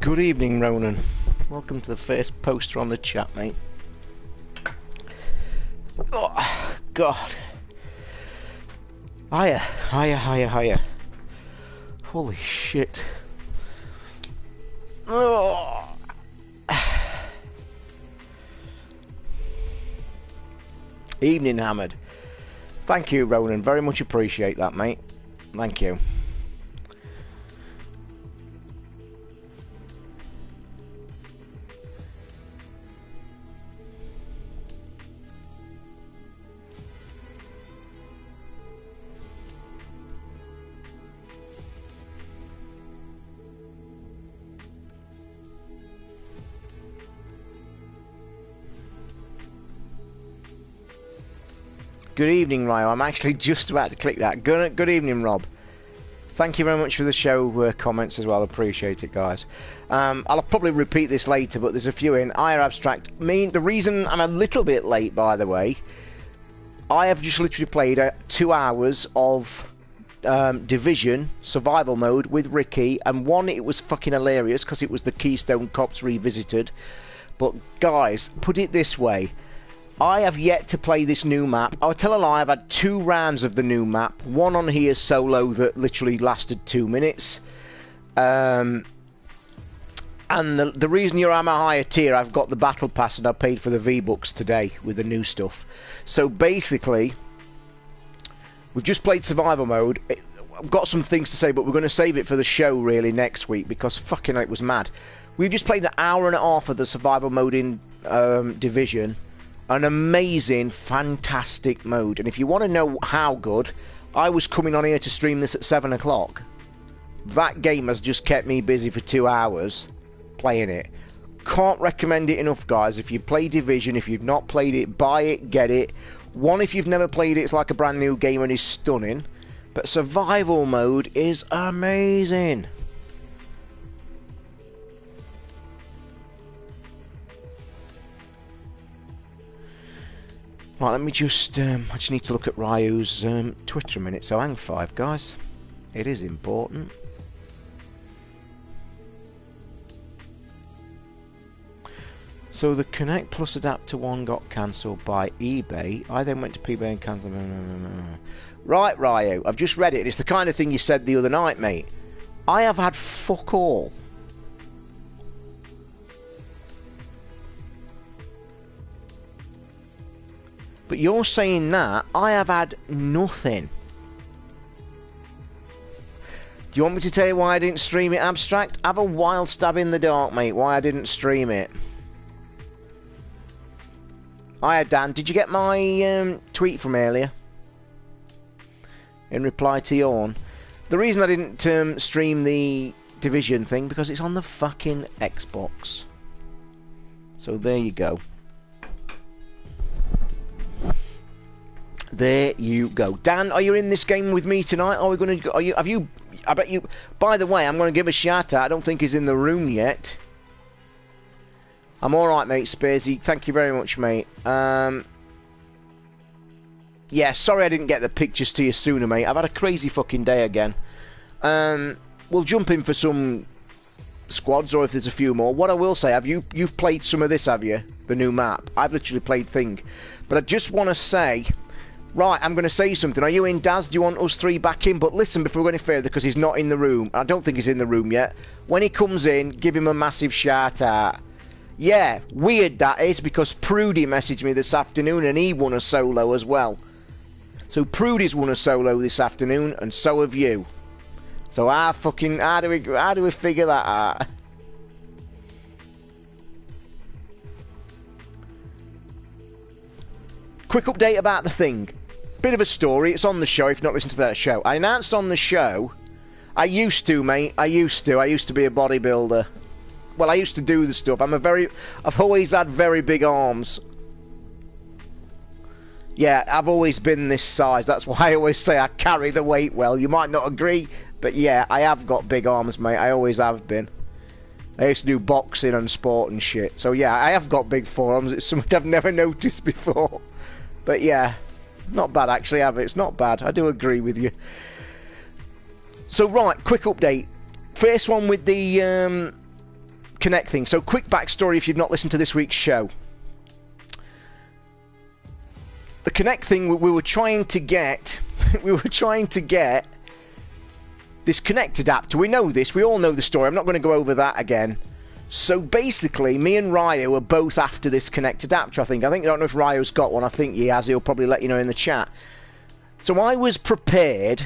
Good evening, Ronan. Welcome to the first poster on the chat, mate. Oh, God. Hiya. Holy shit. Oh. Evening, Hammered. Thank you, Ronan. Very much appreciate that, mate. Thank you. Good evening, Ryo. I'm actually just about to click that. Good evening, Rob. Thank you very much for the show comments as well. Appreciate it, guys. I'll probably repeat this later, but there's a few in. Higher Abstract. The reason I'm a little bit late, by the way, I have just literally played 2 hours of Division Survival Mode with Ricky, and one, it was fucking hilarious because it was the Keystone Cops revisited. But, guys, put it this way. I have yet to play this new map. I'll tell a lie, I've had 2 rounds of the new map. One on here solo that literally lasted 2 minutes. And the reason I'm a higher tier, I've got the Battle Pass and I paid for the V-Bucks today with the new stuff. So basically, we've just played Survival Mode. I've got some things to say, but we're going to save it for the show really next week because fucking it was mad. We've just played an hour and a half of the Survival Mode in Division. An amazing, fantastic mode. And if you want to know how good, I was coming on here to stream this at 7 o'clock. That game has just kept me busy for 2 hours playing it. Can't recommend it enough, guys. If you play Division, if you've not played it, buy it, get it. One, if you've never played it, it's like a brand new game and is stunning. But Survival Mode is amazing. Right, let me just, I just need to look at Ryu's Twitter a minute, so hang 5, guys. It is important. So the Connect Plus Adapter 1 got cancelled by eBay. I then went to eBay and cancelled. Right, Ryu, I've just read it. It's the kind of thing you said the other night, mate. I have had fuck all. But you're saying that, I have had nothing. Do you want me to tell you why I didn't stream it, Abstract? Have a wild stab in the dark, mate, why I didn't stream it. Hiya, Dan. Did you get my tweet from earlier? In reply to yawn. The reason I didn't stream the Division thing, because it's on the fucking Xbox. So there you go. There you go. Dan, are you in this game with me tonight? Are we going to? Are you? Have you? I bet you. By the way, I'm going to give a shout out. I don't think he's in the room yet. I'm all right, mate. Spazy, thank you very much, mate. Yeah, sorry I didn't get the pictures to you sooner, mate. I've had a crazy fucking day again. We'll jump in for some squads, or if there's a few more. What I will say, you've played some of this, have you? The new map. I've literally played Thing, but I just want to say. Right, I'm going to say something. Are you in, Daz? Do you want us 3 back in? But listen, before we go any further, because he's not in the room. I don't think he's in the room yet. When he comes in, give him a massive shout out. Yeah, weird that is, because Prudy messaged me this afternoon and he won a solo as well. So Prudy's won a solo this afternoon, and so have you. So how do we figure that out? Quick update about the Thing. Bit of a story. It's on the show if you've not listened to that show. I announced on the show. I used to, mate. I used to be a bodybuilder. Well, I used to do the stuff. I've always had very big arms. Yeah, I've always been this size. That's why I always say I carry the weight well. You might not agree, but yeah, I have got big arms, mate. I always have been. I used to do boxing and sport and shit. So yeah, I have got big forearms. It's something I've never noticed before. But yeah, not bad actually, have it? It's not bad. I do agree with you. So right, quick update. First one with the Connect thing. So quick backstory if you've not listened to this week's show. The Connect thing, we were trying to get this Connect adapter. We know this, we all know the story, I'm not going to go over that again. So basically, me and Ryo are both after this Connect adapter, I think. I don't know if Ryo's got one, I think he has, he'll probably let you know in the chat. So I was prepared,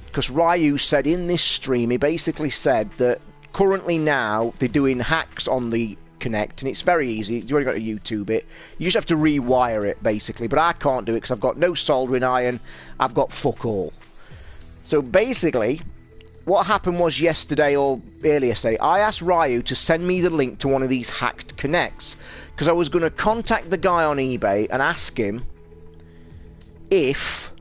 because Ryu said in this stream, he basically said that currently now they're doing hacks on the Connect, and it's very easy. You've already got to YouTube it. You just have to rewire it, basically. But I can't do it because I've got no soldering iron. I've got fuck all. So basically, what happened was yesterday or earlier today, I asked Ryu to send me the link to one of these hacked Connects because I was going to contact the guy on eBay and ask him if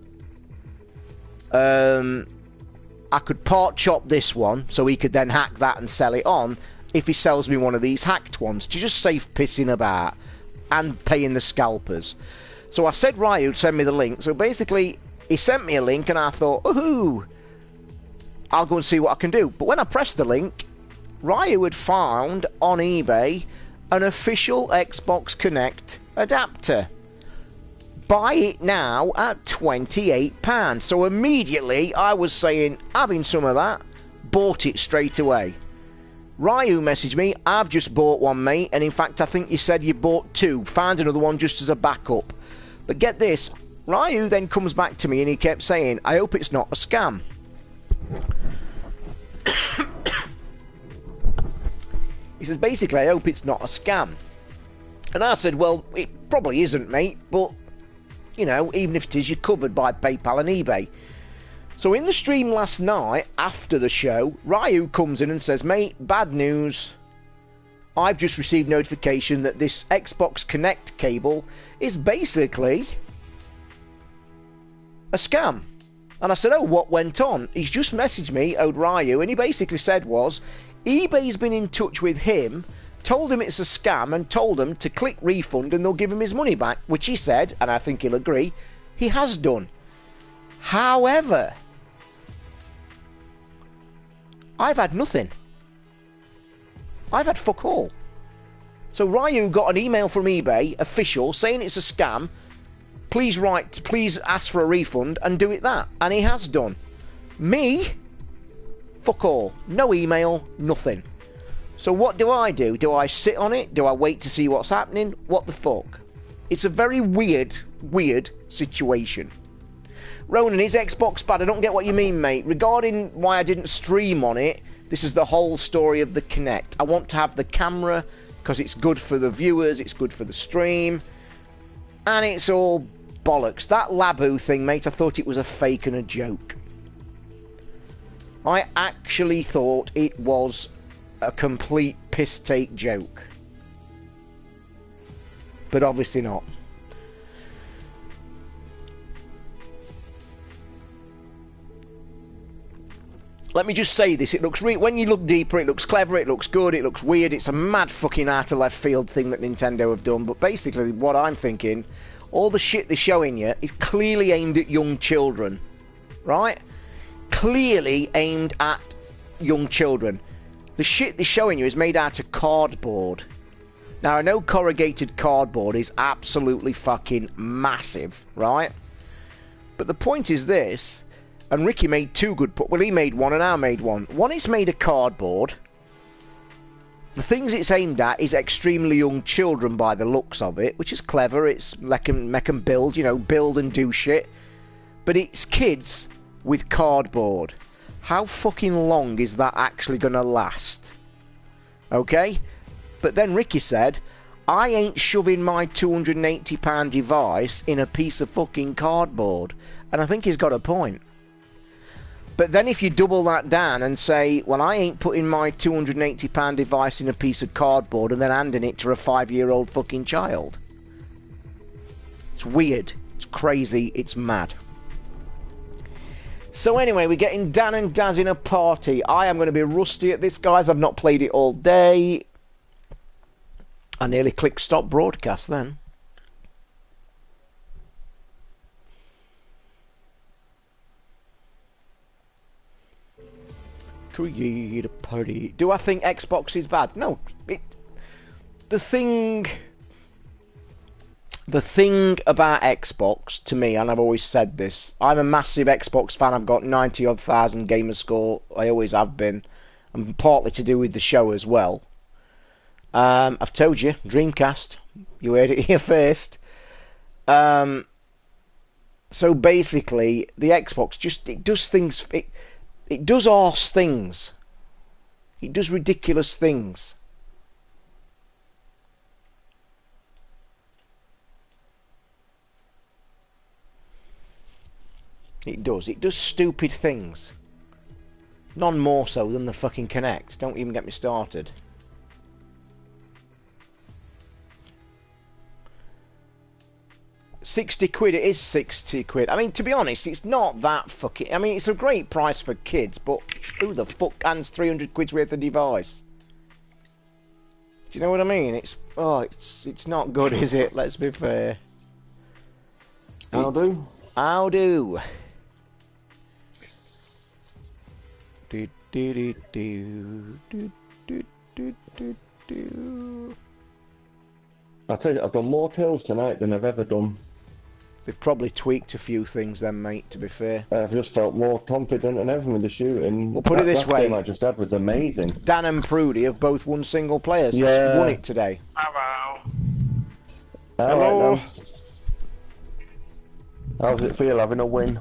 I could part chop this one so he could then hack that and sell it on if he sells me one of these hacked ones, to just save pissing about and paying the scalpers. So I said Ryu would send me the link. So basically he sent me a link and I thought, ooh, I'll go and see what I can do. But when I pressed the link, Ryu had found on eBay an official Xbox Connect adapter. Buy it now at £28. So immediately I was saying, having some of that, bought it straight away. Ryu messaged me, I've just bought one, mate, and in fact I think you said you bought two, found another one just as a backup. But get this, Ryu then comes back to me and he kept saying, I hope it's not a scam. He says, basically, I hope it's not a scam. And I said, well, it probably isn't, mate, but, you know, even if it is, you're covered by PayPal and eBay. So in the stream last night, after the show, Ryu comes in and says, mate, bad news. I've just received notification that this Xbox Connect cable is basically a scam. And I said, oh, what went on? He's just messaged me, owed Ryu, and he basically said was, eBay's been in touch with him, told him it's a scam, and told him to click refund and they'll give him his money back, which he said, and I think he'll agree, he has done. However, I've had nothing. I've had fuck all. So Ryu got an email from eBay, official, saying it's a scam. Please ask for a refund and do it that. And he has done. Me? Fuck all. No email, nothing. So what do? Do I sit on it? Do I wait to see what's happening? What the fuck? It's a very weird situation. Ronan, is Xbox bad? I don't get what you mean, mate. Regarding why I didn't stream on it, this is the whole story of the Kinect. I want to have the camera because it's good for the viewers, it's good for the stream, and it's all bollocks. That Labu thing, mate, I thought it was a fake and a joke. I actually thought it was a complete piss-take joke. But obviously not. Let me just say this, it looks when you look deeper, it looks clever, it looks good, it looks weird, it's a mad fucking out of left field thing that Nintendo have done, but basically what I'm thinking, all the shit they're showing you is clearly aimed at young children, right? Clearly aimed at young children. The shit they're showing you is made out of cardboard. Now I know corrugated cardboard is absolutely fucking massive, right? But the point is this, and Ricky made two good well, he made one and I made one. One is made of cardboard. The things it's aimed at is extremely young children by the looks of it, which is clever. It's make 'em build, you know, build and do shit. But it's kids with cardboard. How fucking long is that actually gonna last? Okay? But then Ricky said, I ain't shoving my £280 device in a piece of fucking cardboard. And I think he's got a point. But then if you double that down and say, well, I ain't putting my £280 device in a piece of cardboard and then handing it to a 5-year-old fucking child. It's weird. It's crazy. It's mad. So anyway, we're getting Dan and Daz in a party. I am going to be rusty at this, guys. I've not played it all day. I nearly clicked stop broadcast then. create a party. Do I think Xbox is bad? No. The thing about Xbox, to me, and I've always said this, I'm a massive Xbox fan. I've got 90-odd thousand gamer score. I always have been. And partly to do with the show as well. I've told you, Dreamcast. You heard it here first. So basically, the Xbox it does things. It does arse things. It does ridiculous things. It does. It does stupid things. None more so than the fucking Kinect. Don't even get me started. £60, it is £60. I mean, to be honest, it's not that fucking... I mean, it's a great price for kids, but who the fuck hands £300 worth of device? Do you know what I mean? It's not good, is it? Let's be fair. How do? How do? I tell you, I've done more kills tonight than I've ever done. They've probably tweaked a few things then, mate, to be fair. I've just felt more confident than ever with the shooting. Well, put it this way. Game I just had was amazing. Dan and Prudy have both won single players. Yeah. Won it today. Hello. Hello. Right, how's it feel having a win?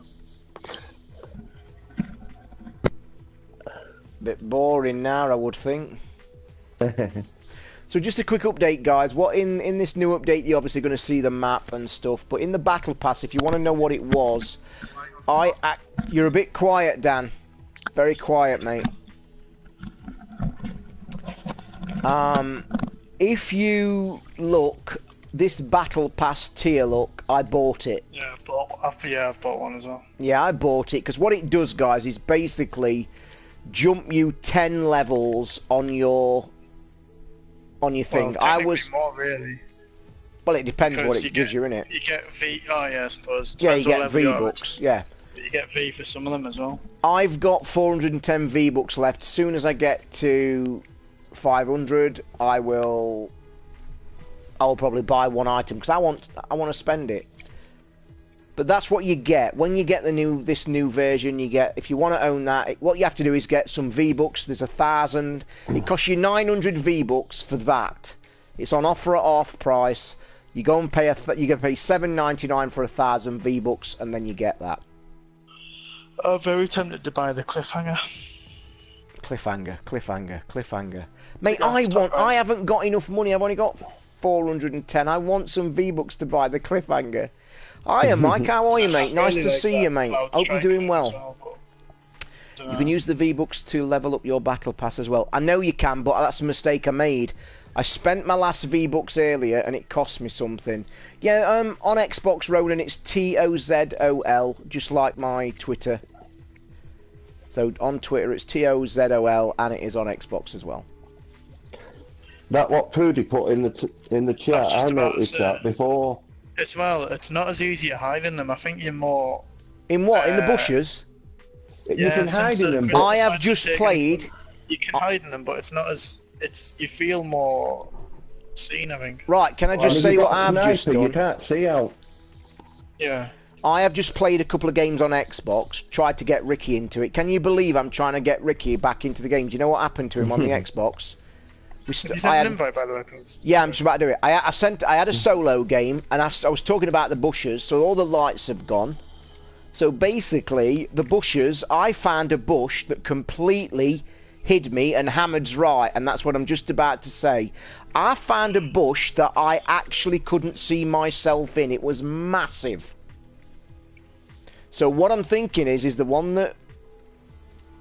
Bit boring now, I would think. So just a quick update, guys. What in this new update, you're obviously going to see the map and stuff. But in the battle pass, if you want to know what it was, you're a bit quiet, Dan. Very quiet, mate. If you look, this battle pass tier, look, I bought it. Yeah, I've bought one as well. Yeah, I bought it because what it does, guys, is basically jump you 10 levels on your thing. Well, more really. Well, it depends what it gives you, innit? You get V. Oh yeah, I suppose. Yeah, you get V-Bucks. Yeah. But you get V for some of them as well. I've got 410 V-Bucks left. As soon as I get to 500, I'll probably buy one item because I want to spend it. But that's what you get when you get this new version. You get, if you want to own that, what you have to do is get some V-Bucks. There's 1,000. It costs you 900 V-Bucks for that. It's on offer at half price. You go and pay you can pay $7.99 for 1,000 V-Bucks, and then you get that. I'm very tempted to buy the cliffhanger. Cliffhanger. Mate, I haven't got enough money. I've only got 410. I want some V-Bucks to buy the cliffhanger. Hiya, Mike. How are you, mate? Nice to see you, mate. Hope you're doing well. You can use the V-Bucks to level up your battle pass as well. I know you can, but that's a mistake I made. I spent my last V-Bucks earlier, and it cost me something. Yeah, on Xbox, Ronan, it's TOZOL, just like my Twitter. So on Twitter, it's TOZOL, and it is on Xbox as well. That what Prudy put in the chat. I noticed that before. As well, it's not as easy to hide in them. I think you're more... In what? In the bushes? You can hide in them, but... I have just played... You can hide in them, but it's not as... You feel more seen, I think. Right, can I just say what I've just done? You can't see out. Yeah. I have just played a couple of games on Xbox, tried to get Ricky into it. Can you believe I'm trying to get Ricky back into the game? Do you know what happened to him on the Xbox? Did you send an invite, by the way, please? Yeah, I'm just about to do it. I had a solo game, and I was talking about the bushes, so all the lights have gone. So basically, the bushes, I found a bush that completely hid me, and Hammered's right, and that's what I'm just about to say. I found a bush that I actually couldn't see myself in. It was massive. So what I'm thinking is the one that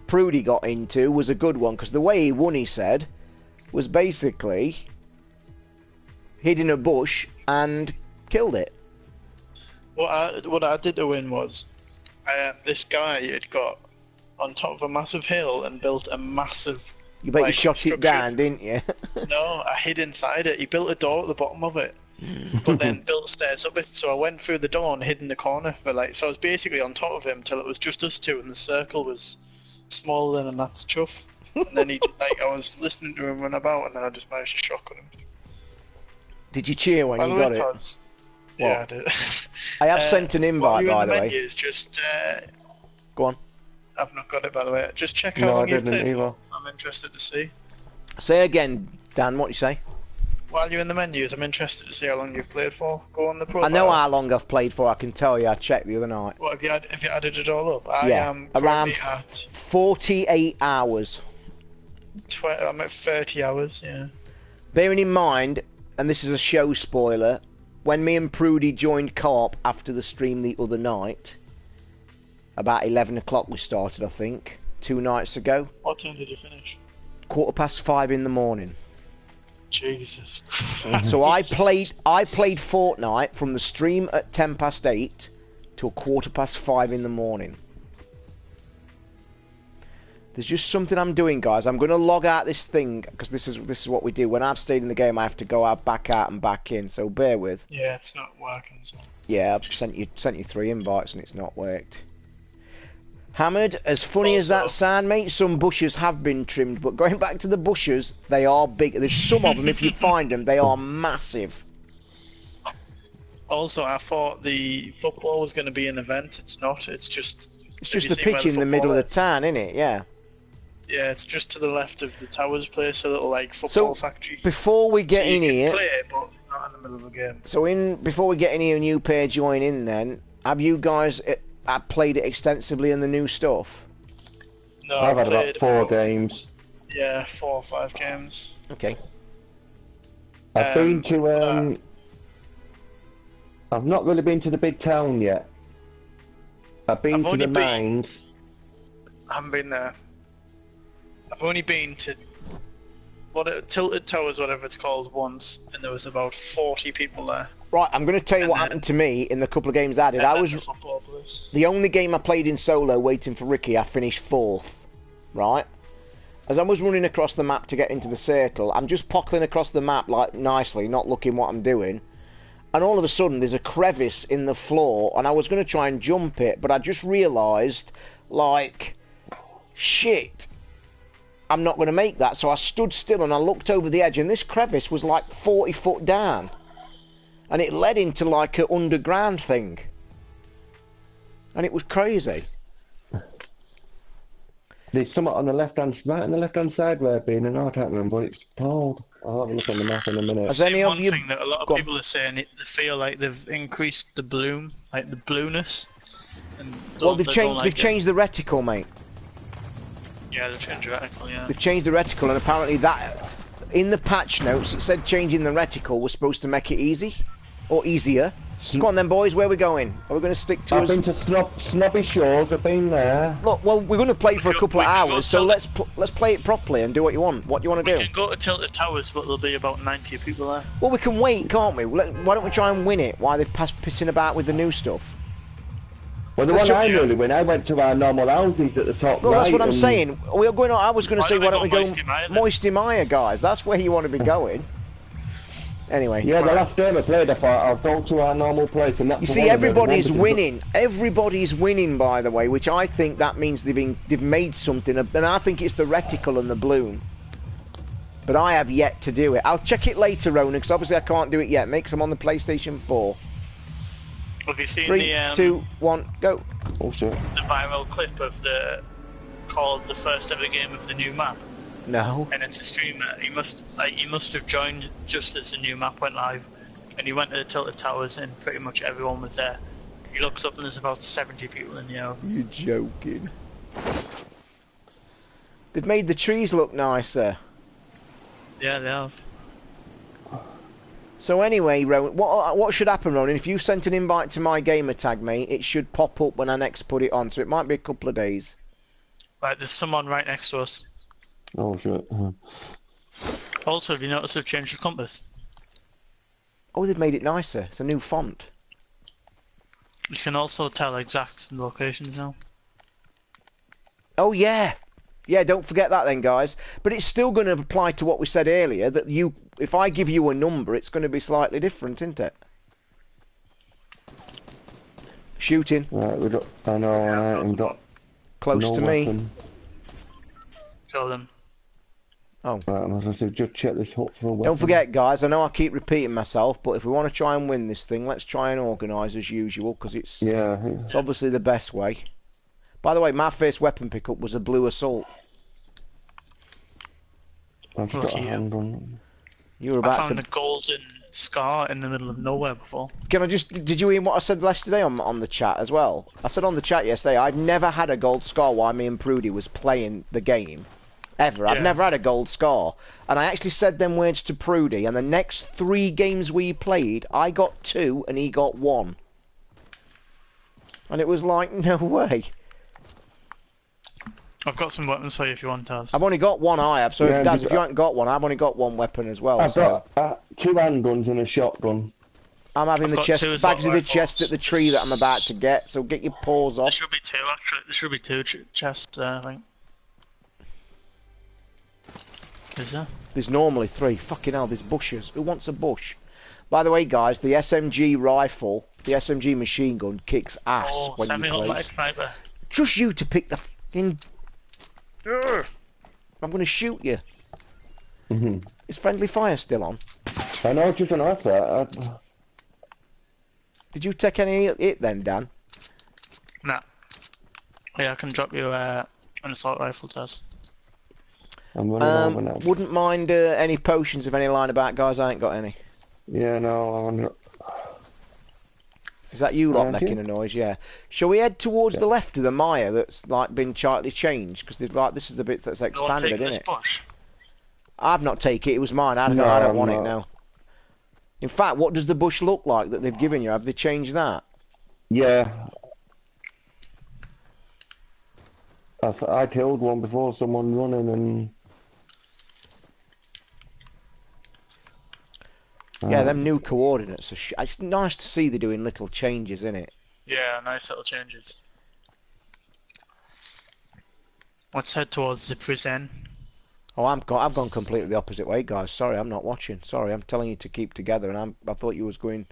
Prudy got into was a good one, because the way he won, he said, was basically hid in a bush and killed it. What I did to win was this guy had got on top of a massive hill and built a massive... You bet you shot it down, didn't you? No, I hid inside it. He built a door at the bottom of it, but then built stairs up it. So I went through the door and hid in the corner for so I was basically on top of him till it was just us two, and the circle was smaller than a gnat's chuff. And then I was listening to him run about, and then I just managed to shotgun him. Did you cheer when By you the way, got it? Tods, yeah, I did. I have sent an invite, by the way. Menus, just, Go on. I've not got it, by the way. Just check how No, long I you've didn't played either. for. I'm interested to see. Say again, Dan, what you say? While you're in the menus, I'm interested to see how long you've played for. Go on the profile. I know how long I've played for, I can tell you. I checked the other night. What, have you added it all up? I Yeah, am around currently at 48 hours. I'm at 30 hours, yeah. Bearing in mind, and this is a show spoiler, when me and Prudy joined co-op after the stream the other night, about 11 o'clock we started, I think, 2 nights ago. What time did you finish? 5:15 in the morning. Jesus. So I played Fortnite from the stream at 8:10 till 5:15 in the morning. There's just something I'm doing, guys. I'm going to log out this thing because this is what we do. When I've stayed in the game, I have to go out, back out, and back in. So bear with. Yeah, it's not working. So. Yeah, I've sent you 3 invites and it's not worked. Hammered, as funny as that sound, mate, some bushes have been trimmed, but going back to the bushes, they are big. There's some of them, if you find them, they are massive. Also, I thought the football was going to be an event. It's not. It's just. It's just the pitch in the middle of the town, isn't it? Yeah. Yeah, it's just to the left of the Towers place, a little like football factory. Before we get in here, play it, but not in the middle of the game. So before we get in here, new pair join in. Then have you guys played it extensively in the new stuff? No, I've had about 4 games. Yeah, 4 or 5 games. Okay. I've been to I've not really been to the big town yet. I've been to the mines. I haven't been there. I've only been to Tilted Towers, whatever it's called, once, and there was about 40 people there. Right, I'm going to tell you what happened to me in the couple of games I did. I was the only game I played in solo, waiting for Ricky. I finished 4th. Right. As I was running across the map to get into the circle, I'm just pockling across the map like nicely, not looking what I'm doing. And all of a sudden, there's a crevice in the floor, and I was going to try and jump it, but I just realised, like, shit, I'm not going to make that. So I stood still and I looked over the edge, and this crevice was like 40 foot down. And it led into like an underground thing. And it was crazy. There's something on the right on the left-hand side where I've been, and I can't remember what it's called. I'll have a look on the map in a minute. Has any of you... One thing that a lot of people are saying, they feel like they've increased the bloom, like the blueness. And well, they've changed the reticle, mate. Yeah, they've changed the reticle, yeah. They've changed the reticle, and apparently that... In the patch notes, it said changing the reticle was supposed to make it easy. Or easier. Go on then, boys, where are we going? Are we going to stick to I've been to Snobby Shores, I've been there. Look, well, we're going to play for a couple of hours, so let's play it properly and do what you want. What do you want to do? We can go to Tilted Towers, but there'll be about 90 people there. Well, we can wait, can't we? Why don't we try and win it while they're pissing about with the new stuff? Well, the one I really win, I went to our normal houses at the top well, right. That's what I'm saying. We're going on, I was going to say, why don't we go Moisty Mire, guys? That's where you want to be going. Anyway. Yeah, the last game I played, I thought I'll go to our normal place, and that's. You see, everybody's winning. Everybody's winning, by the way, which I think that means they've made something, and I think it's the reticle and the bloom. But I have yet to do it. I'll check it later, Ronan, because obviously I can't do it yet. Make some on the PlayStation 4. Have you seen 3, 2, 1, go. Oh shit. The viral clip of called the first ever game of the new map? No. And it's a streamer. He must have joined just as the new map went live, and he went to the Tilted Towers, and pretty much everyone was there. He looks up and there's about 70 people in the air. You're joking. They've made the trees look nicer. Yeah, they have. So anyway, Rowan, what should happen, Ronan? If you sent an invite to my gamer tag, mate, it should pop up when I next put it on. So it might be a couple of days. Right, there's someone right next to us. Oh shit. Also, have you noticed they've changed the compass? Oh, they've made it nicer. It's a new font. You can also tell exact locations now. Oh yeah. Yeah, don't forget that then, guys. But it's still going to apply to what we said earlier, that if I give you a number, it's going to be slightly different, isn't it? Shooting. Right, I know, I got close no to weapon. me. Kill them. Oh. Right, I must have just check this hut for a weapon. Don't forget, guys, I know I keep repeating myself, but if we want to try and win this thing, let's try and organise as usual, because it's obviously the best way. By the way, my first weapon pickup was a blue assault. I've just got a handgun. You were about I found a golden scar in the middle of nowhere before. Did you hear what I said yesterday on the chat as well? I said on the chat yesterday, I've never had a gold scar while me and Prudy was playing the game. Ever. Yeah. I've never had a gold scar. And I actually said them words to Prudy, and the next 3 games we played, I got 2 and he got 1. And it was like, no way. I've got some weapons for you if you want, Taz. I've only got 1 I have, so Daz, if you haven't got one, I've only got 1 weapon as well. I've got 2 handguns and a shotgun. I'm having the chest, bags of the chest at the tree that I'm about to get, so get your paws off. There should be 2 actually, there should be 2 chests there, I think. Is there? There's normally 3. Fucking hell, there's bushes. Who wants a bush? By the way, guys, the SMG rifle, the SMG machine gun kicks ass when you play. Sniper. Just you to pick the fucking... I'm going to shoot you. Is friendly fire still on? I know, just an ask that. Did you take any hit then, Dan? Nah. Yeah, I can drop you an assault rifle, Taz. I'm running over now. Wouldn't mind any potions of any line about, guys. I ain't got any. Yeah, no, I'm not. Is that you lot making a noise? Yeah. Shall we head towards the left of the mire that's like been slightly changed? Because like this is the bit that's expanded, isn't it? Bush? I've not taken it. It was mine. I don't want it now. In fact, what does the bush look like that they've given you? Have they changed that? Yeah. I killed one before, someone running and... Yeah, them new coordinates are it's nice to see they're doing little changes, isn't it? Yeah, nice little changes. Let's head towards the prison. Oh, I've gone completely the opposite way, guys. Sorry, I'm not watching. Sorry, I'm telling you to keep together, and I thought you was going.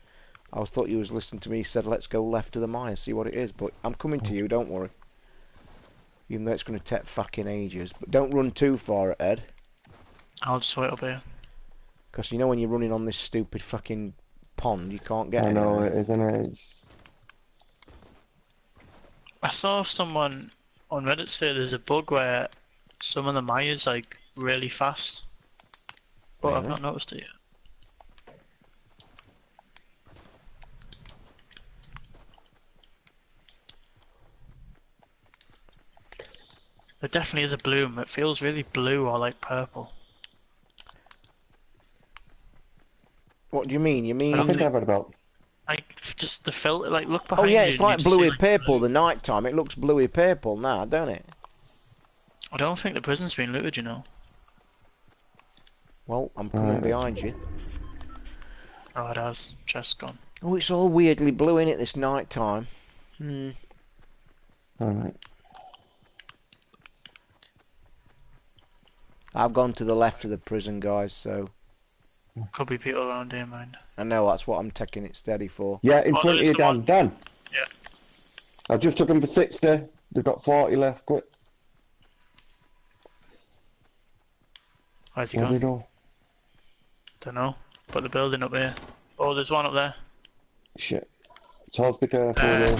I thought you was listening to me. Said let's go left of the mire, see what it is. But I'm coming to you. Don't worry. Even though it's going to take fucking ages, but don't run too far ahead. I'll just wait up here. Because you know when you're running on this stupid fucking pond, you can't get anywhere. I know it, isn't it? I saw someone on Reddit say there's a bug where some of the mire's like really fast, but I've not noticed it yet. There definitely is a bloom. It feels really blue or like purple. What do you mean? You mean? I think I've heard about. Like just the filter. Like look behind you. Oh yeah, you it's like bluey purple. Blue. The night time, it looks bluey purple now, don't it? I don't think the prison's been looted, you know. Well, I'm coming behind you. Oh, it has. Chest gone. Oh, it's all weirdly blue in it this night time. Alright. I've gone to the left of the prison, guys, so... Could be people around here, mind. I know, that's what I'm taking it steady for. Yeah, in front of you, Dan. Dan! Yeah. I just took them for 60. They've got 40 left, quick. Where's he gone? Don't know. Put the building up here. Oh, there's one up there. Shit. Todd, be careful there.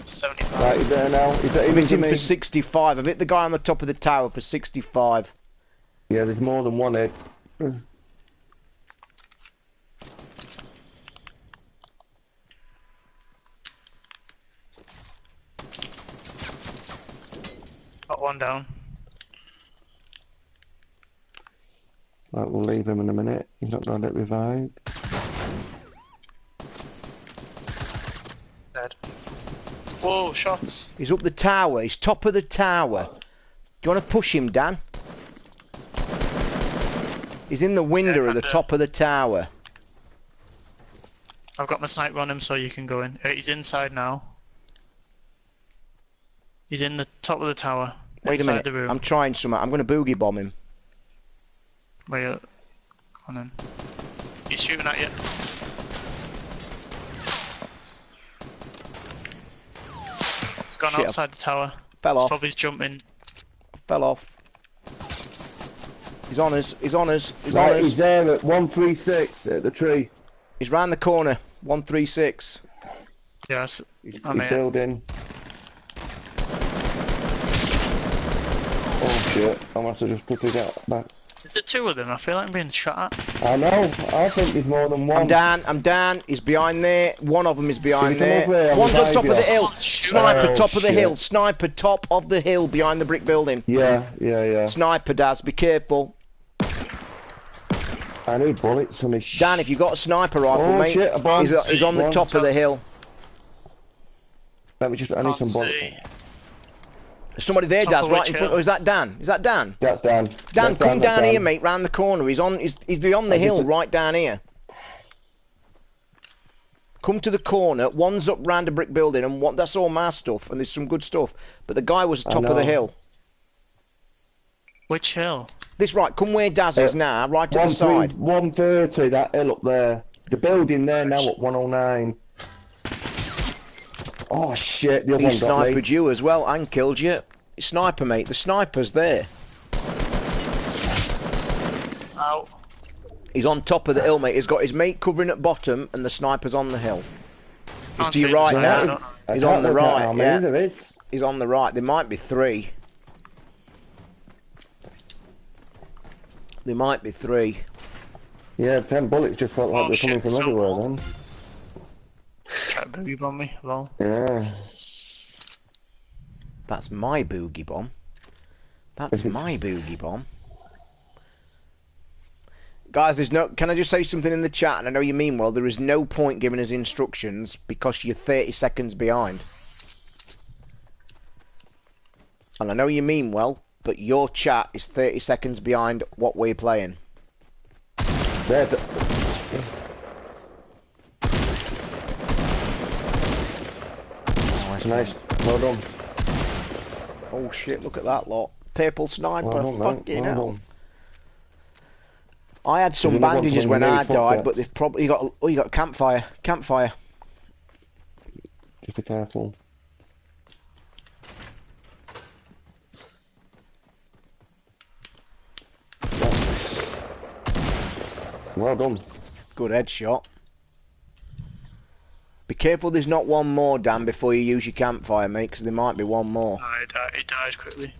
75. Right, he's there now. He's I've hit him for 65. I've hit the guy on the top of the tower for 65. Yeah, there's more than one head. Got one down. Right, we'll leave him in a minute. He's not going to get revived. Dead. Whoa, shots. He's up the tower. He's top of the tower. Do you want to push him, Dan? He's in the window at the top of the tower. I've got my sniper on him so you can go in. He's inside now. He's in the top of the tower. Wait a minute. The room. I'm trying something. I'm going to boogie bomb him. Wait up. Come on in. He's shooting at you. He's gone outside the tower. Fell off. Probably jumping. Fell off. He's on us. He's on us. He's Right, on us. he's there at 136 at the tree. He's round the corner. 136. Yes. He's I'm here. building. Oh shit, I must have just put it out back. Is there two of them? I feel like I'm being shot at. I know, I think there's more than one. I'm down. He's behind there. One of them is behind there. Over One's on top of the hill. Oh, shit. Sniper, top of the shit. hill. Sniper, top of the hill behind the brick building. Yeah. Sniper, Daz, be careful. I need bullets from his Dan, if you got a sniper rifle, mate, shit, a bomb. he's on the Bomb. top of the hill. Let me just, I need some bullets. There's somebody there, Top Daz, of right which in front. hill? Is that Dan? Is that Dan? That's Dan. Dan, come down here, Dan. mate, round the corner. He's beyond the hill, right down here. Come to the corner. One's up round a brick building, and that's all my stuff, and there's some good stuff. But the guy was top of the hill. Which hill? This right, come where Daz is now, right to the side. 130, that hill up there. The building there now at 109. Oh shit, the other He one got me. sniped you as well and killed you. Sniper, mate. The sniper's there. Ow. He's on top of the hill, mate. He's got his mate covering at bottom, and the sniper's on the hill. He's Can't to your see right the now. sniper. He's on the right. How Yeah, many there is? he's on the right. There might be three. There might be three. Yeah, 10 bullets just felt like Oh, they're coming shit, from so everywhere cool. then. Try to boogie bomb me. Lol. Yeah. That's my boogie bomb. That's my boogie bomb. Guys, there's no. Can I just say something in the chat? And I know you mean well. There is no point giving us instructions because you're 30 seconds behind. And I know you mean well, but your chat is 30 seconds behind what we're playing. There. Oh, Nice. Well done. oh shit! Look at that lot. Purple sniper. Well done, mate. Fucking Well hell. done. I had some There's another one bandages when coming, I really fucked died, up. but they've probably got. Oh, you got campfire. Campfire. Just be careful. Well done. Good headshot. Be careful there's not one more, Dan, before you use your campfire, mate, because there might be one more. He died quickly.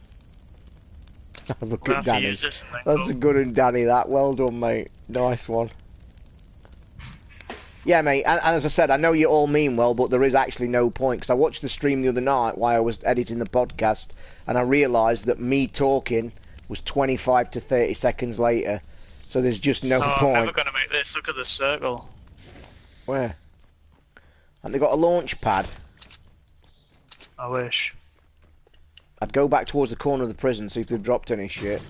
Look We'll at have to Danny. use this and then That's go. a good one, Danny, that. Well done, mate. Nice one. Yeah, mate, and as I said, I know you all mean well, but there is actually no point, because I watched the stream the other night while I was editing the podcast, and I realised that me talking was 25 to 30 seconds later, so there's just no I'm point. never gonna make this. Look at the circle. Where? And they got a launch pad. I wish. I'd go back towards the corner of the prison, see if they've dropped any shit.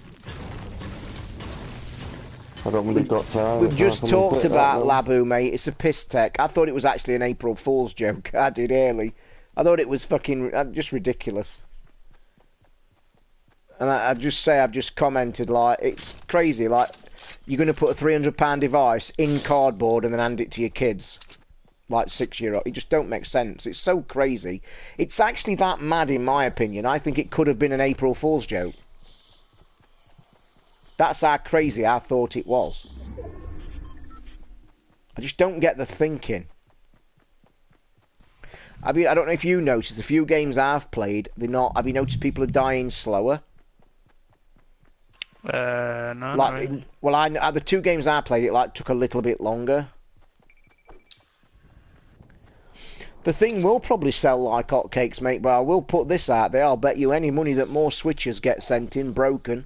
I don't really got time. We've just talked about that Labu, mate. It's a piss tech. I thought it was actually an April Fool's joke. I did early. I thought it was fucking just ridiculous. And I'd just say, I've just commented, like, it's crazy. Like, you're going to put a £300 device in cardboard and then hand it to your kids. Like 6-year-old. It just don't make sense. It's so crazy. It's actually that mad, in my opinion. I think it could have been an April Fool's joke. That's how crazy I thought it was. I just don't get the thinking. I mean, I don't know if you noticed, a few games I've played, they're not. Have you noticed people are dying slower? No, Like, not really. well, the 2 games I played, it like took a little bit longer. The thing will probably sell like hotcakes, mate, but I will put this out there. I'll bet you any money that more switches get sent in broken.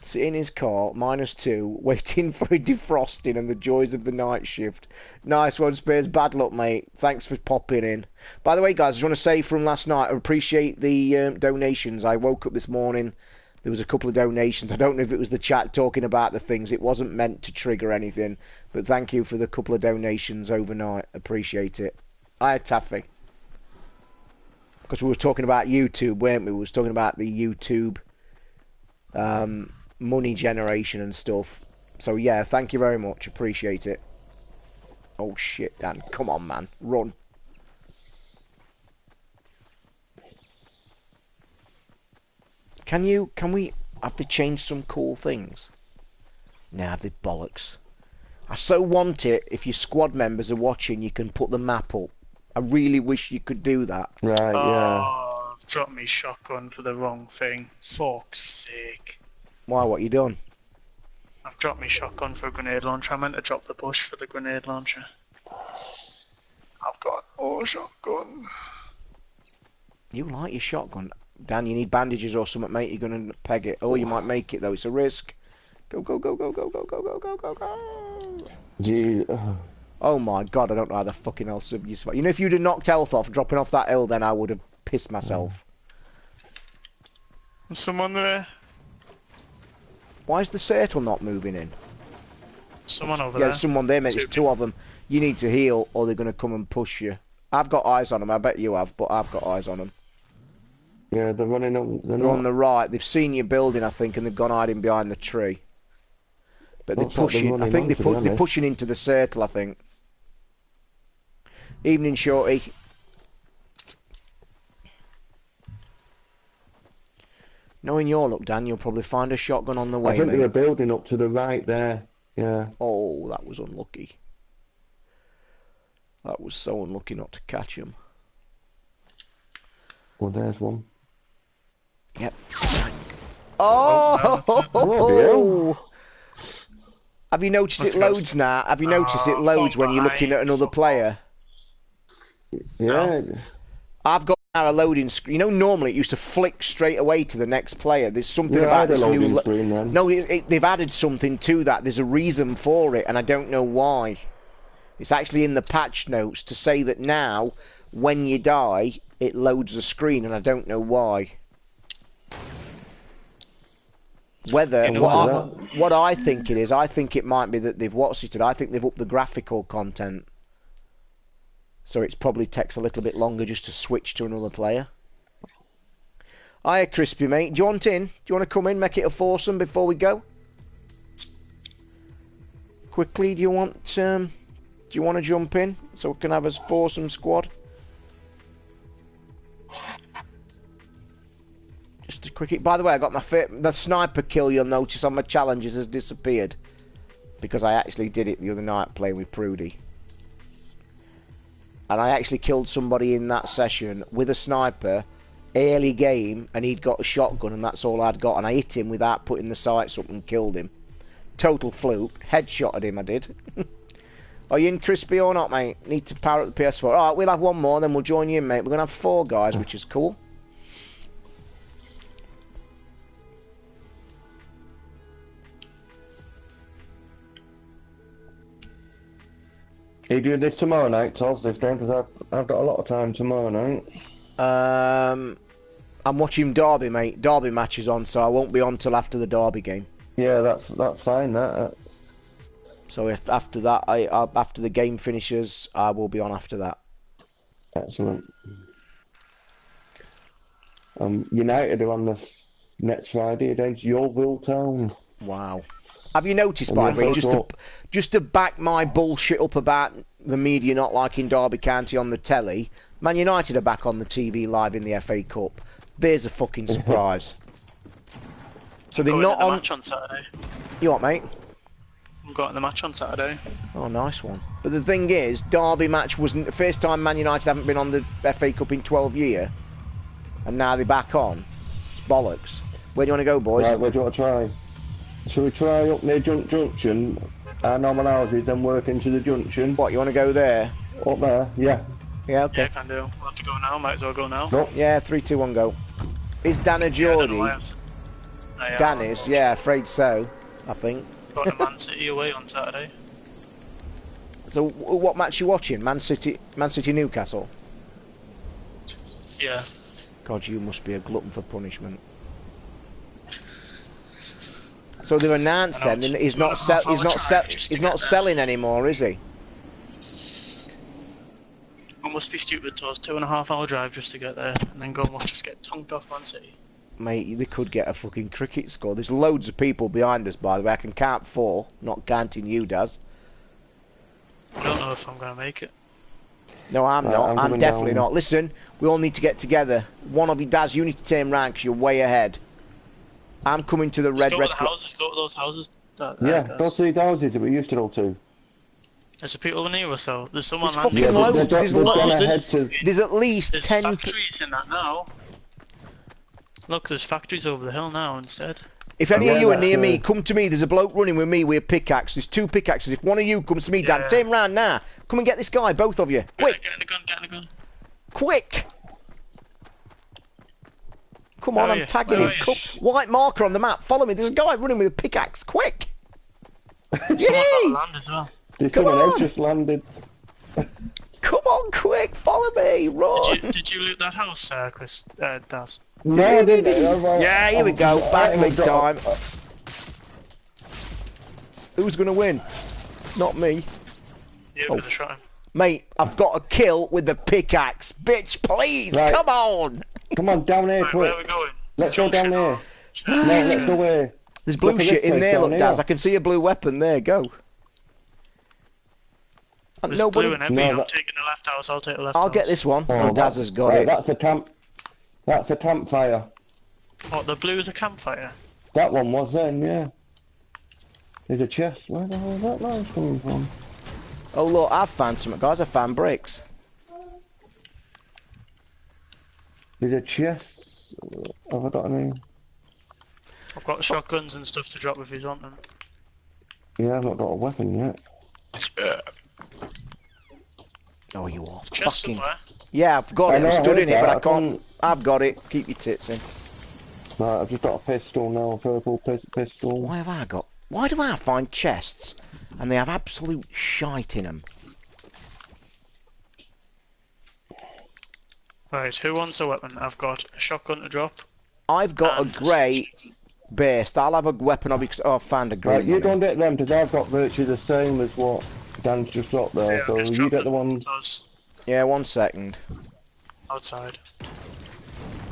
Sitting in his car, -2, waiting for a defrosting and the joys of the night shift. Nice one, Spears. Bad luck, mate. Thanks for popping in. By the way, guys, I just want to say from last night, I appreciate the donations. I woke up this morning, there was a couple of donations. I don't know if it was the chat talking about the things. It wasn't meant to trigger anything. But thank you for the couple of donations overnight. Appreciate it. Hi, Taffy. Because we were talking about YouTube, weren't we? We was talking about the YouTube money generation and stuff. So yeah, thank you very much. Appreciate it. Oh shit, Dan. Come on, man. Run. Can we... Have they changed some cool things? No, have they bollocks? I so want it, if your squad members are watching, you can put the map up. I really wish you could do that. Right, yeah. Oh, I've dropped me shotgun for the wrong thing. Fuck's sake. Why, what you done? I've dropped me shotgun for a grenade launcher. I meant to drop the bush for the grenade launcher. I've got a shotgun. You like your shotgun. Dan, you need bandages or something, mate. You're going to peg it. Oh, you might make it, though. It's a risk. Go, go, go, go, go, go, go, go, go, go, go. Gee. Oh, my God. I don't know how the fucking hell you survive. You know, if you'd have knocked health off dropping off that hill, then I would have pissed myself. There's someone there. Why is the Sertal not moving in? Someone over there. there. There's someone there, mate. There's two of them. You need to heal, or they're going to come and push you. I've got eyes on them. I bet you have, but I've got eyes on them. Yeah, they're running up. They're on the right. They've seen your building, I think, and they've gone hiding behind the tree. But they're pushing. I think they're pushing into the circle. I think. Evening, shorty. Knowing your luck, Dan, you'll probably find a shotgun on the way. I think there's a building up to the right there. Yeah. Oh, that was unlucky. That was so unlucky not to catch him. Well, there's one. Yep. Oh! Have you noticed it loads now? Have you noticed it loads when you're looking at another player? Yeah. I've got now a loading screen. You know, normally it used to flick straight away to the next player. There's something about this new. Screen, then. No, they've added something to that. There's a reason for it, and I don't know why. It's actually in the patch notes to say that now, when you die, it loads the screen, and I don't know why. Whether what I think it is, I think it might be that they've watched it. I think they've upped the graphical content, so it probably takes a little bit longer just to switch to another player. Hiya, Crispy mate. Do you want in? Do you want to come in, make it a foursome before we go? Quickly, do you want to jump in so we can have a foursome squad? Just a quickie. By the way, I got the sniper kill. You'll notice on my challenges has disappeared because I actually did it the other night playing with Prudy, and I actually killed somebody in that session with a sniper early game, and he'd got a shotgun, and that's all I'd got, and I hit him without putting the sights up and killed him. Total fluke. Headshotted him. I did. Are you in, Crispy, or not, mate? Need to power up the PS4. Alright, we'll have one more, then we'll join you in, mate. We're going to have 4 guys, which is cool. Are you doing this tomorrow night, Toz, this game? Because I've got a lot of time tomorrow night. I'm watching Derby, mate. Derby match is on, so I won't be on till after the Derby game. Yeah, that's fine, that. So if after that, after the game finishes, I will be on after that. Excellent. United are on the next Friday against Yeovil Town. Wow. Have you noticed, by the way, just to back my bullshit up about the media not liking Derby County on the telly, Man United are back on the TV live in the FA Cup. There's a fucking surprise. So they're not on. Match on Saturday. You what, mate? I'm going to the match on Saturday. Oh, nice one. But the thing is, Derby match wasn't the first time Man United haven't been on the FA Cup in 12 years, and now they're back on. It's bollocks. Where do you want to go, boys? Right, where do you want to try? Shall we try up near Junction, our normal houses, and work into the junction? What, you want to go there? Up there, yeah. Yeah, okay. Yeah, can do. We'll have to go now. Might as well go now. No. Yeah, 3, 2, 1, go. Is Dan a Geordie? Dan is, yeah, afraid so, I think. Going to Man City away on Saturday. So, what match you watching? Man City Newcastle? Yeah. God, you must be a glutton for punishment. So they've announced then he's not selling anymore, is he? It must be stupid to us. 2.5 hour drive just to get there, and then go and watch us get tongued off Man City. Mate, they could get a fucking cricket score. There's loads of people behind us, by the way. I can count 4, not counting you, Daz. I don't know if I'm going to make it. No, I'm not. I'm definitely not. Listen, we all need to get together. One of you, Daz, you need to turn round because you're way ahead. I'm coming to the red. Go to the houses. Go to those houses. Yeah, go to these houses that we used to go to. There's people near us, though. There's someone There's landing. fucking loads. There's There's at least there's 10. factories in that now. Look, there's factories over the hill now instead. If any of you are near me, come to me. There's a bloke running with me with a pickaxe. There's 2 pickaxes. If one of you comes to me, Dan, take him round now. Come and get this guy, both of you. Quick! Get in the gun, get in the gun. Quick! Come on, I'm tagging him. White marker on the map. Follow me. There's a guy running with a pickaxe. Quick! Yay! Land as well. Someone else just landed. Come on, quick! Follow me. Run! Did you loot that house, Chris? Daz? No, I didn't. Yeah, here we go. Battling time. Who's gonna win? Not me. Yeah, with the shot him. Mate, I've got a kill with the pickaxe. Bitch, please, come on! Come on, down here, Right, quick. where are we going? Let's go down here. No, let's go here. There's blue shit in there, look, Daz. I can see a blue weapon there. Go. There's nobody. blue in every. I'm taking the left house. I'll take the left house. I'll get this one. Oh, Daz has got it. That's a camp. That's a campfire. What, the blue is a campfire? That one was then, yeah. There's a chest. Where the hell is that noise coming from? Oh look, I've found something, guys. I found bricks. There's a chest. Have I got any? I've got shotguns and stuff to drop if you want them. Yeah, I've not got a weapon yet. Oh, you are Chest fucking. somewhere. Yeah, I've got it. I'm stood in it, but I can't. can't. I've got it. Keep your tits in. Right, I've just got a pistol now, a purple pistol. Why have I got? Why do I find chests and they have absolute shite in them? Right, who wants a weapon? I've got a shotgun to drop. I've got a grey burst. I'll have a weapon of it. Oh, I found a grey. Right, you go and get them because I've got virtually the same as what Dan's just got there. Yeah, so you get the one. Yeah, 1 second. Outside.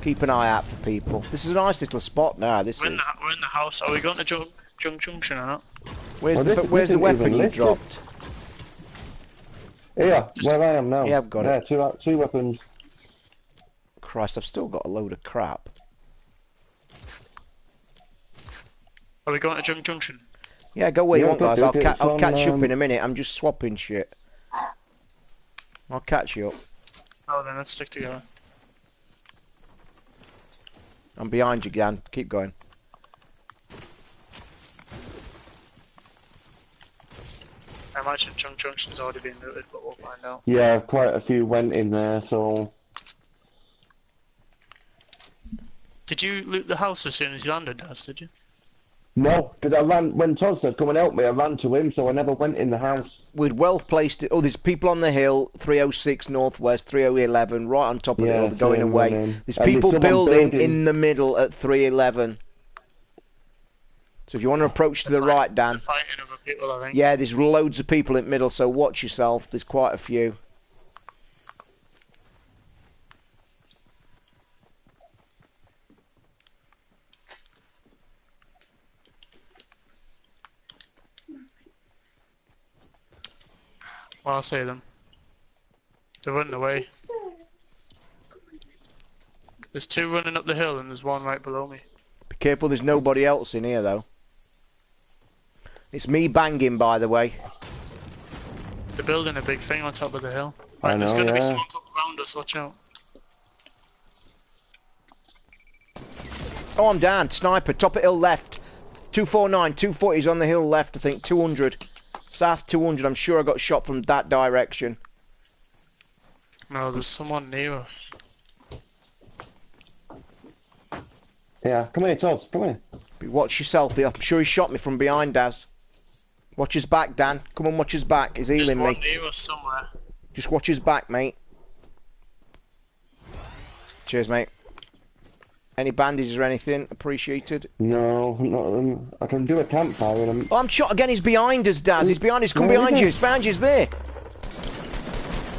Keep an eye out for people. This is a nice little spot now. This We're in is. the house. Are we going to Junction or not? Where's Well, the where's the weapon you dropped? Here, where I am now. Yeah, I've got it. Yeah, two weapons. Christ, I've still got a load of crap. Are we going to Junction? Yeah, go where you want, guys. I'll catch you up in a on, minute. I'm just swapping shit. I'll catch you up. Oh, then let's stick together. I'm behind you, Dan. Keep going. I imagine Junction's already been looted, but we'll find out. Yeah, quite a few went in there, so... Did you loot the house as soon as you landed, Daz, did you? No, because I ran, when Todd said come and help me, I ran to him, so I never went in the house. We'd well placed it. Oh, there's people on the hill, 306 northwest, 3011, right on top of the hill, going away. There's people building in the middle at 311. So if you want to approach to the right, Dan. Fighting other people, I think. Yeah, there's loads of people in the middle, so watch yourself. There's quite a few. Well, I'll see them. They're running away. There's 2 running up the hill and there's 1 right below me. Be careful, there's nobody else in here, though. It's me banging, by the way. They're building a big thing on top of the hill. I know, there's going to be someone up around us, watch out. Oh, I'm down. Sniper, top of hill left. 249, 240's on the hill left, I think. 200. South 200, I'm sure I got shot from that direction. No, there's someone near us. Yeah, come here, Todd, come here. Watch yourself here. I'm sure he shot me from behind, Daz. Watch his back, Dan. Come on, watch his back. He's healing me. There's one near us somewhere. Just watch his back, mate. Cheers, mate. Any bandages or anything? Appreciated. No, not, I can do a campfire and I'm... Oh, I'm shot again. He's behind us, Daz. He's behind us. Come behind you. His behind you's there.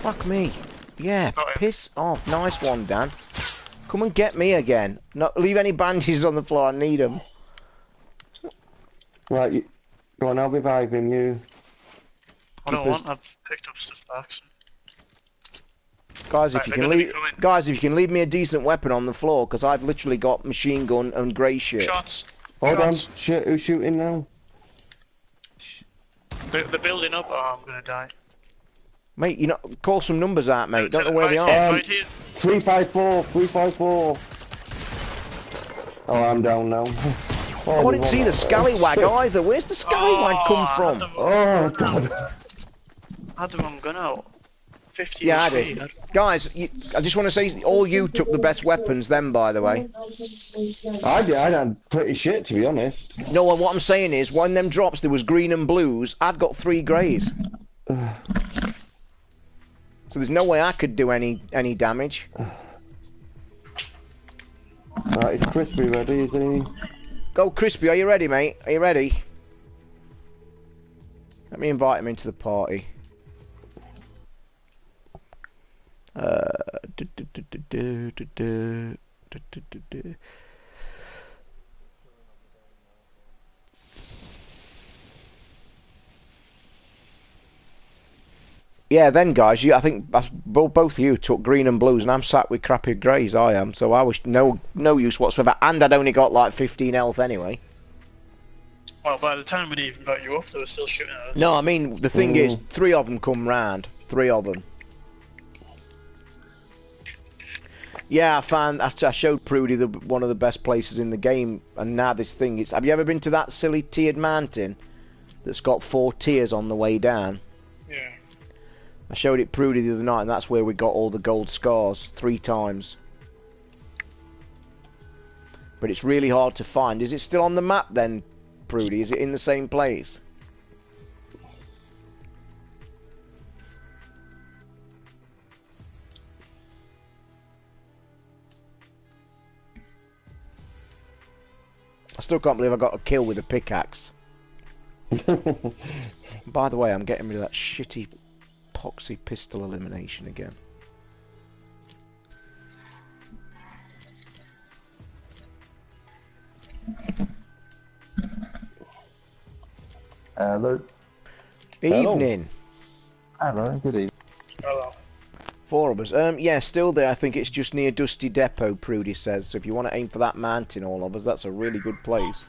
Fuck me. Yeah, piss off. Nice one, Dan. Come and get me again. Not leave any bandages on the floor. I need them. Right, go on, I'll revive him, you. I don't want, I've picked up stuff back. So. Guys, if you can leave me a decent weapon on the floor, because I've literally got machine gun and grey shit. Shots. Hold on. Shit, who's shooting now? They're building up. Oh, I'm gonna die. Mate, you know, call some numbers out, mate. Don't know where they Right are. here, right here. 354, 354. Oh, I'm down now. Oh, I didn't see the scallywag either. Where's the scallywag come from? Oh, God. I had the wrong gun out. 50 Yeah, I HP. did. Guys, I just want to say, all you took the best weapons then, by the way. I did. I had pretty shit, to be honest. No, what I'm saying is, when them drops, there was green and blues. I'd got 3 greys. So there's no way I could do any damage. Right, is Crispy ready, is he? Go, Crispy, are you ready, mate? Are you ready? Let me invite him into the party. Yeah, then guys, I think both of you took green and blues, and I'm sat with crappy greys. I am, so I was no use whatsoever, and I'd only got like 15 health anyway. Well, by the time we'd even got you up, they were still shooting at us. No, I mean the thing is, 3 of them come round. 3 of them. Yeah, I showed Prudy one of the best places in the game, and now this thing is. Have you ever been to that silly tiered mountain that's got 4 tiers on the way down? Yeah. I showed it Prudy the other night, and that's where we got all the gold scars 3 times. But it's really hard to find. Is it still on the map then, Prudy? Is it in the same place? I still can't believe I got a kill with a pickaxe. By the way, I'm getting rid of that shitty epoxy pistol elimination again. Hello. Evening. Hello, good evening. Hello. 4 of us. Yeah, still there. I think it's just near Dusty Depot, Prudy says. So if you want to aim for that mountain, all of us, that's a really good place.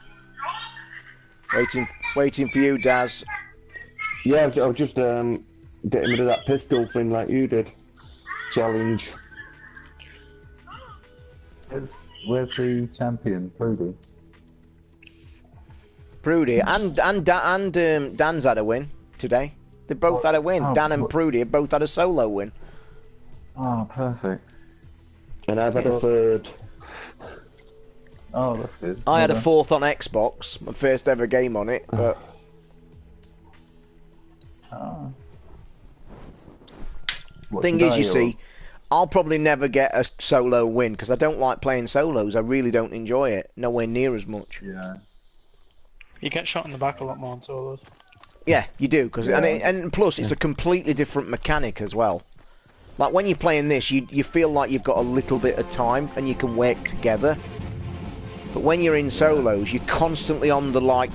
Waiting for you, Daz. Yeah, I was just getting rid of that pistol thing like you did. Challenge. Where's the champion, Prudy? Prudy and Dan's had a win today. They both had a win. Oh, Dan and Prudy have both had a solo win. Oh, perfect. And I've had a 3rd. Oh, that's good. I had a 4th on Xbox, my first ever game on it, but Oh. thing is, you see, I'll probably never get a solo win because I don't like playing solos. I really don't enjoy it. Nowhere near as much. Yeah. You get shot in the back a lot more on solos. Yeah, you do, because Yeah. and plus it's a completely different mechanic as well. Like when you're playing this, you feel like you've got a little bit of time and you can work together. But when you're in solos, you're constantly on the like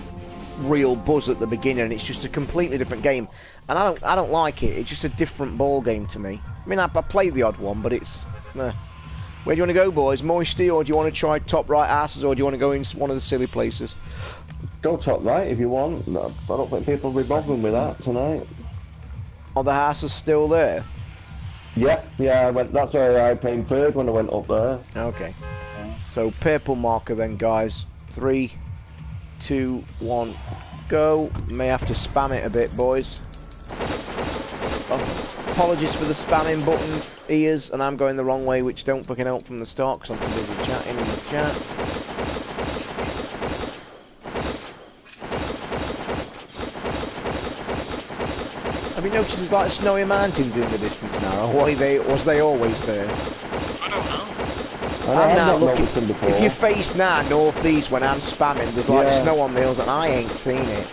real buzz at the beginning, and it's just a completely different game. And I don't like it. It's just a different ball game to me. I mean, I played the odd one, but it's. Where do you want to go, boys? Moisty, or do you want to try top right asses, or do you want to go in one of the silly places? Go top right if you want. I don't think people will be bothering with that tonight. Are the asses still there? Yeah, that's where I came 3rd when I went up there. Okay. So purple marker then, guys. 3, 2, 1, go. May have to spam it a bit, boys. Apologies for the spamming button ears, and I'm going the wrong way, which don't fucking help from the start because I'm too busy chatting in the chat. Have you noticed there's like snowy mountains in the distance now, or was they always there? I don't know. I'm now not looking. noticed them before. If you face now northeast when I'm spamming, there's like Yeah. snow on the hills, and I ain't seen it.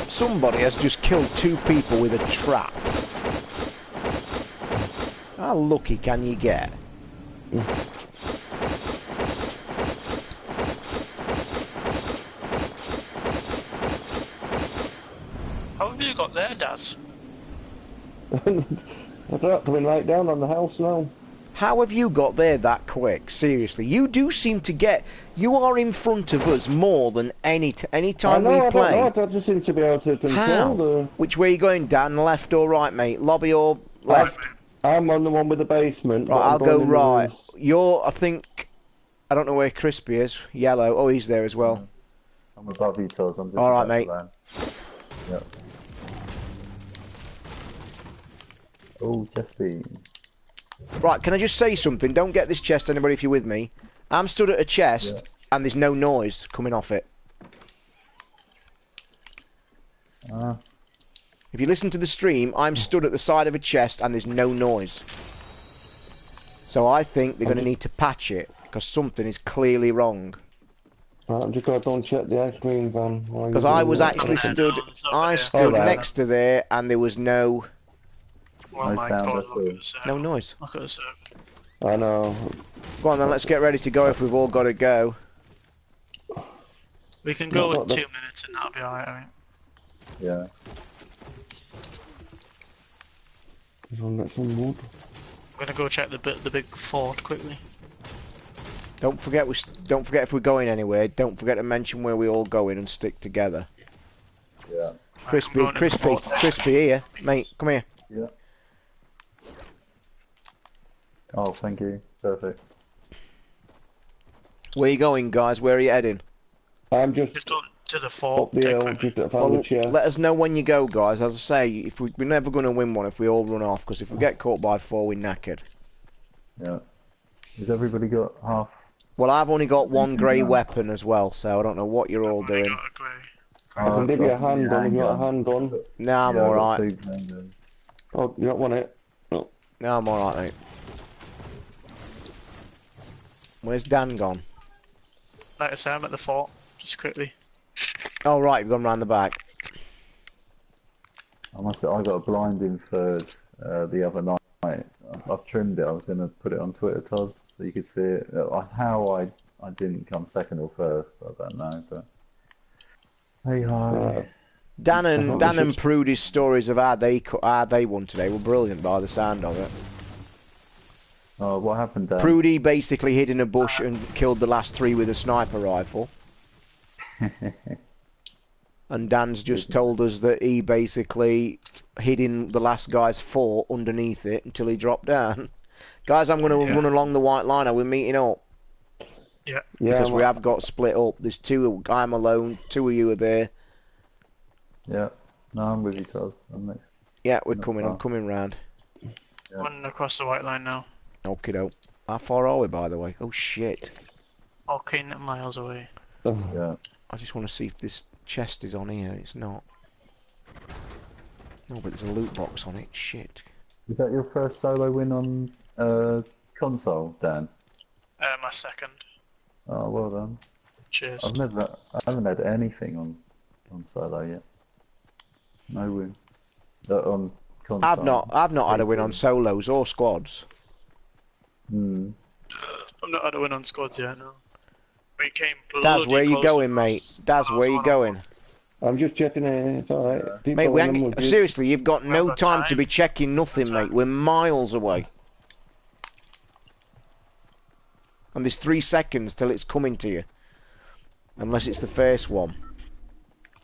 Somebody has just killed 2 people with a trap. How lucky can you get? How have you got there, Daz? I don't know, coming right down on the house now. How have you got there that quick? Seriously, you do seem to get. You are in front of us more than any time we I don't play. know, I just seem to be able to control How? the... Which way are you going, Dan? Left or right, mate? Lobby or left? I'm on the one with the basement. Right, but I'm I'll going go in the right. roof. You're, I think, I don't know where Crispy is. Yellow. Oh, he's there as well. I'm above you, Toz. I'm just All right, about to mate. land. Yep. Oh, chesty. Right, can I just say something? Don't get this chest, anybody, if you're with me. I'm stood at a chest, and there's no noise coming off it. Ah, If you listen to the stream, I'm stood at the side of a chest, and there's no noise. So I think they're going to need to patch it, because something is clearly wrong. Right, I'm just going to go and check the ice cream van. Because I was actually Nothing stood, there, no, there's I nobody. stood Alright. next to there, and there was no Oh No my sound god, at all. look at the server. no noise. Look at the server. I know. Go on then, let's get ready to go if we've all got to go. We can go No, with no. 2 minutes and that'll be alright, I mean. yeah. I'll get some wood. I'm gonna go check the big fort quickly. Don't forget if we're going anywhere. Don't forget to mention where we all go in and stick together. Yeah. Crispy, going to the crispy, fort. crispy here, mate. Come here. Yeah. Oh, thank you. Perfect. Where you going, guys? Where are you heading? I'm just Just go to the fort. up the take hill, quickly. just found Well, the chair. let us know when you go, guys. As I say, if we're never going to win one if we all run off, because if we get caught by 4, we're knackered. Yeah. Has everybody got half? Well, I've only got one Decent grey amount. weapon as well, so I don't know what you're all I've only doing. got a grey. I can give you a handgun if you want a handgun. Nah, I'm Yeah, I've got alright. 2 handguns. Oh, you don't want it? No. Nah, I'm alright, mate. Where's Dan gone? Like I say, I'm at the fort. Just quickly. Oh, right, you've gone round the back. I got a blinding third the other night. I've trimmed it. I was going to put it on Twitter, Toz, so you could see it. How I didn't come second or first, I don't know, but hey ho. Dan I and thought we should- Prudy's stories of how they won today were brilliant by the sound of it. Oh, what happened, Dan? Prudy basically hid in a bush and killed the last 3 with a sniper rifle. And Dan's just told us that he basically hid in the last guy's fort underneath it until he dropped down. Guys, I'm going to run along the white line. Are we meeting up? Yeah. Yeah, Because we have got split up. There's 2, I'm alone, 2 of you are there. Yeah. No, I'm with you, Toz. I'm next. Yeah, we're Not coming, far. I'm coming round. Yeah. Running across the white line now. Okie doke. How far are we, by the way? Oh shit. Okay, miles away. Yeah. I just want to see if this chest is on here. It's not. No, but there's a loot box on it. Shit. Is that your first solo win on console, Dan? My second. Oh, well done. Cheers. I haven't had anything on solo yet. No win. On console. I've not had a win on solos or squads. Hmm. I'm not had a win on squads yet, no. We came Daz, where you bloody going, close. mate? Daz, where you going? I'm just checking it. It's alright. Keep Mate, we going, ain't, we'll just- seriously, you've got We no haven't got time to time. be checking nothing, No mate. time. We're miles away. And there's 3 seconds till it's coming to you. Unless it's the first one.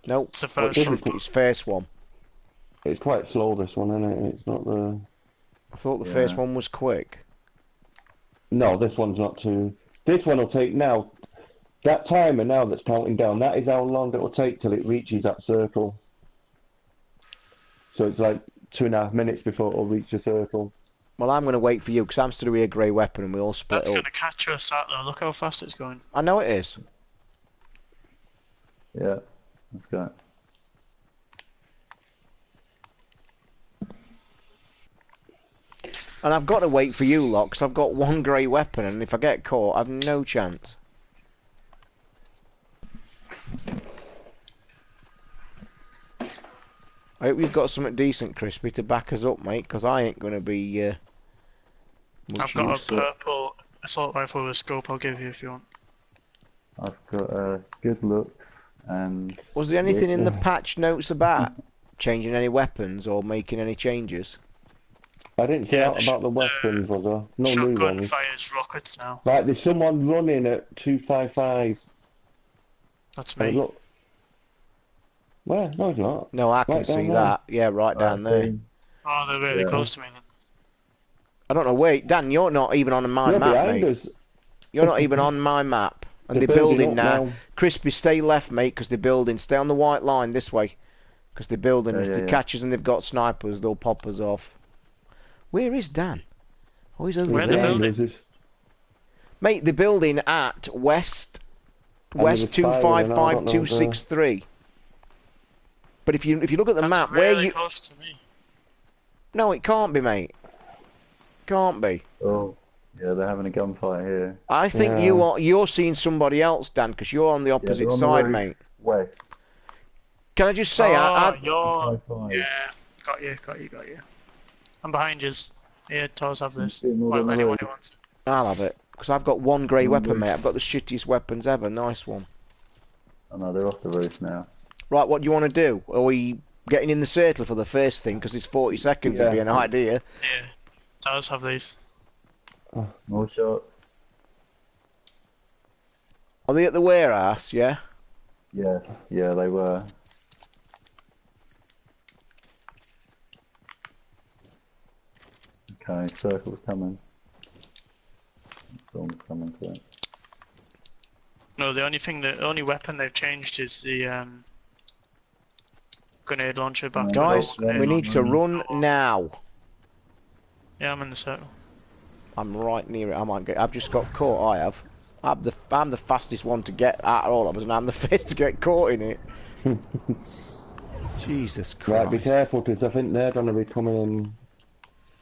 Nope. It's the first it's, one. it's first one. It's quite slow, this one, isn't it? It's not the... I thought the Yeah. first one was quick. No, this one's not too... This one will take now... That timer now that's counting down, that is how long it will take till it reaches that circle. So it's like 2.5 minutes before it'll reach the circle. Well, I'm going to wait for you, because I'm still with a grey weapon and we all split That's up. gonna catch us out there. Look how fast it's going. I know it is. Yeah. Let's go. And I've got to wait for you lot, because I've got 1 grey weapon, and if I get caught, I've no chance. I hope you've got something decent, Crispy, to back us up, mate, because I ain't going to be much I've got use. a purple assault rifle with a scope. I'll give you if you want. I've got good looks and Was there anything in the Yeah. patch notes about changing any weapons or making any changes? I didn't say Yeah, out about the weapons, was there? No new shotgun ones. fires rockets now. Right, there's someone running at 255. That's Oh, me. look. Where? No, it's not. No, I can Right down see there. that. Yeah, right down there. See, Oh, they're really Yeah. close to me then. I don't know. Wait, Dan, you're not even on my You're map, behind mate. us. You're not even on my map. And They're they're building building up now. now. Crispy, stay left, mate, because they're building. Stay on the white line this way. Because they're building. Yeah, If yeah, they yeah. catch us and they've got snipers, they'll pop us off. Where is Dan? Oh, he's over Where there. they're building? Behind us. Mate, they're building at West And there was West firing, I don't know 255263. But if you look at the That's map, really where you... close to me. No, it can't be, mate. Can't be. Oh, yeah, they're having a gunfight here. I think Yeah. you're seeing somebody else, Dan, because you're on the Yeah, opposite they're on side, the roof, mate. west. Can I just say, You're... 5-5. Yeah, got you. I'm behind you. Yeah, Toz have this. see them all Well, on the anyone road. who wants it. I'll have it. Because I've got one grey On the weapon, roof. mate. I've got the shittiest weapons ever. Nice one. Oh no, they're off the roof now. Right, what do you want to do? Are we getting in the circle for the first thing? Because it's 40 seconds would be an idea. Yeah, Toz have these. More shots. Are they at the warehouse, yeah? Yes, yeah, they were. Okay, circle's coming. Storm's coming quick. No, the only weapon they've changed is the grenade launcher back. to Guys, the old we grenade need to launcher. run now. Yeah, I'm in the circle. I'm right near it. I might get. I've just got caught. I have. I'm the fastest one to get out of all of us, and I'm the first to get caught in it. Jesus Christ! Right, be careful, because I think they're going to be coming in.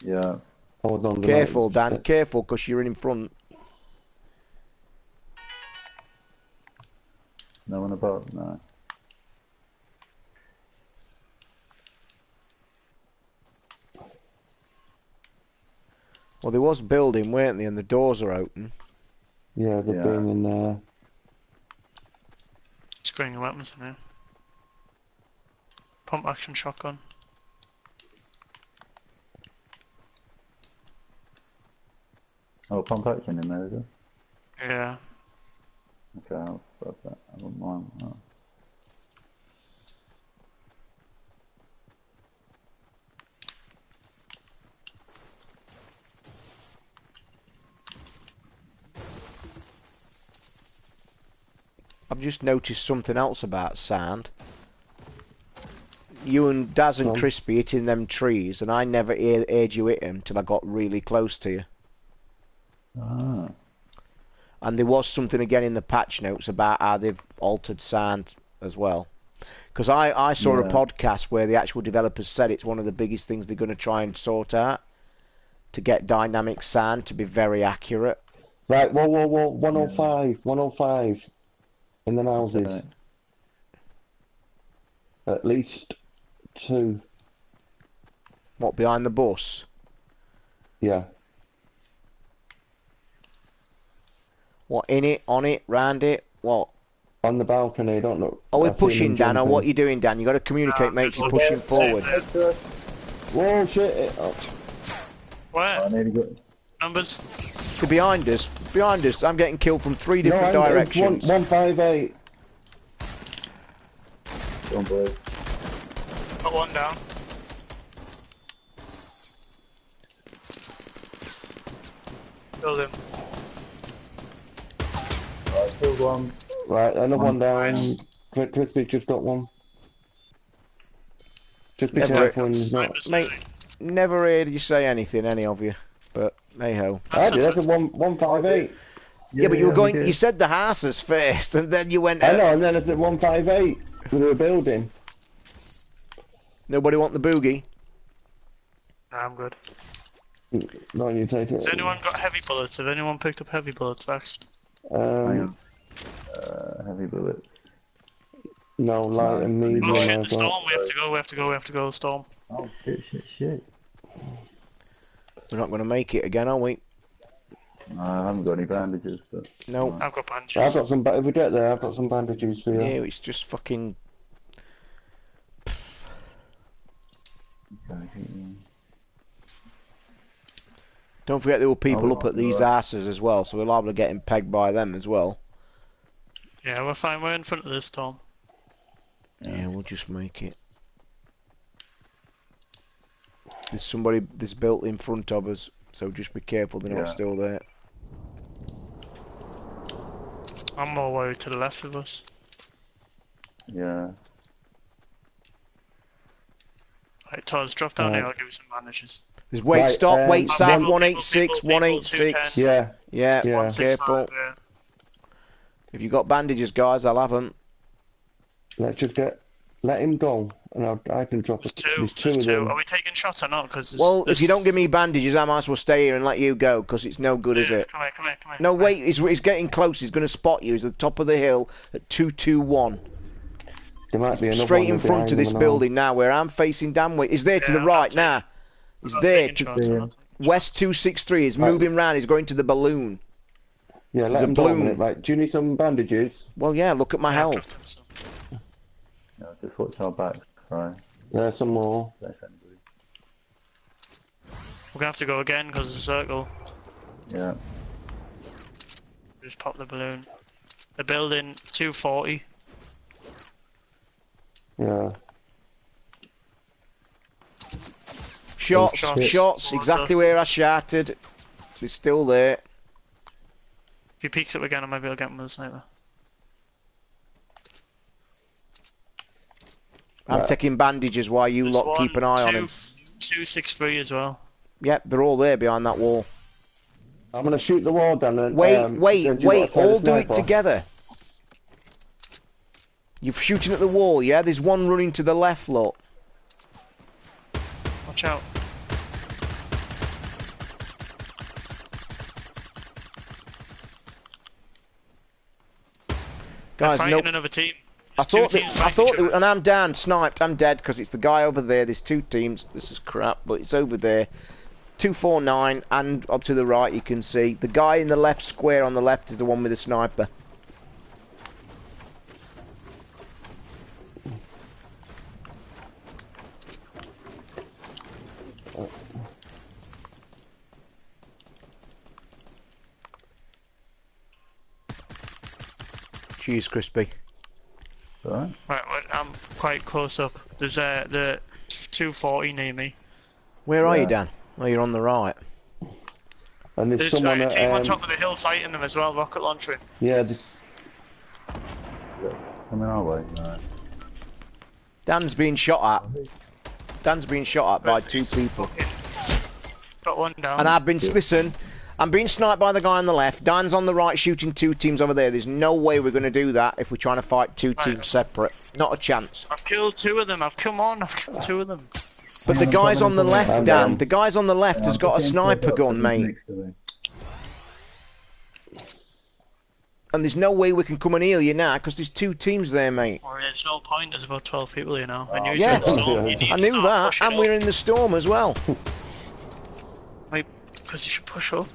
Yeah. Hold on. Careful, Dan. Careful, because you're in front. No one above? No. Well, there was building, weren't they? And the doors are open. Yeah, they've Yeah. been in there. Just bringing weapons in here. Pump action shotgun. Oh, pump action in there, is it? Yeah. Okay, I'll grab that. I don't mind. Oh. I've just noticed something else about sound. You and Daz and Crispy hitting them trees, and I never heard you hit them till I got really close to you. Ah. And there was something again in the patch notes about how they've altered sound as well. Because I saw a Yeah. podcast where the actual developers said it's one of the biggest things they're going to try and sort out to get dynamic sound to be very accurate. Right, whoa, 105, 105 in the houses. Okay. At least 2. What, behind the bus? Yeah. What, in it, on it, round it? What? On the balcony, don't look. Oh, we're I see them pushing, Dan, or jumping. what are you doing, Dan? You got to communicate, mate, you're pushing forward. Whoa, shit. Oh. Where? I need to get. Numbers? They're behind us. Behind us. I'm getting killed from 3 different No, directions. 158. Go on, boys. Got one down. Killed him. Right, killed one. Right, another one down. Nice. Crispy just got one. Just be Let's careful go. when he's not. Snipers Mate, moving. never heard you say anything, any of you. But, hey-ho. I did, that's a 158. Yeah, but you were we going. did. You said the houses first, and then you went. I know, and then it's at 158 with a building. Nobody want the boogie. Nah, I'm good. No, you take it. Has anyone got heavy bullets? Have anyone picked up heavy bullets, Max? Hang on. Heavy bullets. No, light and medium. Oh shit, I've the got. storm, we have to go, storm. Oh, shit. We're not going to make it again, are we? No, I haven't got any bandages, but. No. I've got I've bandages. got some. If we get there, I've got some bandages for you. Yeah, it's just fucking. Okay. Don't forget there were people up at these asses as well, so we're liable to getting pegged by them as well. Yeah, we're fine. We're in front of the storm. Yeah, we'll just make it. There's somebody that's built in front of us, so just be careful they're not still there. I'm more worried to the left of us. Yeah. Right, Toz, drop down here. I'll give you some bandages. There's wait, stop, wait, staff, people, 186, people, 186. Yeah. Yeah, Yeah. careful. Yeah. If you got bandages, guys, I'll have them. Let's just let him go, and I can drop it. There's two of them. Are we taking shots or not? Well, if you don't give me bandages, I might as well stay here and let you go, because it's no good, is it? Come here. No, wait, he's getting close. He's going to spot you. He's at the top of the hill at 221. There might be another straight one in front of this building now, where I'm facing Danway. He's there to the right now. He's there to West 263. He's moving round. He's going to the balloon. Yeah, let him go a minute. Right, do you need some bandages? Well, yeah, look at my health. Yeah, just watch our backs, sorry. There's some more. There's anybody. We're gonna have to go again because of the circle. Yeah. Just pop the balloon. The building 240. Yeah. Shots, exactly where I shouted. He's still there. If he peeks up again, I might be able to get him with a sniper. I'm taking bandages while you lot keep an eye on him. 263 as well. Yep, they're all there behind that wall. I'm gonna shoot the wall down and wait, all do it together. You're shooting at the wall, yeah? There's one running to the left, look. Watch out. Guys, another team. I thought, and I'm down, sniped, I'm dead, because it's the guy over there. There's two teams. This is crap, but it's over there. 249, and up to the right you can see. The guy in the left square on the left is the one with the sniper. Cheers, Crispy. Alright. Right, I'm quite close up. There's the 240 near me. Where are you, Dan? Oh, you're on the right. And there's someone a team on top of the hill fighting them as well, rocket launchering. Yeah, Coming our way. No. Dan's being shot at. Dan's being shot at by two people. Got one down. And I've been, listen, I'm being sniped by the guy on the left. Dan's on the right shooting two teams over there. There's no way we're going to do that if we're trying to fight two teams separate. Not a chance. I've killed two of them. I've killed two of them. But the guy's on the left, Dan. The guy's on the left has got a sniper gun, mate. And there's no way we can come and heal you now, because there's two teams there, mate. Or there's no point, there's about 12 people here now. I knew yeah, I knew that, and we're in the storm as well. Wait, because you should push up.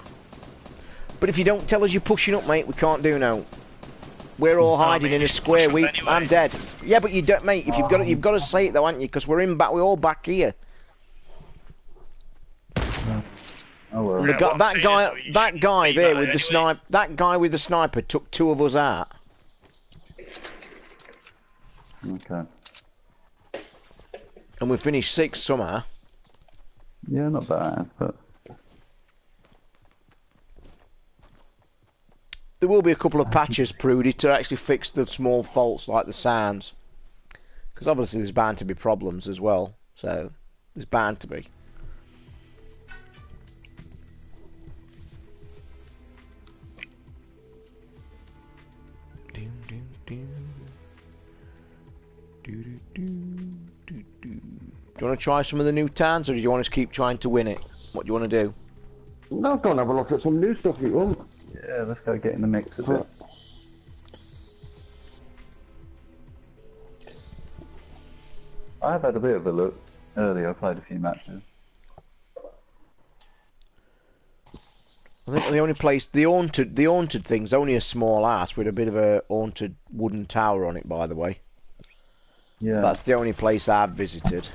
But if you don't tell us you're pushing up, mate, we can't do no. We're all hiding in a square. I'm dead. Yeah, but you don't, mate. If you've got to say it though, haven't you? Because we're all back here. Oh well. That guy there with the sniper. That guy with the sniper took two of us out. Okay. And we finished sixth somehow. Yeah, not bad, but. There will be a couple of patches, Prudy, to actually fix the small faults like the sounds. Because obviously there's bound to be problems as well. So, there's bound to be. Do you want to try some of the new towns, or do you want to keep trying to win it? What do you want to do? No, go and have a look at some new stuff you want. Yeah, let's go get in the mix a bit. I've had a bit of a look earlier. I played a few matches. I think the only place, the haunted thing's only a small house with a bit of a haunted wooden tower on it, by the way. Yeah. That's the only place I've visited.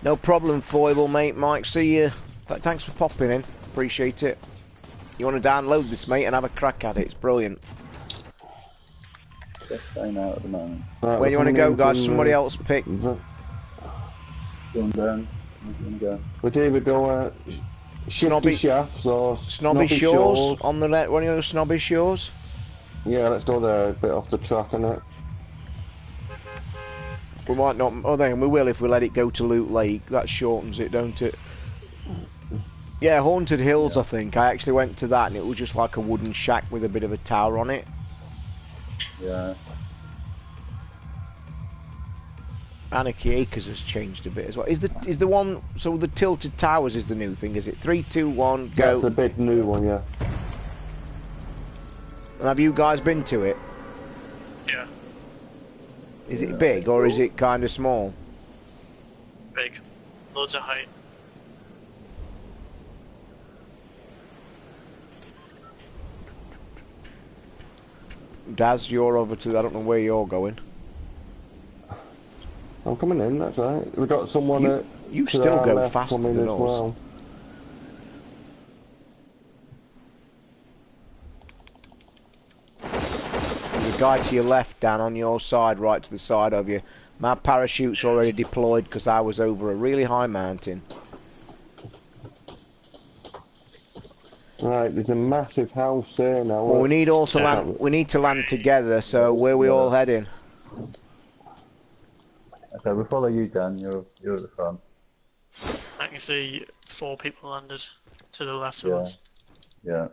No problem, Foible, mate. Mike, see you. Thanks for popping in. Appreciate it. You want to download this, mate, and have a crack at it? It's brilliant. Just staying out at the moment. Right, Where do you want to go, guys? from, Somebody else pick. Going down. Where's it gonna go? We'd either go Shifty Shafts or Snobby Shores on the net. One of those Snobby Shores. Yeah, let's go there, a bit off the track, innit? We might not. Oh, then we will if we let it go to Loot Lake. That shortens it, don't it? Yeah, Haunted Hills. I think I actually went to that, and it was just like a wooden shack with a bit of a tower on it. Yeah. Anarchy Acres has changed a bit as well. Is the one? So the Tilted Towers is the new thing, is it? 3, 2, 1, go. That's a big new one, yeah. And have you guys been to it? Yeah. Is it big or is it kind of small? Big. Loads of height. Daz, you're over to. I don't know where you're going. I'm coming in, that's right. We've got someone You to still our go left faster coming than as us. well. There's a guy to your left, Dan, on your side, right to the side of you. My parachute's already deployed because I was over a really high mountain. Right, there's a massive house there now. Well, we need all to land. We need to land together. So where are we all heading? Okay, we'll follow you, Dan. You're at the front. I can see 4 people landed to the left Yeah. of us. Yeah.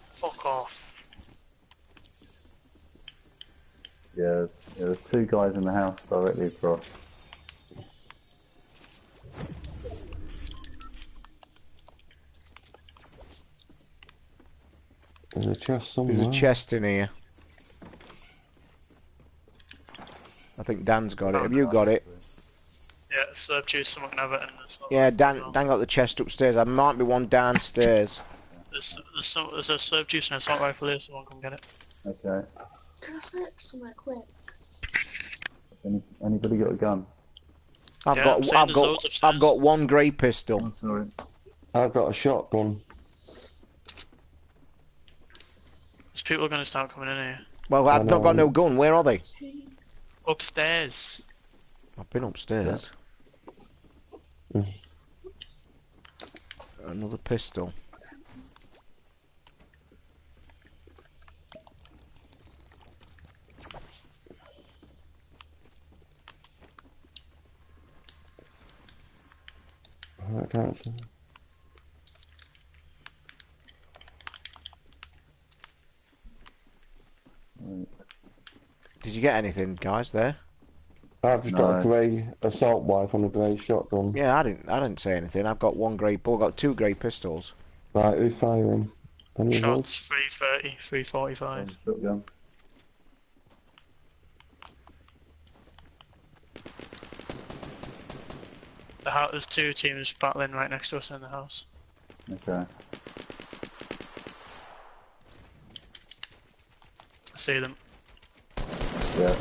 Fuck off. Yeah, there's 2 guys in the house directly across. There's a chest somewhere. There's a chest in here. I think Dan's got it. Have you got it? Yeah, serve juice, someone can have it. And Yeah, Dan got the chest upstairs. There might be one downstairs. There's a serve juice and an assault rifle here, someone come get it. Okay. Can I fix somewhere quick? Has anybody got a gun? I've Yeah, I'm saying there's loads upstairs. I've got one grey pistol. Oh, sorry. I've got a shotgun. There's people going to start coming in here. Well, I've not got no gun. Where are they? Upstairs. I've been upstairs. Another pistol. I can't see. Right. Did you get anything, guys? There? I've just got a No. grey assault rifle and a grey shotgun. Yeah, I didn't say anything. I've got one grey. I've got 2 grey pistols. Right, who's firing? Any of us? Shots 330, 345. Shotgun. There's 2 teams battling right next to us in the house. Okay. I see them. Yeah.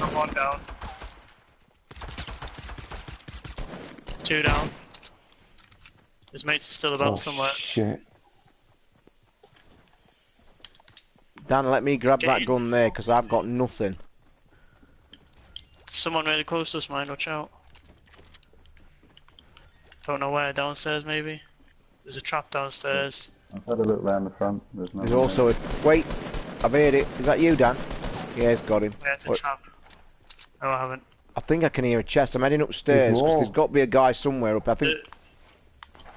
I'm 1 down. 2 down. His mates are still about Oh, somewhere. shit. Dan, let me grab Get that you- gun there because I've got nothing. Someone really close to us, mind, watch out. Don't know where, downstairs maybe? There's a trap downstairs. I've had a look round the front. There's nothing There's also a... Wait, I've heard it. Is that you, Dan? Yeah, it's got him. Yeah, it's a What- trap. No, I haven't. I think I can hear a chest. I'm heading upstairs because there's got to be a guy somewhere up. I think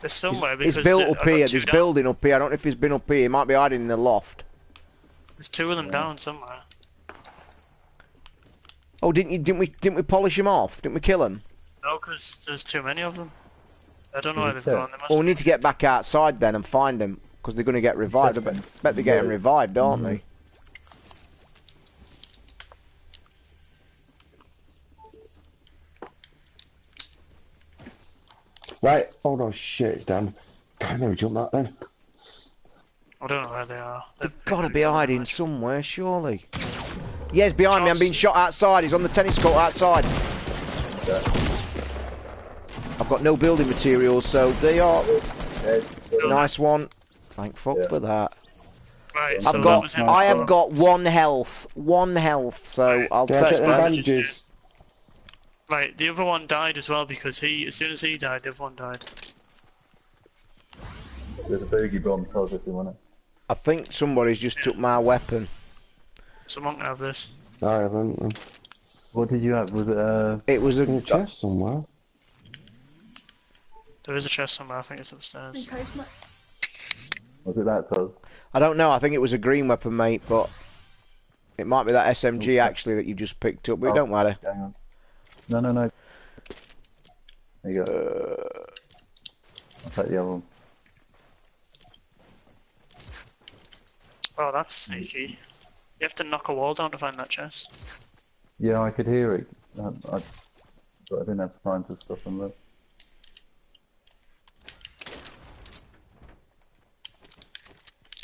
There's somewhere it's because built I've up got here. 2 There's down. building up here. I don't know if he's been up here. He might be hiding in the loft. There's 2 of them down somewhere. Oh, didn't we polish him off? Didn't we kill him? No, because there's too many of them. I don't know where Is they've it gone. They must Well, we need to get back outside then and find them because they're going to get revived. I bet they're getting revived, aren't they? Right, hold on, shit, it's Dan. Can't never jump that then. I don't know where they are. They've got to be hiding somewhere, surely. Yes, behind me. I'm being shot outside. He's on the tennis court outside. I've got no building materials, so they are. Nice one. Thank fuck for that. Right, so I have got 1 health. 1 health, so I'll take that. Bandages. Right, the other one died as well because as soon as he died, the other one died. There's a boogie bomb, Toz, if you want it. I think somebody's just took my weapon. Someone can have this. I haven't. What did you have? Was it It was In a chest somewhere. There is a chest somewhere, I think it's upstairs. was it that, Toz? I don't know. I think it was a green weapon, mate, but it might be that SMG actually that you just picked up. But it don't matter. Hang on. No. There you go. I'll take the other one. Oh, that's sneaky. You have to knock a wall down to find that chest. Yeah, I could hear it, but I didn't have time to stop and look.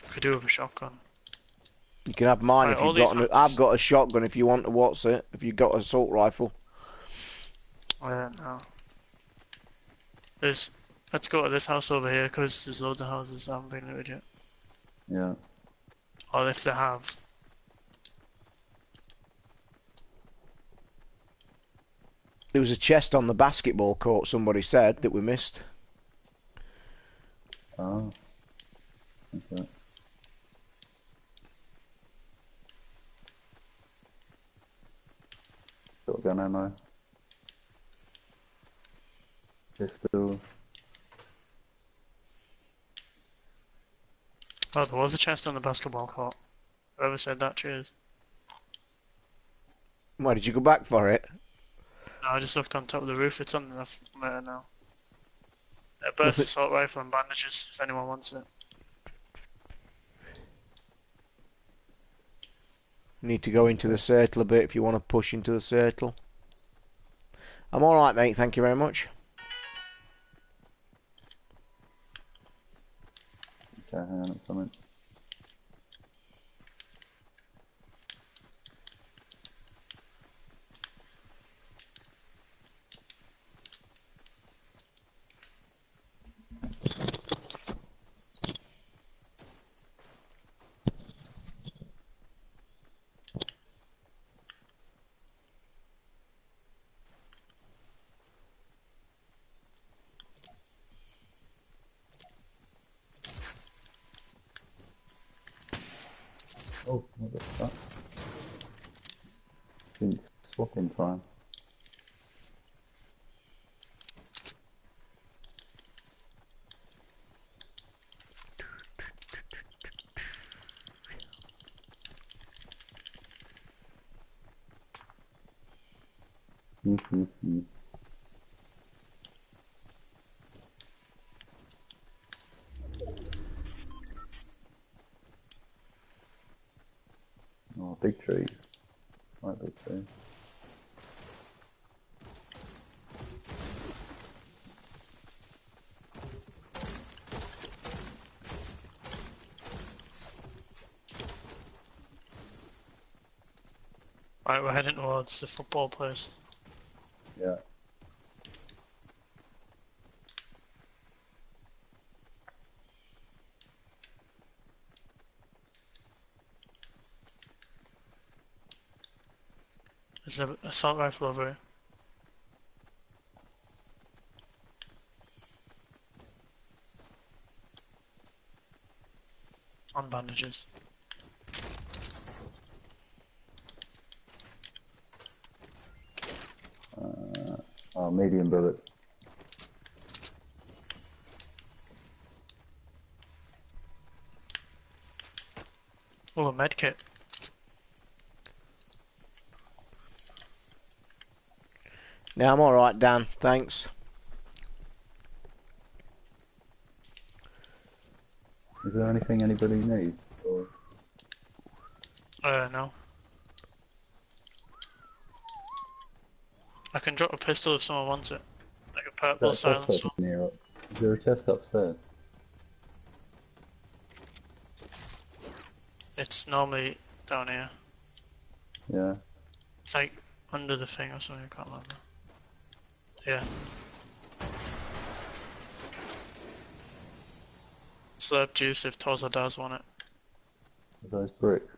Could do with a shotgun. You can have mine Right, if you've got. I've got a shotgun if you want to. What's it? If you've got an assault rifle. No. Let's go to this house over here because there's loads of houses that haven't been looted yet. Yeah. Or if they have. There was a chest on the basketball court. Somebody said that we missed. Oh. Okay. Shotgun ammo. Pistols. Oh, there was a chest on the basketball court. Whoever said that, cheers. Why did you go back for it? No, I just looked on top of the roof. It's on the there now. A burst assault rifle and bandages if anyone wants it. Need to go into the circle a bit if you want to push into the circle. I'm alright, mate. Thank you very much. Okay, hang on, it's coming. Oh, what the fuck? Didn't swap in time. Oh, big tree. Right, big tree. Right, we're heading towards the football place. Yeah. There's an assault rifle over here. On bandages. Oh, medium bullets. Oh, a med kit. Yeah, I'm alright, Dan. Thanks. Is there anything anybody needs? Or... No. I can drop a pistol if someone wants it. Like a purple Is there a chest silencer. up near? Is there a chest upstairs? It's normally down here. Yeah. It's like under the thing or something, I can't remember. Yeah. Slurp juice if Tozza does want it. Is those bricks?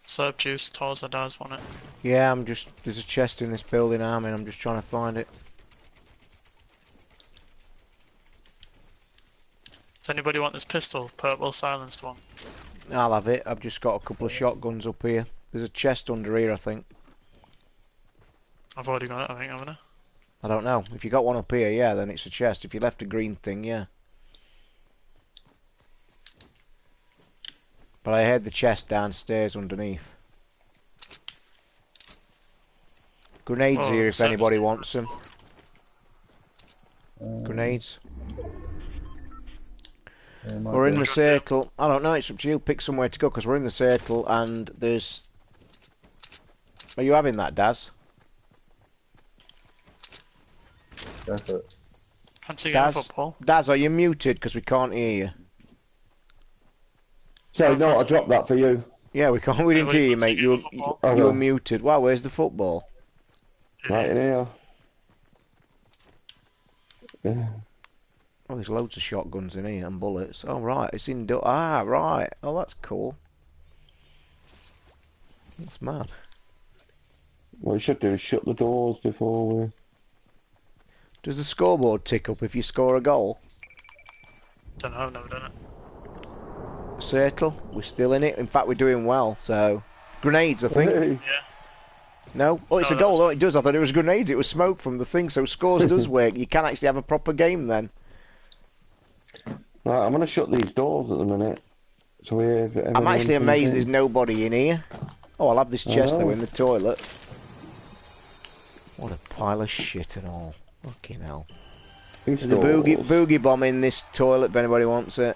Slurp juice, Tozza does want it. Yeah, there's a chest in this building I'm in, I'm just trying to find it. Does anybody want this pistol? Purple silenced one. I'll have it, I've just got a couple of shotguns up here. There's a chest under here, I think. I've already got it, I think, haven't I? I don't know. If you got one up here, yeah, then it's a chest. If you left a green thing, yeah. But I heard the chest downstairs underneath. Grenades Oh, here if so anybody just- wants them. Grenades. Yeah, might We're in be. the circle. I don't know, it's up to you. Pick somewhere to go because we're in the circle and there's... Are you having that, Daz? Go for it. Fancy going Daz, football? Daz, are you muted because we can't hear you? So, no, I dropped that for you. Yeah, we can't. We didn't hear you, mate. You were Oh, you were well. muted. Wow, where's the football? Right in here. Yeah. Oh, there's loads of shotguns in here and bullets. Oh, right, it's in... Ah, right. Oh, that's cool. That's mad. What you should do is shut the doors before we... Does the scoreboard tick up if you score a goal? Don't know, I've never done it. Circle, we're still in it. In fact, we're doing well, so... Grenades, I think. Hey. Yeah. No? Oh, it's No, a that goal. was- Oh, it does. I thought it was grenades. It was smoke from the thing, so scores does work. You can actually have a proper game then. Right, I'm going to shut these doors at the minute. So we have I'm actually amazed there's in. nobody in here. Oh, I'll have this chest, though, know. in the toilet. What a pile of shit and all. Fucking hell. These There's a doors. boogie bomb in this toilet if anybody wants it.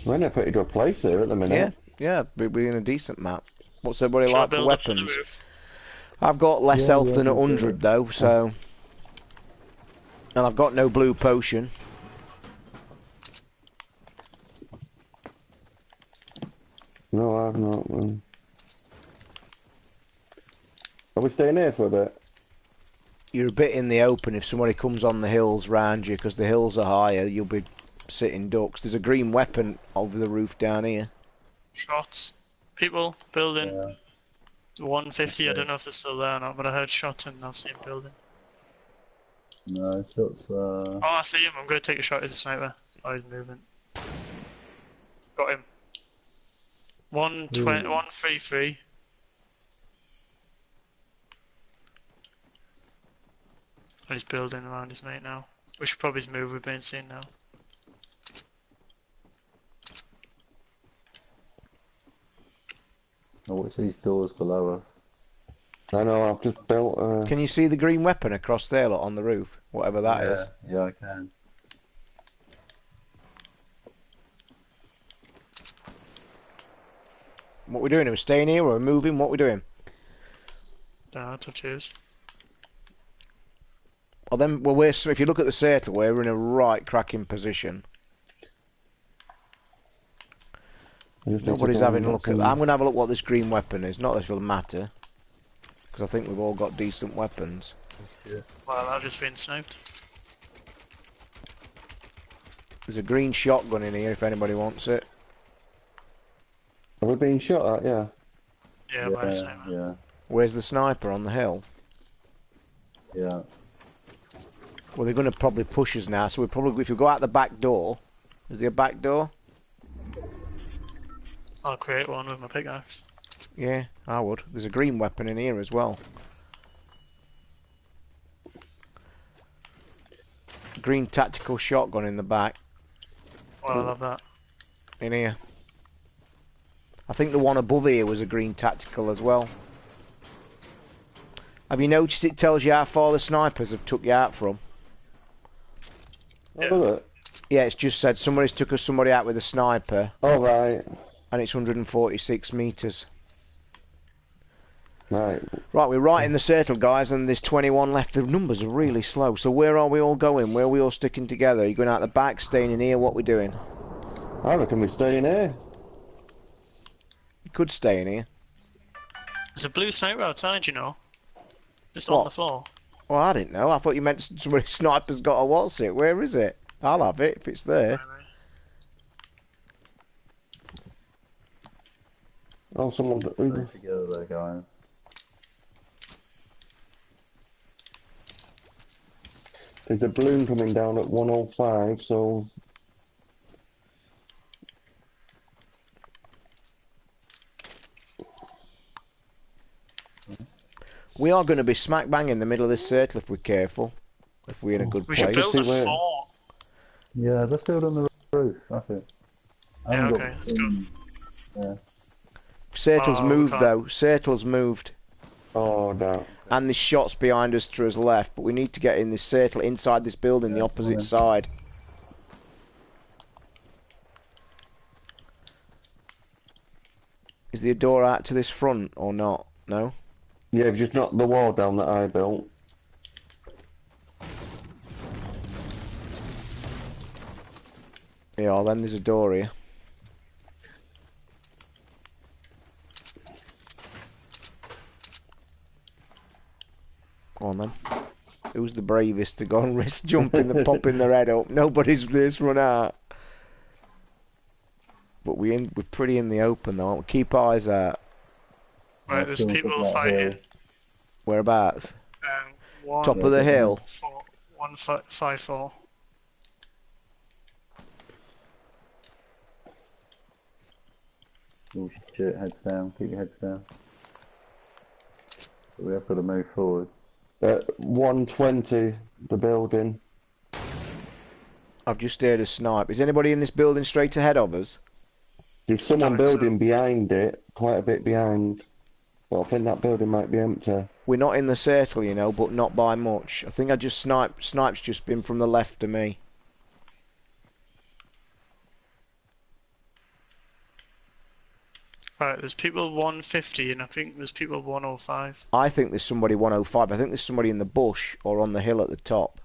We're in a pretty good place here at the minute. Yeah, we're in a decent map. What's everybody Shall I like for build up to the weapons? roof? I've got less Yeah, health yeah, than I can see 100 it. though, so... And I've got no blue potion. No, I've not. Are we staying here for a bit? You're a bit in the open if somebody comes on the hills round you, because the hills are higher, you'll be sitting ducks. There's a green weapon over the roof down here. Shots. People, building. Yeah. 150, I Okay. don't know if they're still there or not, but I heard shot and I've seen building. No, shots. Oh, I see him, I'm going to take a shot as a sniper. Oh, he's moving. Got him. 133. Oh, he's building around his mate now. We should probably move, we're being seen now. Oh, what's these doors below us? I know, I've just built Can you see the green weapon across there, look, on the roof? Whatever that is. Yeah, I can. What we doing? Are we staying here or are we moving? What we doing? Don't know, that's up to you. Well, then, well, if you look at the circle, we're in a right cracking position. Nobody's having a look at that. I'm going to have a look what this green weapon is. Not that it'll matter. Because I think we've all got decent weapons. Well, I've just been sniped. There's a green shotgun in here if anybody wants it. Are we being shot at? Yeah. Yeah, by a sniper. Yeah, Where's the sniper? On the hill? yeah. Well, they're going to probably push us now, so we probably, if we go out the back door... Is there a back door? I'll create one with my pickaxe. Yeah, I would. There's a green weapon in here as well. Green tactical shotgun in the back. Well, I love that. In here. I think the one above here was a green tactical as well. Have you noticed it tells you how far the snipers have took you out from? Yeah. Oh, look. Yeah, it's just said somebody's took somebody out with a sniper, All right. and it's 146 metres. Right. Right, we're right in the circle, guys, and there's 21 left. The numbers are really slow. So where are we all going? Where are we all sticking together? Are you going out the back, staying in here? What are we doing? I reckon we stay in here. You could stay in here. There's a blue sniper outside, you know. Just What? on the floor. Well, I didn't know. I thought you meant somebody sniper's got a what's it? Where is it? I'll have it if it's there. Oh, someone. Stay together there, guys. There's a balloon coming down at 105, so. We are going to be smack bang in the middle of this circle if we're careful. If we're in a good We place. should build a fort. Yeah, let's build on the roof. I think. I Yeah, haven't okay, got let's go. Yeah. Sertle's Oh, we moved can't. though. Sertle's moved. Oh, no. And there's shots behind us to his left, but we need to get in this circle inside this building, the opposite side. Is there a door out to this front or not? No? Yeah, you've just knocked the wall down that I built. Yeah, well, then there's a door here. Go on then. Who's the bravest to go and risk jumping and popping their head up? Nobody's this run out. But we're pretty in the open though, aren't we? Keep eyes out. Right, there's people fighting. Whereabouts? One, Top of the hill. 154. Oh shit, heads down, keep your heads down. But we have got to move forward. 120, the building. I've just heard a snipe. Is anybody in this building straight ahead of us? There's someone Don't think so. building behind it, quite a bit behind. But I think that building might be empty. We're not in the circle, you know, but not by much. I think I just sniped. Snipe's just been from the left of me. Right, there's people 150 and I think there's people 105. I think there's somebody 105. I think there's somebody in the bush or on the hill at the top.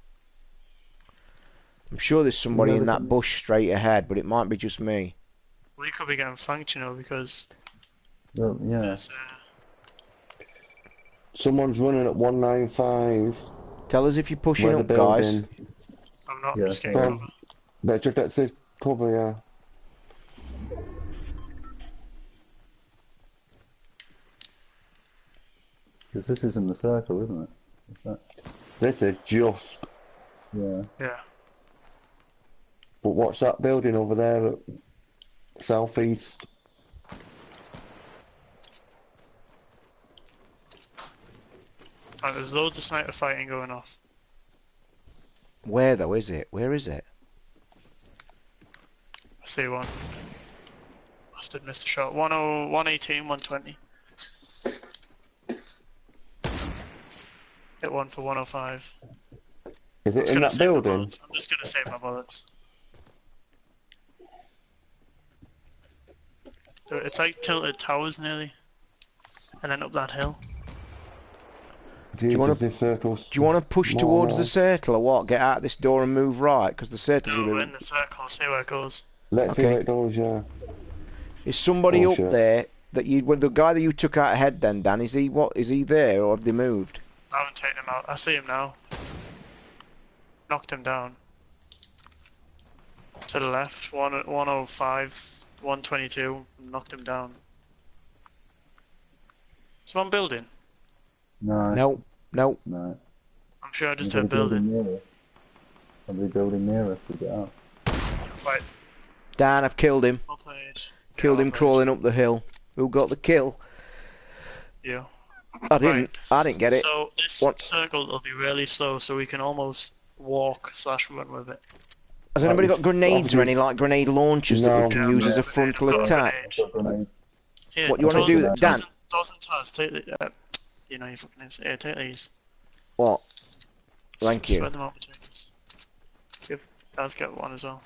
I'm sure there's somebody in that bush straight ahead, but it might be just me. We could be getting flanked, you know, because Well, yeah. there's, Someone's running at 195. Tell us if you're pushing Where up, the guys. building. I'm not Yeah, just getting Go on. cover. That's it. Cover, yeah. Because this is in the circle, isn't it? Is that? This is just. Yeah. Yeah. But what's that building over there at southeast? Right, there's loads of sniper fighting going off. Where though is it? Where is it? I see one. Bastard missed a shot. 118, 120. Hit one for 105. Is it Just in gonna that save my building? bullets. I'm just gonna save my bullets. So it's like tilted towers nearly. And then up that hill. Jesus, wanna- this circle's Do you want to push small towards now. the circle or what? Get out this door and move right, because the circle's No, gonna we're be... in the circle, see where it goes. Let's see Okay. where it goes, yeah. Is somebody up Bullshit. there that you... Well, the guy that you took out ahead then, Dan, is he what? Is he there or have they moved? I haven't taken him out. I see him now. Knocked him down. To the left, 105, 122, knocked him down. Is one building? No. No, no. No. I'm sure I just Somebody heard building. near us. Somebody building near us to get up. Right, Dan, I've killed him. well played. Killed Yeah, him well crawling up the hill. Who got the kill? played. Yeah. I didn't. Right. I didn't get it. So this What? circle will be really slow, so we can almost walk/run with it. Has anybody got grenades or any like grenade launchers that No. we can Yeah, use I've as a got a frontal grenade. attack? Got grenades. Here, What, you wanna do that, Dan? Doesn't Taz take the, you know your fucking names. Here, take these. What? Thank you. Spread them out between us. Give Taz get one as well.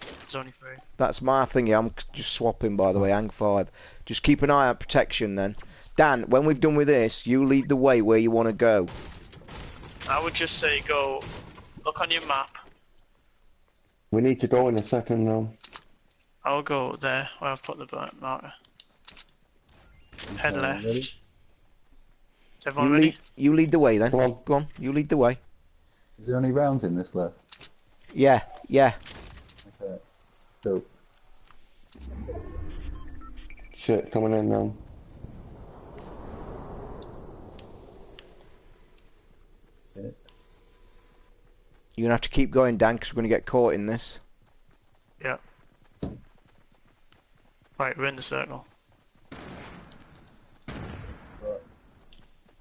There's only 3. That's my thing. Yeah, I'm just swapping by the way. Hang 5. Just keep an eye out protection then. Dan, when we've done with this, you lead the way where you want to go. I would just say go, look on your map. We need to go in a second now. I'll go there where I've put the marker. Head left. Ready? Is everyone ready? You lead the way then. Come on. Go on, you lead the way. Is there any rounds in this left? Yeah, yeah. Okay. Go. Shit, coming in now. Okay. You're gonna have to keep going, Dan, because we're gonna get caught in this. Yeah. Right, we're in the circle.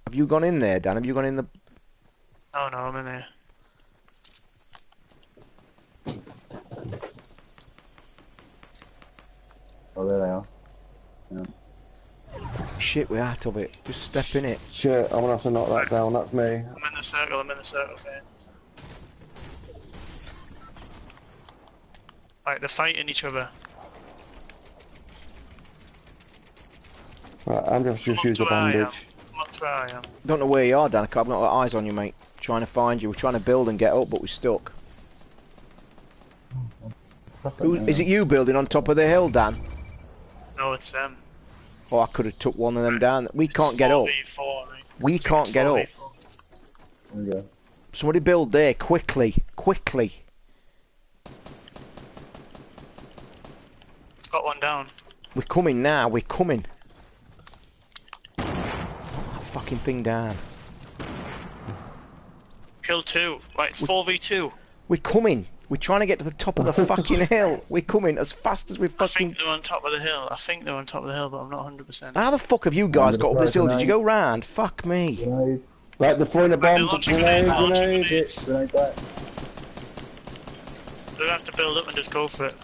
Have you gone in there, Dan? Have you gone in the... Oh no, I'm in there. Oh, there they are. Yeah. Shit, we're out of it. Just step in it. Shit, I'm gonna have to knock that down, that's me. I'm in the circle, man. Right, they're fighting each other. Right, I'm just Come up use to a where I am. bandage. Come up to where I am. Don't know where you are, Dan. I've not got eyes on you, mate. Trying to find you. We're trying to build and get up, but we're stuck. Stuff like Who, that. is it you building on top of the hill, Dan? No, it's them. Oh, I could have took one of them down. We It's can't get up. 4v4, I think. We can't get up. 4v4. There we go. Somebody build there, quickly. Quickly. Got one down. We're coming now, we're coming. Knock that fucking thing down. Kill 2. Right, it's 4v2. We're coming. We're trying to get to the top of the fucking hill. We're coming as fast as we I fucking... think they're on top of the hill. But I'm not 100%. How the fuck have you guys got up this hill? Did you Grenade. go round? Fuck me. Grenade. Right, they're throwing a They're bomb. launching Grenade, grenades, launching grenade. grenades. Grenade back. They're gonna have to build up and just go for it.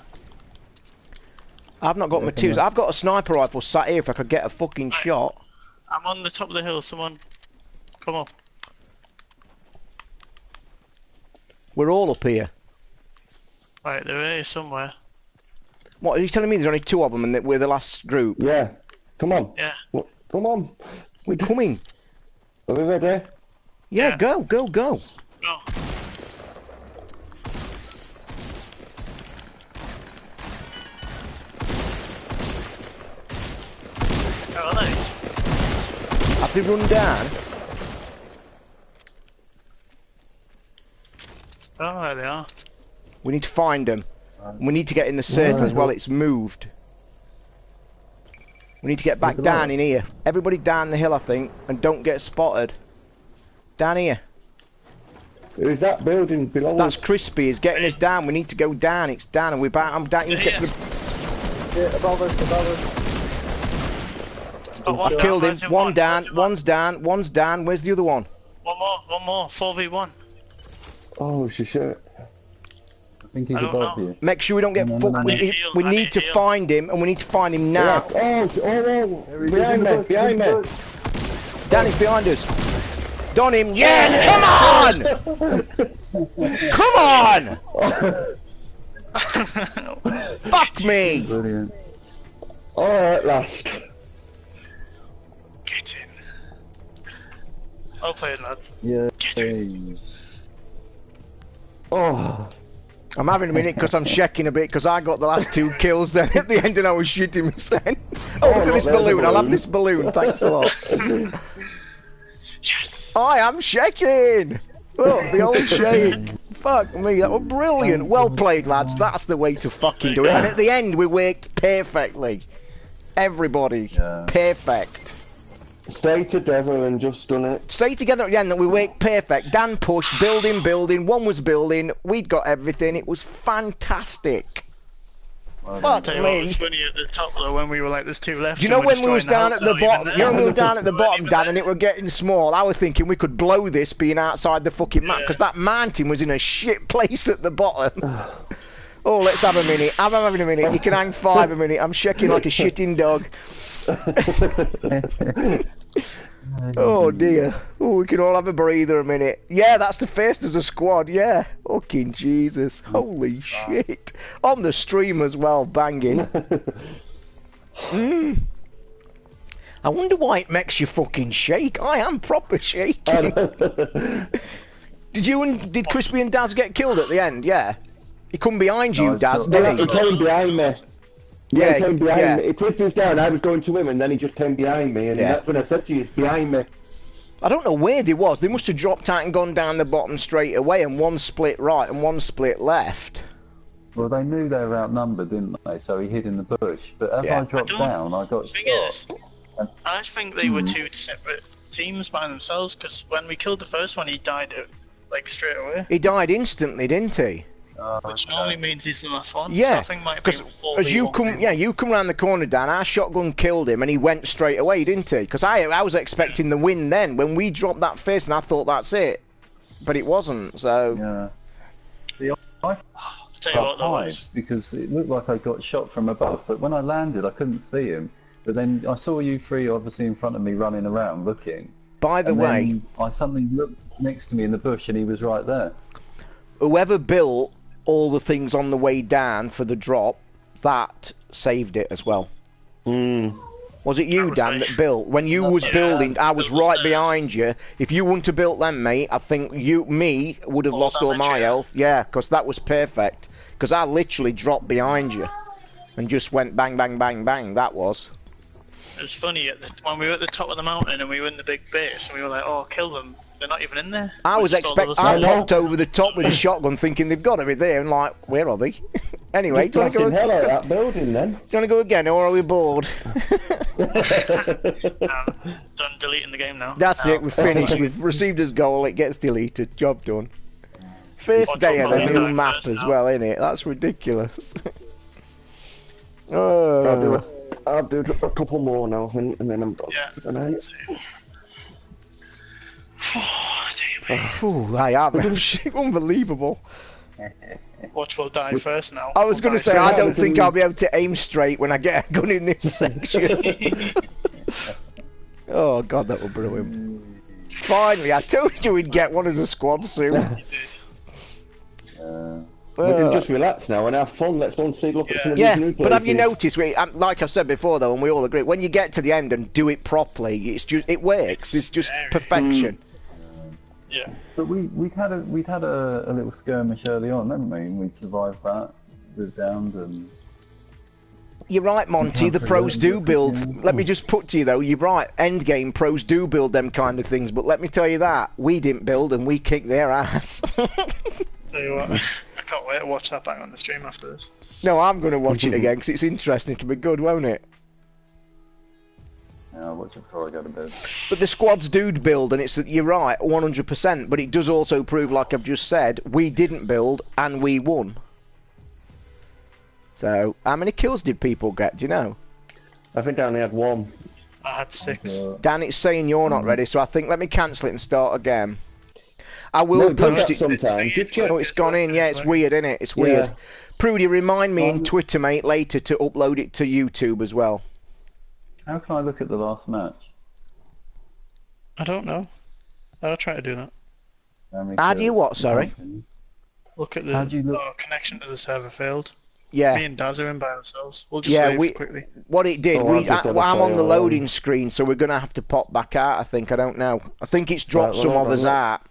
I've not got Yeah, materials. come on. I've got a sniper rifle sat here if I could get a fucking Right. shot. I'm on the top of the hill, someone... Come on. We're all up here. Right, they're here somewhere. What, are you telling me there's only 2 of them and that we're the last group? Yeah, come on. Yeah. Come on. We're coming. Are we ready? Yeah, Yeah. go. Go. Where are they? Have they run down? Oh, there they are. We need to find them. We need to get in the circle as well. It's moved. We need to get back Look at down that. in here. Everybody down the hill, I think, and don't get spotted. Down here. Who's that building below That's us? Crispy. He's getting us down. We need to go down. It's down, and we're back. I'm down. You get to the... Yeah, above us, above us. Got one I've down, killed him. where's the One down. Where's the one? One's down. Where's the other one? One more. 4v1. Oh, shit. I think he's I don't above know. you. Make sure we don't get No, no, fucked. no, We, no. we I need need to heal. find him, and we need to find him now. Oh, behind me, behind me. Danny's behind us. Don him. Yes, come on! Come on! Fuck me! Brilliant. Alright, last. Get in. Well played, lads. Yeah. Get in. Oh, I'm having a minute because I'm checking a bit because I got the last 2 kills then at the end and I was shitting myself. Oh, look at look, this there's a balloon. I'll have balloon. this balloon. Thanks a lot. Yes. I am shaking. Look, the old shake. Fuck me, that was brilliant. Well played, lads. That's the way to fucking do it. And at the end, we worked perfectly. Everybody, Yeah. perfect. stay together and just done it. Stay together at the end, that we worked perfect. Dan pushed, building. One was building. We'd got everything. It was fantastic. Well Fuck Tell you what me. was funny at the top though when we were like, there's 2 left. Do you know and we're when we was destroying down the at the house, not bottom? even You know when we there. were down at the Weren't bottom, even Dan, there. and it were getting small. I was thinking we could blow this being outside the fucking map Yeah. because that mountain was in a shit place at the bottom. Oh, let's have a minute. I'm having a minute. You can hang 5 a minute. I'm shaking like a shitting dog. Oh dear. Oh, we can all have a breather a minute. Yeah, that's the first as a squad. Yeah. Fucking Jesus. Holy shit. On the stream as well, banging. I wonder why it makes you fucking shake. I am proper shaking. Did Crispy and Daz get killed at the end? Yeah. He come behind you, I Daz, thought- didn't He he? came behind me. Yeah, he came behind yeah. me. He twisted us down, I was going to him, and then he just came behind me, and Yeah. that's when I said to you, he's behind me. I don't know where they was. They must have dropped out and gone down the bottom straight away, and one split right and one split left. Well, they knew they were outnumbered, didn't they? So he hid in the bush. But as Yeah. I dropped I don't- down, I got The thing shot. is, I think they were two separate teams by themselves, because when we killed the first one, he died like straight away. He died instantly, didn't he? Oh, Which okay. normally means he's the last one. Yeah, so I think it might be because 4v1 as you come, thing. yeah, you come round the corner, Dan. Our shotgun killed him, and he went straight away, didn't he? Because I was expecting the win then. When we dropped that fist, and I thought that's it, but it wasn't. So Yeah. See, I I'll tell you what, that hide was. because it looked like I got shot from above. But when I landed, I couldn't see him. But then I saw you three obviously in front of me running around looking. by the And way, then I suddenly looked next to me in the bush, and he was right there. whoever built all the things on the way down for the drop, that saved it as well. Was it you, That was Dan, me. that built? When you was Yeah, building, I was built the right stairs. behind you. If you wouldn't have built them, mate, I think me would have All lost all damage, my yeah. health. Yeah, because that was perfect. Because I literally dropped behind you and just went bang, bang, bang, bang. That was. It was funny when we were at the top of the mountain and we were in the big base and we were like, "Oh, kill them! They're not even in there." I We was just saw the expecting. other I side. popped over the top with a shotgun, thinking they've got to be there, and like, where are they? Anyway, do you want to go? Blasting hell out of that building then. Do you want to go again, or are we bored? Done deleting the game now. That's Now, it. We've finished. We've received his goal. It gets deleted. Job done. First What's day of the up, new guys? map First as now. well, isn't it? That's ridiculous. I'll do a couple more now, and then I'm done. Yeah. And I- Oh, dear me. Phew, I am. Unbelievable. Watch will die first now. I was going to We'll say, die I straight don't think I'll be able to aim straight when I get a gun in this section. Oh, God, that was brilliant. Finally, I told you we'd get one as a squad soon. We can just relax now and have fun. Let's go and see, look at some of Yeah, these new but have you places. noticed, like I've said before though, and we all agree, when you get to the end and do it properly, it works. It's just scary. perfection. Yeah. But we'd had a little skirmish early on, hadn't we? And we'd survived that. We've downed and. You're right, Monty. The pros do build. Let me just put to you though, you're right. Endgame pros do build them kind of things, but let me tell you that we didn't build and we kicked their ass. Tell you what, I can't wait to watch that back on the stream after this. No, I'm going to watch it again because it's interesting. It'll be good, won't it? Yeah, I'll watch it before I go to bed. But the squads do build, and you're right, 100%. But it does also prove, like I've just said, we didn't build and we won. So, how many kills did people get? Do you know? I think I only had one. I had 6. Dan, it's saying you're not ready, so I think let me cancel it and start again. I will No, it does post that it. sometimes. Did you? Oh, it's gone in. Yeah, it's weird, isn't it? It's weird. Yeah. Prudy, remind me in Twitter, mate, later to upload it to YouTube as well. How can I look at the last match? I don't know. I'll try to do that. How do you what, sorry? Look at How do you the look- connection to the server failed. Me Yeah. and Daz are in by ourselves. We'll just Yeah, leave quickly. what it did, Oh, I've just got to I'm on the say, loading screen, so we're going to have to pop back out, I think. I don't know. I think it's dropped Right, some well, of us well, out.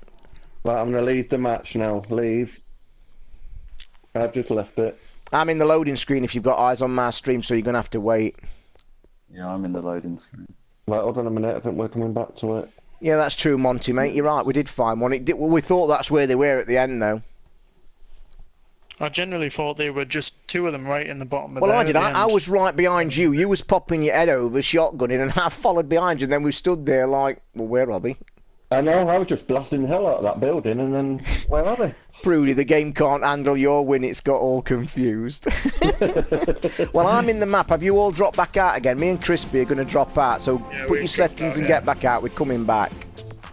Right, I'm going to leave the match now. Leave. I've just left it. I'm in the loading screen if you've got eyes on my stream, so you're going to have to wait. Yeah, I'm in the loading screen. Right, hold on a minute. I think we're coming back to it. Yeah, that's true, Monty, mate. You're right. We did find one. Well, we thought that's where they were at the end, though. I generally thought they were just 2 of them right in the bottom of Well, there I at did. the I end. was right behind you. You was popping your head over, shotgunning, and I followed behind you. And then we stood there like, well, where are they? I know, I was just blasting the hell out of that building, and then, where are they? Prudy, the game can't handle your win. It's got all confused. Well, I'm in the map. Have you all dropped back out again? Me and Crispy are going to drop out. So Yeah, put we've your dropped settings out, and yeah. get back out. We're coming back.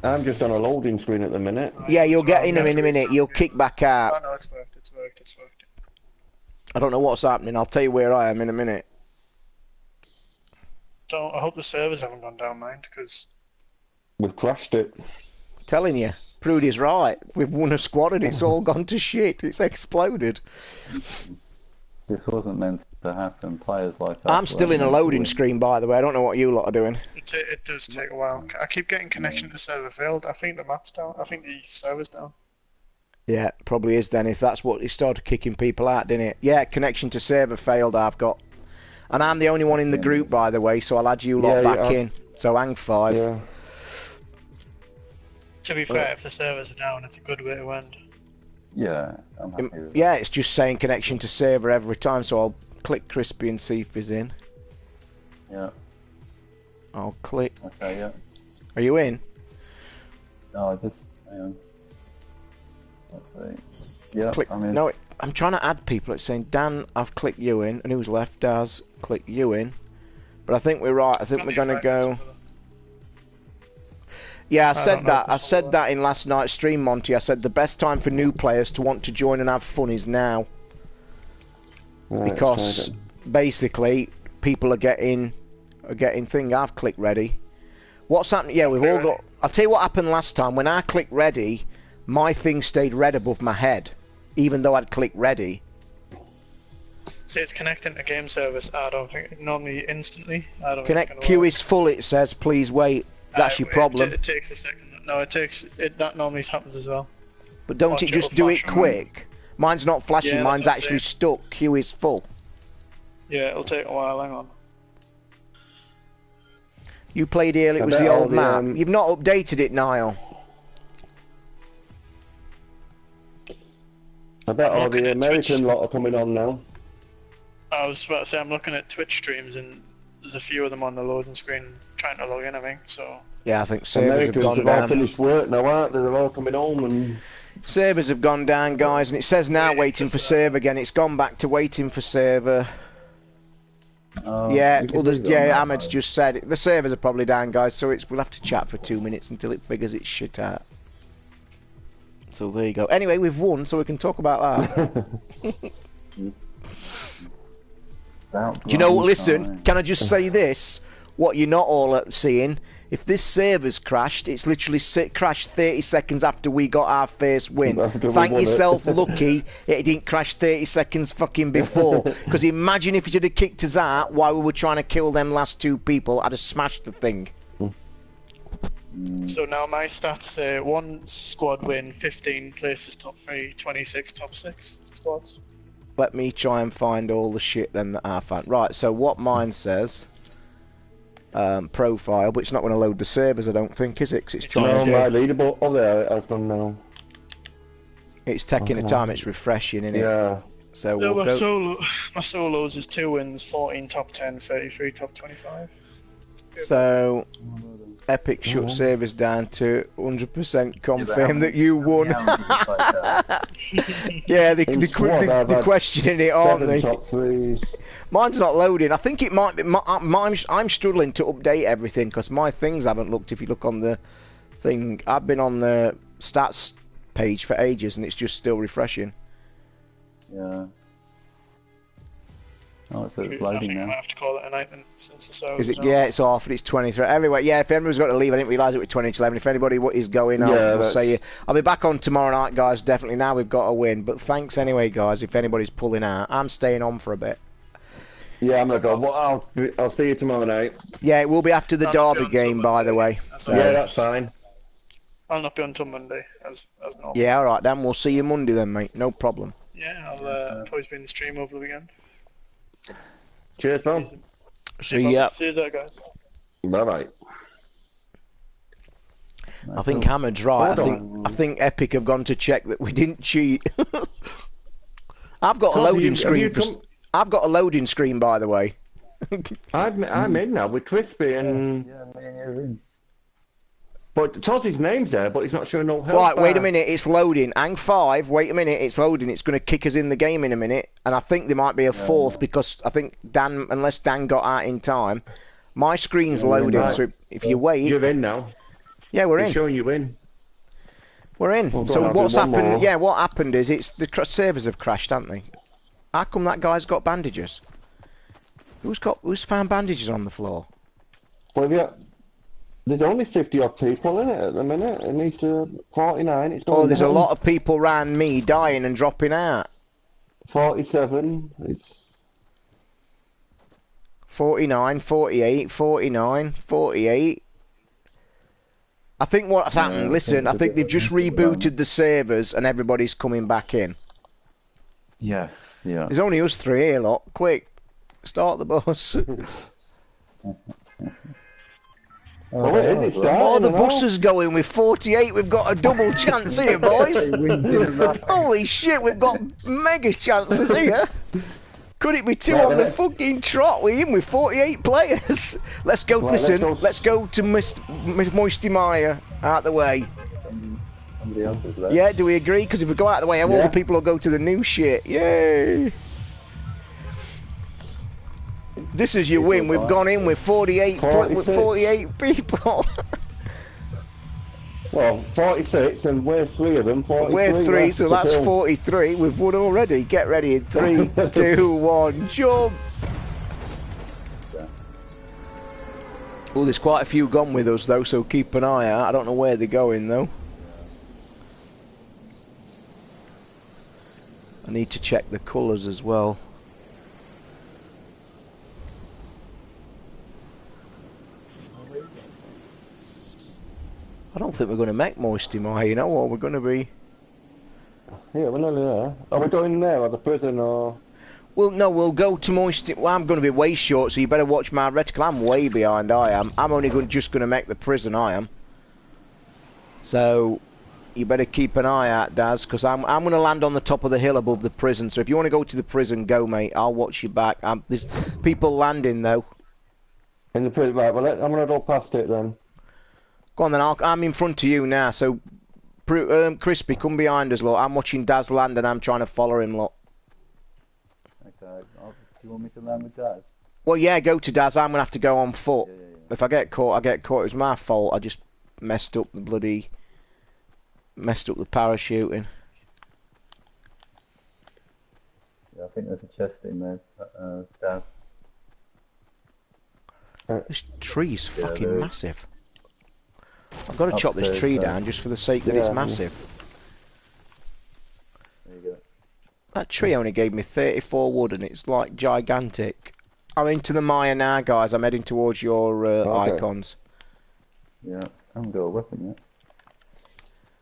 I'm just on a loading screen at the minute. Yeah, you'll So get I'm in them in a gonna minute. restart You'll it. kick back Oh out. no, it's worked. It's worked. It's worked. I don't know what's happening. I'll tell you where I am in a minute. I hope the servers haven't gone down, mind, because We've crashed it. Telling you, Prudy's right. We've won a squad and it's all gone to shit. It's exploded. This wasn't meant to happen. Players like us. I'm still weren't in a meant to loading win. screen, by the way. I don't know what you lot are doing. It does take a while. I keep getting connection to server failed. I think the map's down. I think the server's down. Yeah, probably is then, if that's what it started kicking people out, didn't it? Yeah, connection to server failed, I've got. And I'm the only one in the group, by the way, so I'll add you lot back in. So hang 5. Yeah. To be fair, if the servers are down, it's a good way to end. Yeah, I'm happy with that. Yeah, it's just saying connection to server every time, so I'll click Crispy and see if he's in. Yeah. I'll click. Okay, yeah. Are you in? No, I just, hang on. Let's see. Yeah, Click. I'm in. No, I'm trying to add people. It's saying, Dan, I've clicked you in. And who's left? Daz, click you in. But I think we're right. I think we're going to go... Yeah, I said that. I said that in last night's stream, Monty. I said the best time for new players to want to join and have fun is now. Right, Because basically people are getting thing. I've clicked ready. What's happening? Yeah, we've all got. I'll tell you what happened last time. When I clicked ready, my thing stayed red above my head, even though I'd clicked ready. See, it's connecting to game service. I don't think normally instantly. I don't Connect think queue is full. It says, please wait. That's your problem. It takes a second. No, it takes. That normally happens as well. But don't Watch it it, just it'll do it flash quick? Mine's not flashing. Yeah, that's Mine's what I'm actually saying. stuck. Queue is full. Yeah, it'll take a while. Hang on. You played earlier. It was the old map. You've not updated it, Niall. I bet all looking the at American Twitch. lot are coming on now. I was about to say I'm looking at Twitch streams and there's a few of them on the loading screen trying to log in. I think so. Yeah, I think servers have Americans gone have all down. finished work now, aren't they? They're all coming home and... Servers have gone down, guys, and it says now waiting for server again. It's gone back to waiting for server. Yeah, You can others, leave it on yeah, that Ahmed's mode. just said it. The servers are probably down, guys, so we'll have to chat for 2 minutes until it figures its shit out. So there you go. Anyway, we've won, so we can talk about that. Do you know what? Listen, can I just say this? What you're not all seeing, if this server's crashed, it's literally crashed 30 seconds after we got our first win. After we Thank won it. yourself lucky it didn't crash 30 seconds fucking before. Because imagine if it had kicked us out while we were trying to kill them last 2 people, I'd have smashed the thing. So now my stats say 1 squad win, 15 places top 3, 26 top 6 squads. Let me try and find all the shit then that I found. Right, so what mine says, profile, but it's not going to load the servers, I don't think, is it? 'Cause it's trying No, to my do. leaderboard. Oh, there, I've done now. It's taking a time, it's refreshing, isn't it? Yeah. So No, we'll go. my solos is 2 wins, 14 top 10, 33 top 25. So Epic shut servers down to 100% confirm that you won. Yeah, they're questioning it, aren't 7 they? top 3s. Mine's not loading. I think it might be. I'm struggling to update everything because my things haven't looked. If you look on the thing, I've been on the stats page for ages and it's just still refreshing. Yeah. Oh, it's I think loading I might now. have to call it a night then, since the servers Is it? are down. Yeah, it's off. It's 23. Anyway, yeah. If anyone's got to leave, I didn't realise it was 20 to 11. If anybody is going, Yeah, I'll say. I'll be back on tomorrow night, guys. Definitely. Now we've got a win. But thanks anyway, guys. If anybody's pulling out, I'm staying on for a bit. Yeah, I'm gonna go. Well, I'll see you tomorrow night. Yeah, it will be after the I'll not be Derby on game, till by the Monday. way. So, Yeah, that's fine. I'll not be on until Monday, as normal. Yeah, all right, then we'll see you Monday then, mate. No problem. Yeah, I'll probably be in the stream over the weekend. Cheers, man. See ya. See you there, guys. Bye bye. I think Hammered's right. Hold I think Epic have gone to check that we didn't cheat. I've got a Have loading you screen. come- I've got a loading screen, by the way. I'm in now with Crispy and. Yeah, me and you are in. But Tozzy's name's there, but he's not showing no help. Right, wait a minute. It's loading. Hang 5. Wait a minute. It's loading. It's going to kick us in the game in a minute. And I think there might be a fourth because I think Dan, unless Dan got out in time, my screen's loading. right. So if you wait, You're in now. yeah, we're It's in. showing you in. We're in. Well, So don't have what's one happened? more. Yeah, what happened is it's the servers have crashed, haven't they? How come that guy's got bandages? Who's found bandages on the floor? Well, yeah. There's only 50 odd people in it at the minute. It needs to 49. It's Oh, going there's a down. lot of people round me dying and dropping out. 47. It's 49, 48, 49, 48. I think what's happened, listen, I think they've just rebooted the servers and everybody's coming back in. Yes, yeah. There's only us three here, lot. Quick, start the bus. Oh, the bus is going with 48. We've got a double chance here, boys. Holy shit, we've got mega chances here. Could it be two on the fucking trot? We're in with 48 players. Let's go, listen, let's go to Moisty Mire out the way. Somebody else is left. Yeah, do we agree? Because if we go out the way, all the people will go to the new shit. Yay! This is your win. We've gone in with 48 people. Well, 46, and we're three of them. 43. We're three, so that's 43. We've won already. Get ready in 3, 2, 1, jump! Oh, there's quite a few gone with us though, so keep an eye out. I don't know where they're going though. I need to check the colours as well. I don't think we're going to make Moisty Mire, you know, or we're going to be... Yeah, we're nearly there. Are we going there, at the prison, or...? Well, no, we'll go to Moisty... Well, I'm going to be way short, so you better watch my reticle. I'm way behind, I am. I'm only just going to make the prison, I am. So, you better keep an eye out, Daz, because I'm going to land on the top of the hill above the prison. So if you want to go to the prison, go, mate. I'll watch you back. There's people landing, though. In the prison, right, well, I'm going to go past it, then. Go on then, I'm in front of you now, so Crispy, come behind us, look. I'm watching Daz land and I'm trying to follow him, look. Okay, do you want me to land with Daz? Well, yeah, go to Daz, I'm going to have to go on foot. Yeah. If I get caught, I get caught. It was my fault, I just messed up the parachuting. Yeah, I think there's a chest in there, Daz. This tree's fucking there is. massive. I've got to chop this tree down just for the sake that it's massive. There you go. That tree only gave me 34 wood and it's like gigantic. I'm into the mire now, guys. I'm heading towards your icons. Yeah, I haven't got a weapon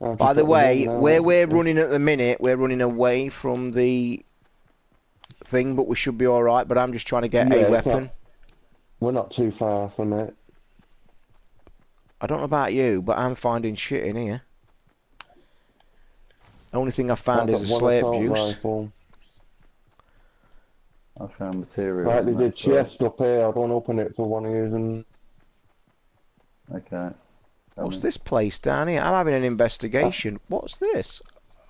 yet. By the way, where we're running at the minute, we're running away from the thing, but we should be alright. But I'm just trying to get a weapon. We're not too far from it. I don't know about you, but I'm finding shit in here. The only thing I've found is a slave juice. Rifle. I found material. Right, there's a chest up here. I don't open it for one of yous and... Okay. What's this place down here? I'm having an investigation. What's this?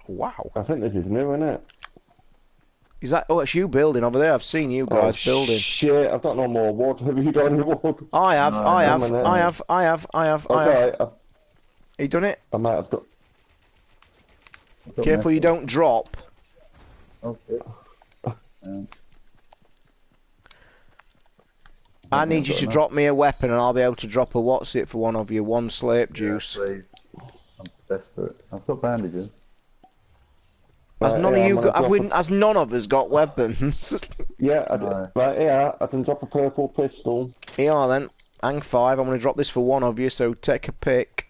Wow. I think this is new, isn't it? Is that? Oh, it's you building over there. I've seen you guys building. Shit, I've got no more wood. Have you got any wood? I have. No, I have. Okay, You done it? I might have done. Careful you don't drop. Okay. I need you to drop me a weapon and I'll be able to drop a what's it for one of you. One slurp juice. Please. I'm desperate. I've got bandages. Has none of you got? Has none of us got weapons? Yeah, No. right here, I can drop a purple pistol. Here then. Hang 5. I'm going to drop this for one of you, so take a pick.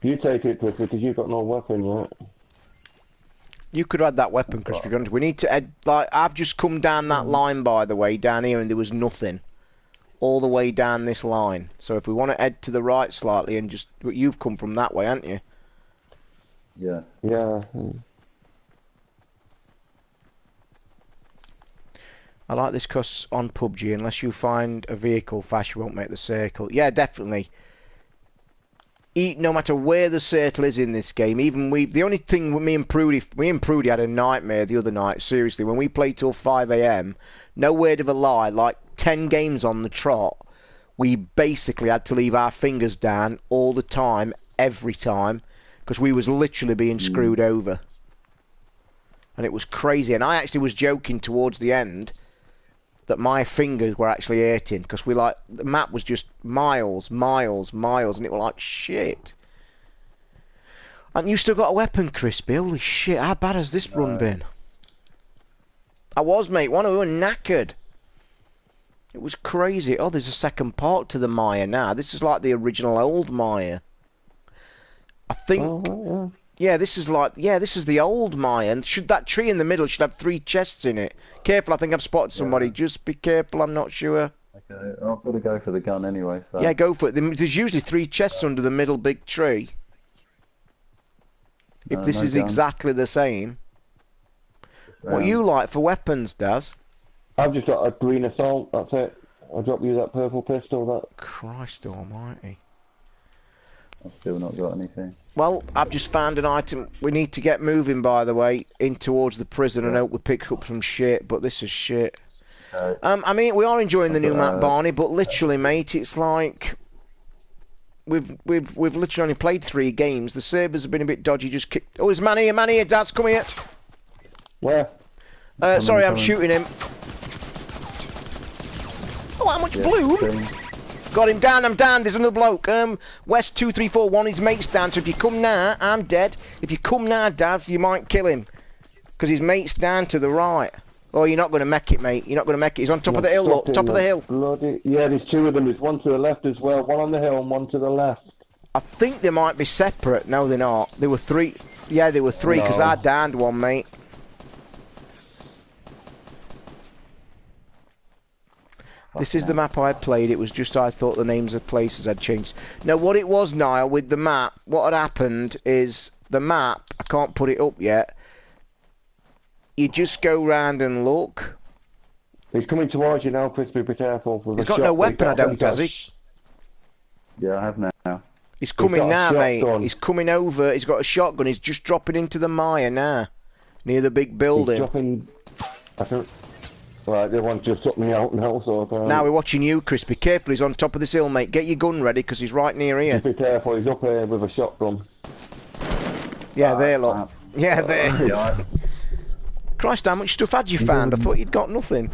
You take it quickly because you've got no weapon yet. You could add that weapon, Crispy. We need to add, like, I've just come down that line, by the way, down here, and there was nothing. All the way down this line. So if we want to head to the right slightly and just... But you've come from that way, haven't you? Yes. Yeah. I like this because on PUBG, unless you find a vehicle fast, you won't make the circle. Yeah, definitely. No matter where the circle is in this game, even the only thing with me and Prudy had a nightmare the other night, seriously, when we played till 5 AM, no word of a lie, like 10 games on the trot, we basically had to leave our fingers down all the time, every time, because we was literally being screwed over. And it was crazy, and I actually was joking towards the end that my fingers were actually hurting because the map was just miles, and it was like shit. And you still got a weapon, Crispy? Holy shit! How bad has this run been? I was, mate. One of them were knackered. It was crazy. Oh, there's a second part to the Maya now. This is like the original old Maya. I think. Oh, right, Yeah, this is like. Yeah, this is the old Maya. And that tree in the middle should have 3 chests in it. Careful, I think I've spotted somebody. Yeah. Just be careful. I'm not sure. Okay, I've got to go for the gun anyway, so... Yeah, go for it. There's usually 3 chests under the middle big tree. If this no is gun. exactly the same. What you like for weapons, Daz? I've just got a green assault, that's it. I'll drop you that purple pistol, that... Christ almighty. I've still not got anything. Well, I've just found an item. We need to get moving, by the way, in towards the prison and hope we pick up some shit, but this is shit. I mean, we are enjoying the new map, Barney, but literally, mate, it's like... We've literally only played 3 games. The servers have been a bit dodgy, just kicked... Oh, there's a man here, Daz, come here! Where? Sorry, I'm shooting him. Oh, how much blue? Got him down, I'm down, there's another bloke. West 2341, his mate's down, so if you come now, I'm dead. If you come now, Daz, you might kill him. Because his mate's down to the right. Oh, you're not going to make it, mate. You're not going to make it. He's on top of the hill, look, top of the hill. Bloody... Yeah, there's 2 of them. There's one to the left as well. One on the hill and one to the left. I think they might be separate. No, they're not. There were 3. Yeah, there were 3, because I downed one, mate. This is the map I played. It was just I thought the names of places had changed. Now, what it was, Niall, with the map, what had happened is the map, I can't put it up yet, you just go round and look. He's coming towards you now, Crispy, be careful. He's got no weapon, I don't, has he? Yeah, I have now. He's coming now, mate. He's coming over. He's got a shotgun. He's just dropping into the mire now, near the big building. He's dropping... Right, the one's just took me out now, so... Now we're watching you, Chris. Be careful, he's on top of this hill, mate. Get your gun ready, because he's right near here. Just be careful, he's up here with a shotgun. Yeah, there, look. Yeah, there. Yeah, Christ, how much stuff had you found? I thought you'd got nothing.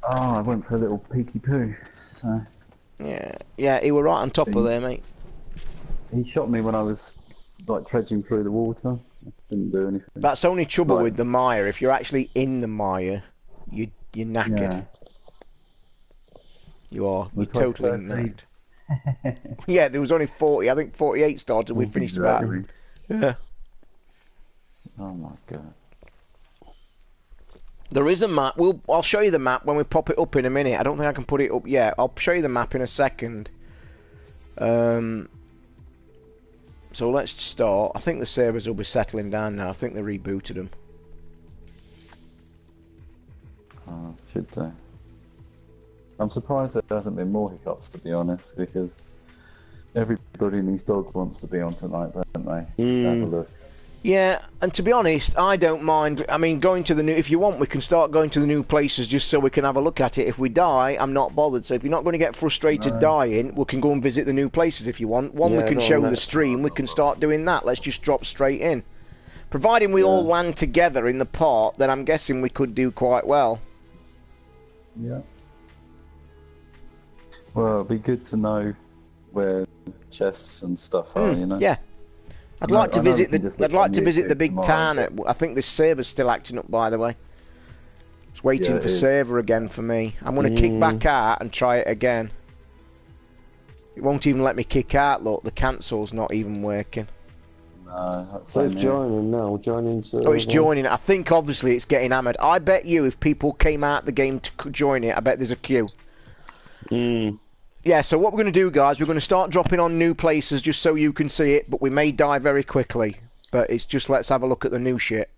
Oh, I went for a little peeky poo, so... Yeah, he were right on top of there, mate. He shot me when I was, like, trudging through the water. Didn't do anything. That's only trouble with the mire. If you're actually in the mire, you're knackered. Yeah. You are. You're totally knackered. Yeah, there was only 40. I think 48 started. We finished about... Yeah. Oh my god. There is a map. I'll show you the map when we pop it up in a minute. I don't think I can put it up yet. I'll show you the map in a second. So let's start. I think the servers will be settling down now. I think they rebooted them. Oh, should do. I'm surprised there hasn't been more hiccups, to be honest, because everybody and his dog wants to be on tonight, don't they? Just have a look. Yeah, and to be honest, I don't mind. I mean, going to the new... If you want, we can start going to the new places just so we can have a look at it. If we die, I'm not bothered. So if you're not going to get frustrated dying, we can go and visit the new places if you want. We can show the stream. We can start doing that. Let's just drop straight in. Providing we all land together in the part, then I'm guessing we could do quite well. Yeah. Well, it'd be good to know where chests and stuff are, you know? Yeah. I'd like to visit the big town. I think this server's still acting up, by the way. It's waiting for server again for me. I'm going to kick back out and try it again. It won't even let me kick out, look. The cancel's not even working. No, that's So it's joining now, joining server. Oh, it's joining. I think obviously it's getting hammered. I bet you if people came out the game to join it, I bet there's a queue. Yeah, so what we're going to do, guys, we're going to start dropping on new places just so you can see it, but we may die very quickly. But it's just let's have a look at the new shit.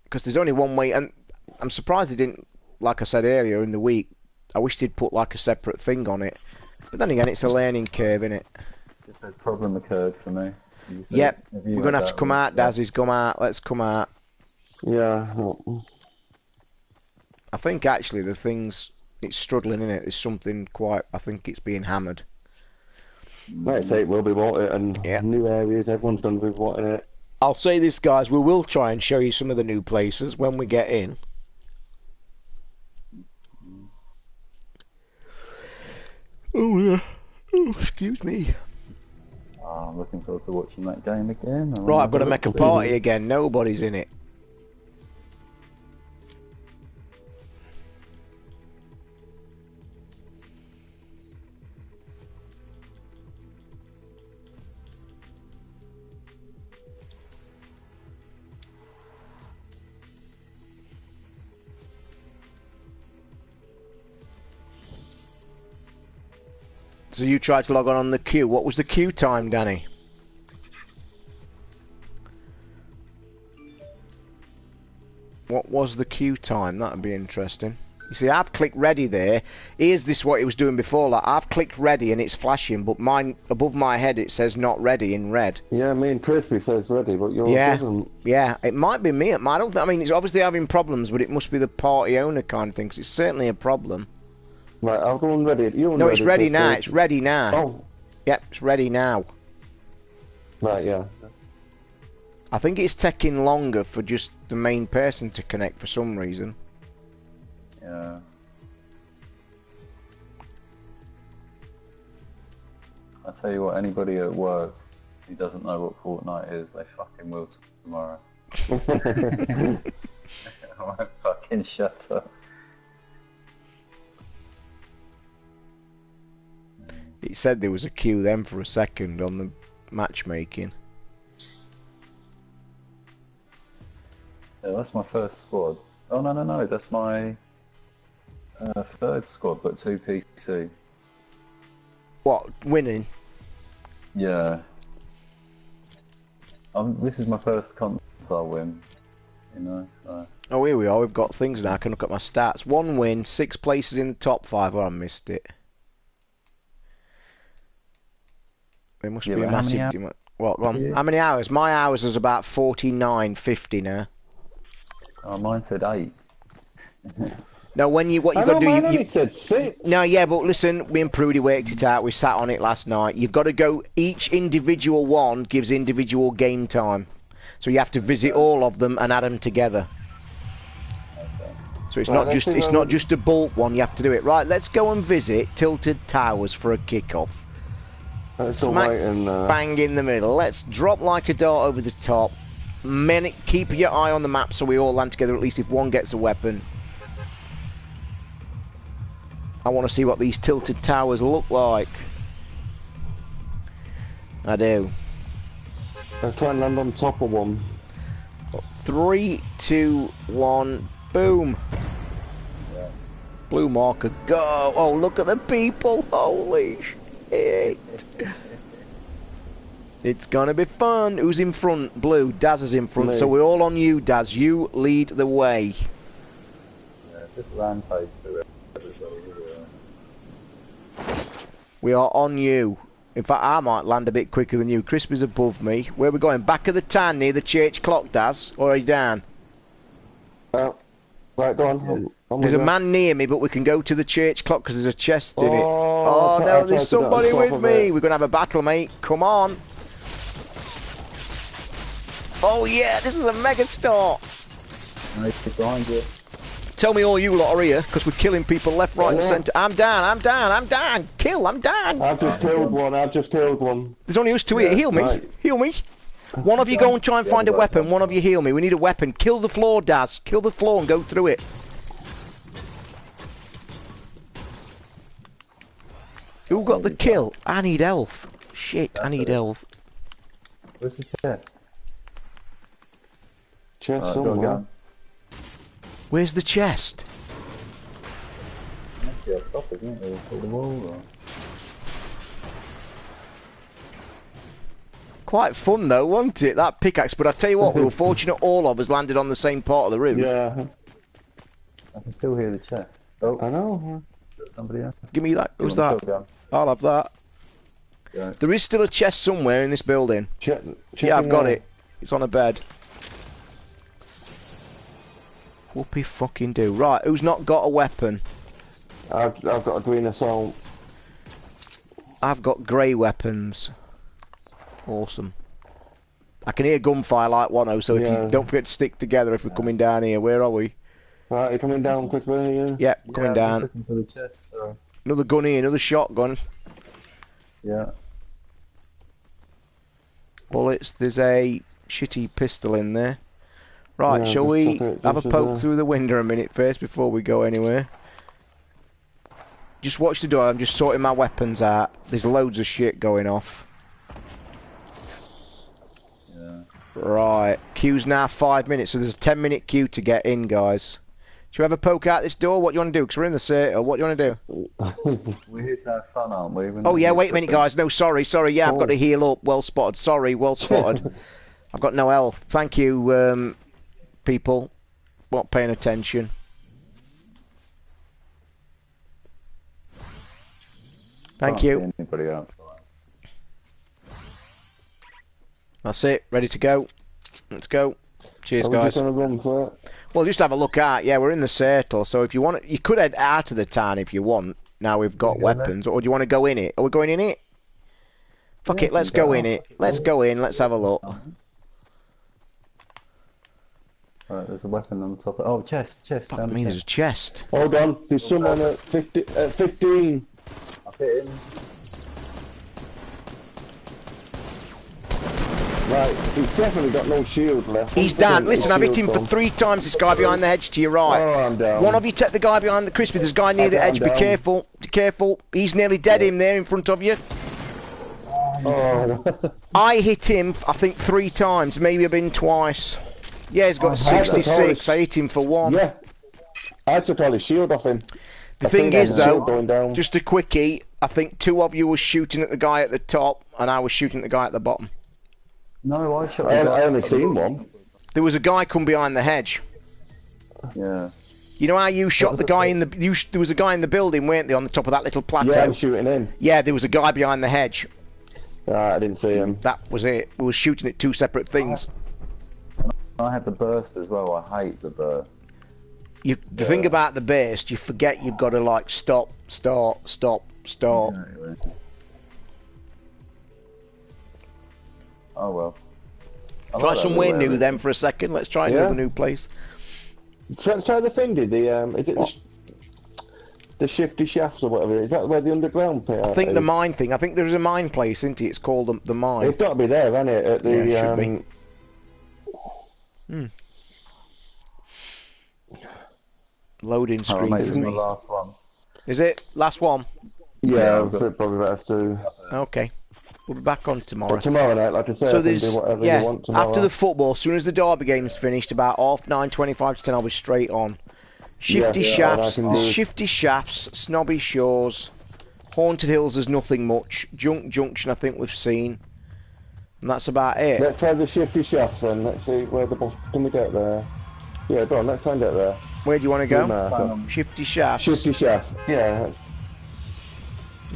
Because there's only one way, and I'm surprised they didn't, like I said earlier in the week, I wish they'd put like a separate thing on it. But then again, it's a learning curve, innit? Just a problem occurred for me. Yep, we're going to have to come out, Dazzy's come out, let's come out. Yeah. I think actually the thing's, it's struggling in it. There's something quite, I think it's being hammered. Like I say, it will be wanted, and new areas, everyone's done with wanting it. I'll say this, guys, we will try and show you some of the new places when we get in. Oh, yeah. Oh, excuse me. I'm looking forward to watching that game again. Right, I've got to make a party again. Nobody's in it. So you tried to log on the queue. What was the queue time, Danny? What was the queue time? That'd be interesting. You see, I've clicked ready there. Here's this what it was doing before. Like, I've clicked ready and it's flashing, but mine above my head it says not ready in red. Yeah, me and Crispy says ready, but yours doesn't. Yeah, it might be me. I don't. I mean, it's obviously having problems, but it must be the party owner kind of thing. 'Cause it's certainly a problem. Right, I'll go on ready. No, it's ready now. It's ready now. Oh. Yep, it's ready now. Right, yeah. I think it's taking longer for just the main person to connect for some reason. Yeah. I tell you what, anybody at work who doesn't know what Fortnite is, they fucking will tomorrow. I won't fucking shut up. It said there was a queue then for a second on the matchmaking. Yeah, that's my first squad. Oh no, that's my third squad, but 2 PC. What, winning? Yeah. This is my first console win, you know, so... Oh, here we are, we've got things now, I can look at my stats. 1 win, 6 places in the top 5, oh I missed it. There must be a massive... What, go on. How many hours? My hours is about 49, 50 now. Oh, mine said 8. No, what you got to do... You said 6. No, yeah, but listen, me and Prudy worked it out, we sat on it last night. You've got to go... Each individual one gives individual game time. So you have to visit all of them and add them together. So it's not just a bulk one, you have to do it. Right, let's go and visit Tilted Towers for a kick-off. Smack bang in the middle. Let's drop like a dart over the top. Keep your eye on the map so we all land together, at least if one gets a weapon. I want to see what these tilted towers look like. I do. Let's try and land on top of one. 3, 2, 1, boom. Blue marker, go. Oh, look at the people. Holy shit. It's gonna be fun. Who's in front? Blue. Daz is in front, so we're all on you, Daz. You lead the way. Yeah, just rampage through it. We are on you. In fact, I might land a bit quicker than you. Crispy's above me. Where are we going? Back of the town near the church clock, Daz? Or are you down? Right, go on. Yes. There's a man near me, but we can go to the church clock because there's a chest in it. Oh no, there's somebody with me. We're going to have a battle, mate. Come on. Oh yeah, this is a mega star. Nice behind you. Tell me all you lot are here, because we're killing people left, right and centre. I'm down, I'm down, I'm down. Kill, I'm down. I've just killed one, There's only us two here. Heal me, heal me. One of you go and try and find a weapon, one of you heal me. We need a weapon. Kill the floor, Daz. Kill the floor and go through it. Who got the kill? I need health. Shit, I need health. Where's the chest? Chest somewhere. Where's the chest? It must be up top, isn't it? Or the wall, or... Quite fun though, wasn't it? That pickaxe, but I tell you what, we were fortunate all of us landed on the same part of the roof. Yeah. I can still hear the chest. Oh, I know. is that somebody else? Give me that. Who's that? I'll have that. Yeah. There is still a chest somewhere in this building. Yeah, I've got it. It's on a bed. Whoopie fucking do. Right, who's not got a weapon? I've got a green assault. I've got grey weapons. Awesome. I can hear gunfire like 1-0, so if you don't forget to stick together if we're coming down here. Where are we? Right, you're coming down quickly, yeah? Yep, coming down. I'm looking for the chest, so... Another gun here, another shotgun. Yeah. bullets. There's a shitty pistol in there. Right, Yeah, shall just we chuck it have a just as poke through the window a minute first before we go anywhere? Just watch the door. I'm just sorting my weapons out. There's loads of shit going off. Yeah. Right, queue's now 5 minutes, so there's a 10-minute queue to get in, guys. Shall we have a poke out this door? What do you want to do? Because we're in the circle. What do you want to do? We're here to have fun, aren't we? Oh yeah, wait a minute, guys. No, sorry. Yeah, I've got to heal up. Well spotted. Sorry, well spotted. I've got no health. Thank you, people. Not paying attention. Thank you. See anybody outside. That's it. Ready to go. Let's go. Cheers, Are we guys. just gonna run for it? Well, just have a look out. Yeah, we're in the circle. So if you want, you could head out of the town if you want. Now we've got weapons, or do you want to go in it? Are we going in it? Fuck it. Let's go in it. Let's go in. Let's have a look. Right, there's a weapon on top. Oh, chest. Fuck Down the me, there's a chest. chest. Hold on, there's someone at 15. I've hit him. Right, he's definitely got no shield left. He's down. Listen, I've hit him for 3 times. This guy behind the hedge to your right. Oh, I'm down. One of you take the guy behind the crispy. There's a guy near the edge. Be down. careful. Be careful. He's nearly dead. Him there in front of you. Oh. I hit him, I think 3 times. Maybe I've been twice. Yeah, he's got 66. I hit him for 1. Yeah. I took all his shield off him. The thing is, though, going down. just a quickie. I think 2 of you were shooting at the guy at the top, and I was shooting at the guy at the bottom. No, I shot. I only seen one. There was a guy come behind the hedge. Yeah. You know how you shot the guy in the... there was a guy in the building, weren't there, on the top of that little plateau? Yeah, I'm shooting in. Yeah, there was a guy behind the hedge. I didn't see him. That was it. We were shooting at 2 separate things. I had the burst as well. I hate the burst. The thing about the burst, you forget you've got to, like, stop, start, stop, start. Exactly. Oh well. I Try like that somewhere little new area. then for a second. Let's try another new place. Try the thing, did the is it the shifty shafts or whatever? Is that where the underground pit? I think the mine thing. I think there's a mine place, isn't it? It's called the mine. It's got to be there, hasn't it? At the Yeah, it should Loading Oh, screen mate, for this is my me. last one. Is it last one? Yeah, I've got- probably better to. Okay, we'll be back on tomorrow. But tomorrow night, like I said, So I can do there's whatever you want tomorrow. after the football, as soon as the derby game's finished, about 9:30, 25 to 10, I'll be straight on. Shifty Yeah, shafts, and I can there's do- shifty shafts, snobby shores, haunted hills. There's nothing much. Junk junction, I think we've seen, and that's about it. Let's try the shifty shafts then. Let's see where the boss can we get there. Yeah, go on. Let's try and get there. Where do you want to go? Marker. Shifty shafts. Shifty shafts. Yeah. That's...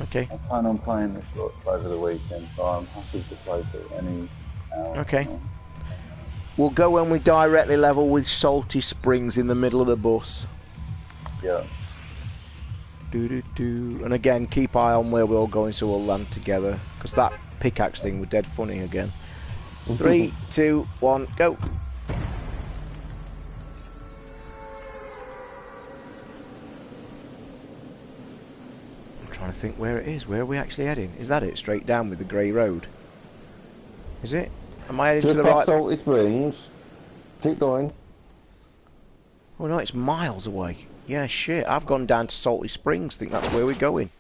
Okay. I plan on playing this lots over the weekend, so I'm happy to play for any hour. Okay. We'll go when we directly level with Salty Springs in the middle of the bus. Yeah. Do. And again, keep eye on where we're all going so we'll land together. Because that pickaxe thing was dead funny again. 3, 2, 1, go. I'm trying to think where it is. Where are we actually heading? Is that it? Straight down with the grey road? Is it? Am I heading Just to the right? past Salty Springs. Keep going. Oh no, it's miles away. Yeah, shit. I've gone down to Salty Springs. Think that's where we're going.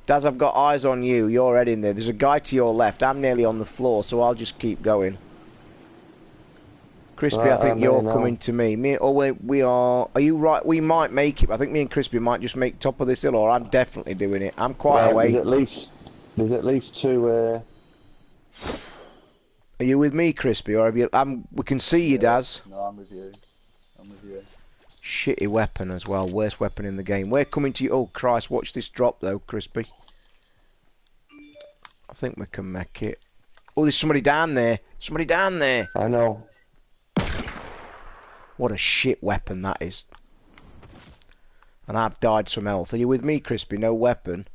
Daz, I've got eyes on you. You're heading there. There's a guy to your left. I'm nearly on the floor, so I'll just keep going. Crispy, Right, I think I'm you're there now. coming to me. We are. Are you right? We might make it. I think me and Crispy might just make top of this hill, or I'm definitely doing it. I'm quite Right, away. There's at least 2. Are you with me, Crispy, or have you? We can see you, Daz. No, I'm with you. Shitty weapon as well. Worst weapon in the game. We're coming to you. Oh Christ! Watch this drop though, Crispy. I think we can make it. Oh, there's somebody down there. Somebody down there. I know. What a shit weapon that is. And I've died some health. Are you with me, Crispy? No weapon.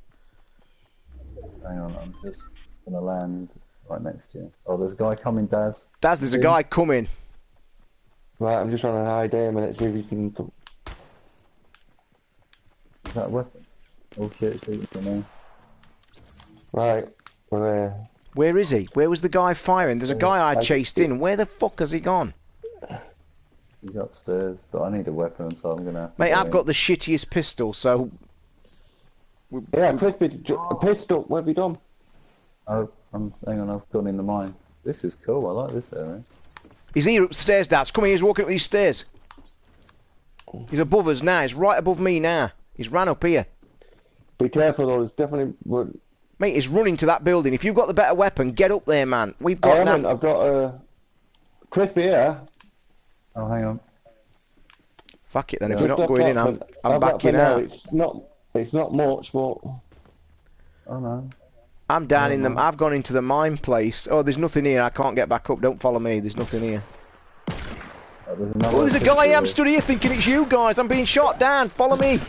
Hang on, I'm just gonna land right next to you. Oh, there's a guy coming, Daz. Daz, there's a guy coming. Right, I'm just trying to hide him and see if you can come. Is that a weapon? Oh shit, it's shooting for me. Right, we're there. Where is he? Where was the guy firing? There's a guy I chased in. Where the fuck has he gone? He's upstairs, but I need a weapon, so I'm gonna have to Mate, go I've in. got the shittiest pistol, so... Yeah, Crispy, a pistol, what have you done? Oh, hang on, I've gone in the mine. This is cool, I like this area. He's here upstairs, Daz. Come here, he's walking up these stairs. He's above us now. He's right above me now. He's ran up here. Be careful though, it's definitely... Mate, he's running to that building. If you've got the better weapon, get up there, man. We've I got... haven't, I've got Crispy here. Oh, hang on. Fuck it then, if Yeah. we're not going in, I'm backing out. It's not much, but... Oh no. I'm down in them. I've gone into the mine place. Oh, there's nothing here. I can't get back up. Don't follow me. There's nothing here. Oh, there's another Oh, there's a pistol guy here. I'm here. stood here thinking it's you guys. I'm being shot down. Follow me.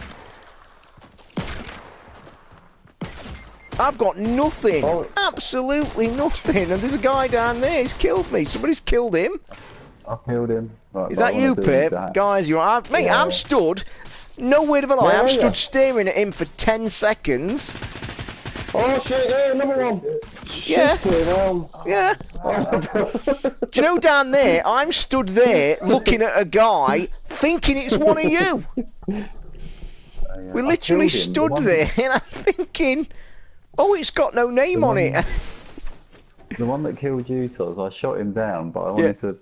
I've got nothing. Oh. Absolutely nothing. And there's a guy down there. He's killed me. Somebody's killed him. I killed him. Right, Is what that I you, wanna do is Pip? that. Guys, mate, Yeah. I'm stood. No word of a lie. Where I'm are you? stood staring at him for 10 seconds. Oh shit, yeah, another one! Yeah. Shit, Yeah. Do you know down there, I'm stood there looking at a guy thinking it's one of you. We I literally killed him. stood there and I'm thinking, oh, it's got no name on it. The one that killed you, Toz, I shot him down, but I wanted to...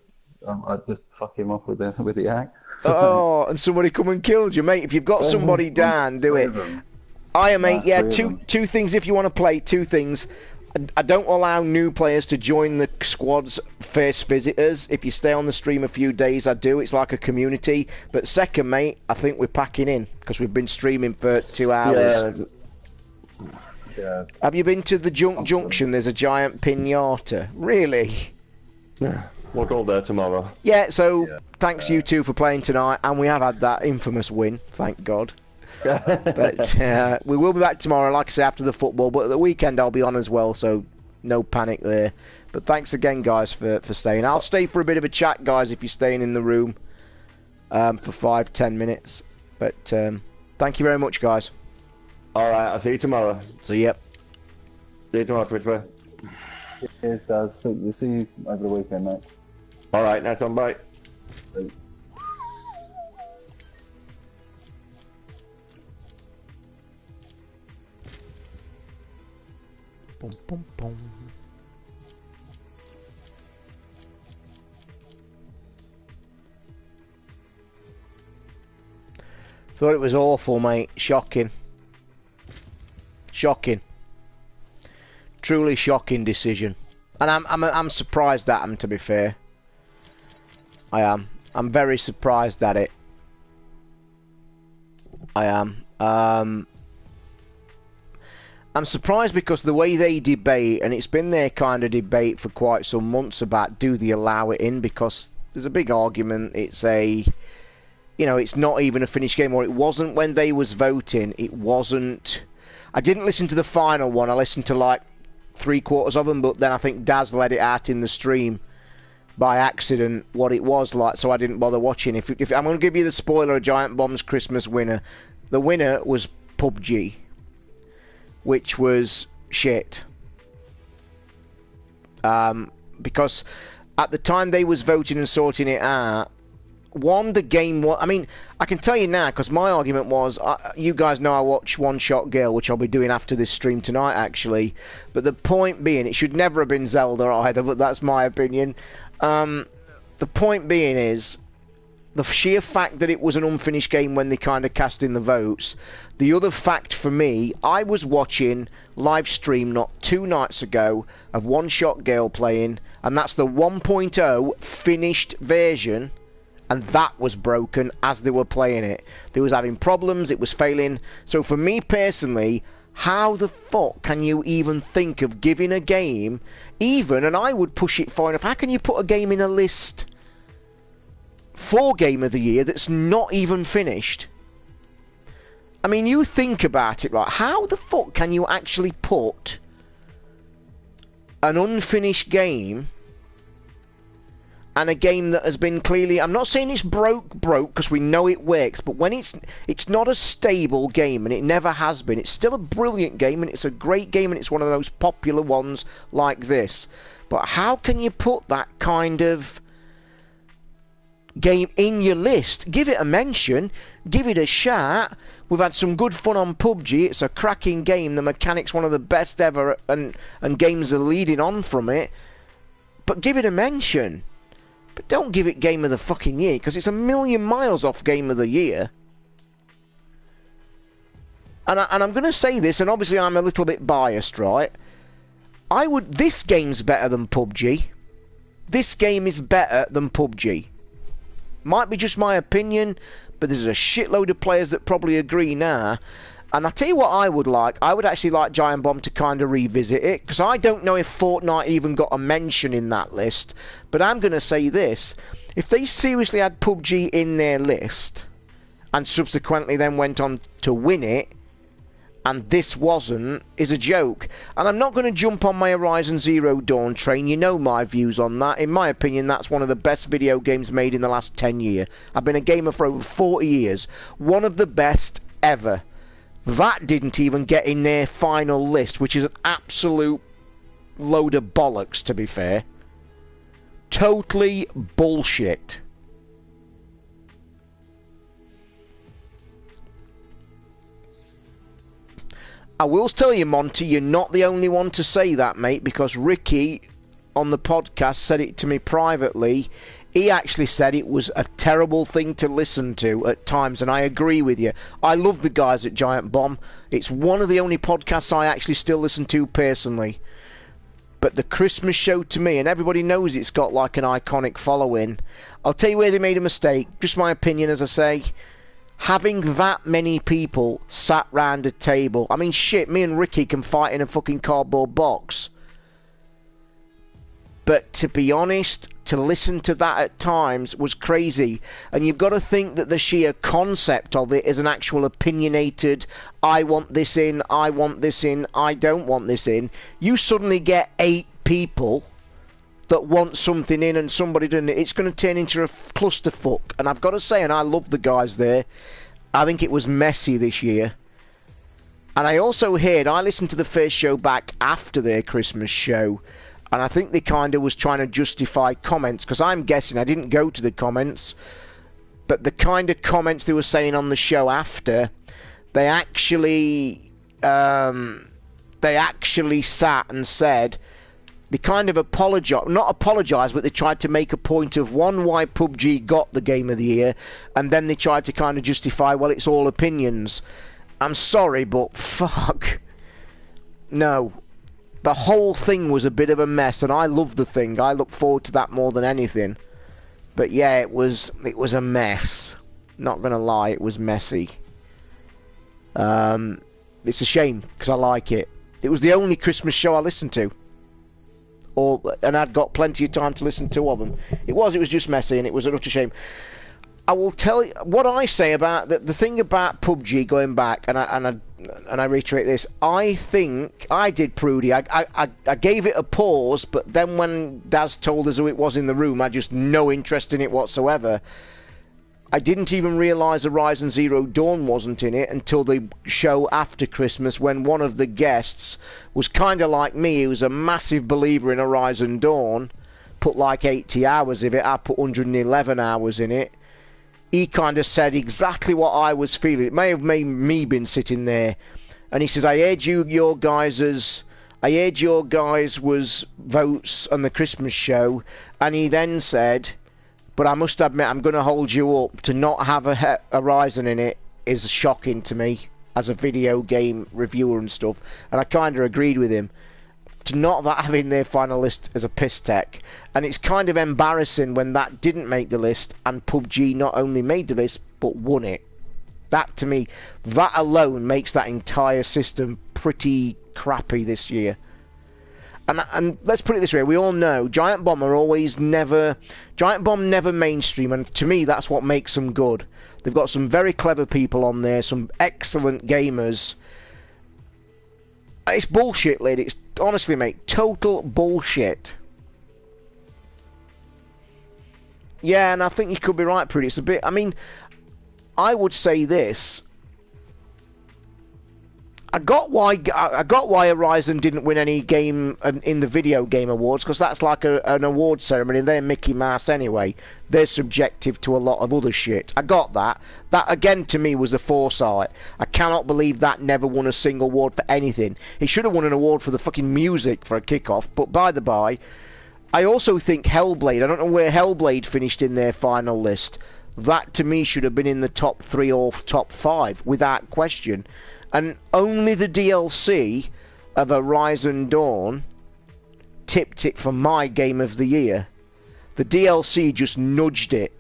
I just fuck him off with the axe. Oh, and somebody come and killed you, mate. If you've got somebody down, do it. Mate, yeah, two things if you want to play, two things. I don't allow new players to join the squad's first visitors. If you stay on the stream a few days, I do. It's like a community. But second, mate, I think we're packing in because we've been streaming for 2 hours. Yeah. Have you been to the junction? There's a giant pinata. Really? We'll go there tomorrow. Yeah, so thanks you two for playing tonight. And we have had that infamous win, thank God. But we will be back tomorrow, like I say, after the football. But at the weekend I'll be on as well, so no panic there. But thanks again, guys, for staying. I'll stay for a bit of a chat, guys, if you're staying in the room for 5-10 minutes. But thank you very much, guys. Alright, I'll see you tomorrow. So, yep. See you tomorrow, Christopher. Cheers, Daz. We'll see you over the weekend, mate. Alright, nice one, bye. Boom, boom, boom. Thought it was awful, mate. Shocking. Shocking. Truly shocking decision. And I'm surprised at him, to be fair. I am. I'm very surprised at it. I am. I'm surprised because the way they debate, and it's been their kind of debate for quite some months about do they allow it in, because there's a big argument. It's a, you know, it's not even a finished game, or it wasn't when they was voting. It wasn't. I didn't listen to the final one. I listened to like 3/4 of them, but then I think Daz let it out in the stream by accident what it was like, so I didn't bother watching. If I'm going to give you the spoiler of Giant Bomb's Christmas winner, the winner was PUBG, which was shit. Because at the time they was voting and sorting it out, the game was... I mean, I can tell you now, because my argument was... you guys know I watch One Shot Girl, which I'll be doing after this stream tonight, actually. But the point being, it should never have been Zelda either, but that's my opinion. The point being is, the sheer fact that it was an unfinished game when they kind of cast in the votes. The other fact for me, I was watching live stream not 2 nights ago of One Shot Girl playing, and that's the 1.0 finished version, and that was broken as they were playing it. They was having problems, it was failing. So for me personally, how the fuck can you even think of giving a game, even, and I would push it far enough, how can you put a game in a list for Game of the Year that's not even finished? I mean, you think about it, right? How the fuck can you actually put an unfinished game and a game that has been clearly, I'm not saying it's broke because we know it works, but when it's not a stable game, and it never has been. It's still a brilliant game, and it's a great game, and it's one of the most popular ones like this. But how can you put that kind of game in your list? Give it a mention, give it a shout. We've had some good fun on PUBG. It's a cracking game. The mechanics one of the best ever, and games are leading on from it. But give it a mention. But don't give it Game of the fucking Year, because it's a million miles off Game of the Year. And I'm going to say this, and obviously I'm a little bit biased, right? This game's better than PUBG. This game is better than PUBG. Might be just my opinion, but there's a shitload of players that probably agree now. And I tell you what I would like. I would actually like Giant Bomb to kind of revisit it, because I don't know if Fortnite even got a mention in that list. But I'm going to say this. If they seriously had PUBG in their list, and subsequently then went on to win it, and this wasn't, is a joke. And I'm not going to jump on my Horizon Zero Dawn train. You know my views on that. In my opinion, that's one of the best video games made in the last 10 years. I've been a gamer for over 40 years. One of the best ever. That didn't even get in their final list, which is an absolute load of bollocks, to be fair. Totally bullshit. I will tell you, Monty, you're not the only one to say that, mate, because Ricky on the podcast said it to me privately. He actually said it was a terrible thing to listen to at times, and I agree with you. I love the guys at Giant Bomb. It's one of the only podcasts I actually still listen to personally. But the Christmas show to me, and everybody knows it's got like an iconic following. I'll tell you where they made a mistake. Just my opinion, as I say. Having that many people sat round a table. I mean, shit, me and Ricky can fight in a fucking cardboard box. But to be honest, to listen to that at times was crazy. And you've got to think that the sheer concept of it is an actual opinionated, I want this in, I want this in, I don't want this in. You suddenly get 8 people that want something in and somebody doing it. It's going to turn into a clusterfuck. And I've got to say, and I love the guys there, I think it was messy this year. And I also heard, I listened to the first show back after their Christmas show, and I think they kind of was trying to justify comments, because I'm guessing, I didn't go to the comments, but the kind of comments they were saying on the show after, they actually sat and said, they kind of not apologised, but they tried to make a point of, one, why PUBG got the Game of the Year, and then they tried to kind of justify, well, it's all opinions. I'm sorry, but fuck. No. The whole thing was a bit of a mess, and I love the thing. I look forward to that more than anything. But yeah, it was a mess. Not gonna lie, it was messy. It's a shame, because I like it. It was the only Christmas show I listened to. And I'd got plenty of time to listen to all of them. It was just messy, and it was an utter shame. I will tell you what I say about the thing about PUBG going back, and I reiterate this. I think I did Prudy. I gave it a pause, but then when Daz told us who it was in the room, I just no interest in it whatsoever. I didn't even realise Horizon Zero Dawn wasn't in it until the show after Christmas, when one of the guests was kind of like me. He was a massive believer in Horizon Dawn. Put like 80 hours of it. I put 111 hours in it. He kind of said exactly what I was feeling. It may have made me been sitting there. And he says, I heard your guys' was votes on the Christmas show. And he then said, but I must admit, I'm going to hold you up. To not have a Horizon in it is shocking to me as a video game reviewer and stuff. And I kind of agreed with him. To not have in their final list as a piss tech. And it's kind of embarrassing when that didn't make the list and PUBG not only made the list but won it. That, to me, that alone makes that entire system pretty crappy this year. And let's put it this way, we all know Giant Bomb never mainstream, and to me that's what makes them good. They've got some very clever people on there, some excellent gamers. It's bullshit, lady. It's honestly, mate, total bullshit. Yeah, and I think you could be right, Pretty. It's a bit... I mean, I would say this. I got why Horizon didn't win any game in the video game awards, because that's like an award ceremony. They're Mickey Mouse anyway. They're subjective to a lot of other shit. I got that. That again to me was a foresight. I cannot believe that never won a single award for anything. It should have won an award for the fucking music for a kickoff. But by the by, I also think Hellblade. I don't know where Hellblade finished in their final list. That to me should have been in the top 3 or top 5 without question. And only the DLC of Horizon Dawn tipped it for my game of the year. The DLC just nudged it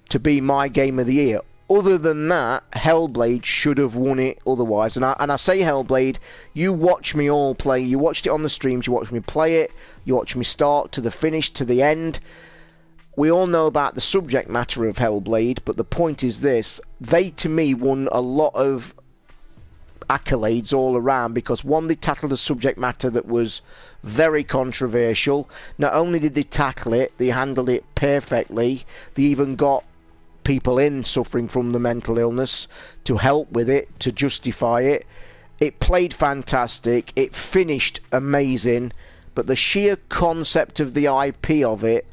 to be my game of the year. Other than that, Hellblade should have won it otherwise. And I say Hellblade, you watch me all play. You watched it on the streams, you watched me play it, you watched me start to the finish, to the end. We all know about the subject matter of Hellblade, but the point is this. They, to me, won a lot of accolades all around because, one, they tackled a subject matter that was very controversial. Not only did they tackle it, they handled it perfectly. They even got people in suffering from the mental illness to help with it, to justify it. It played fantastic. It finished amazing. But the sheer concept of the IP of it,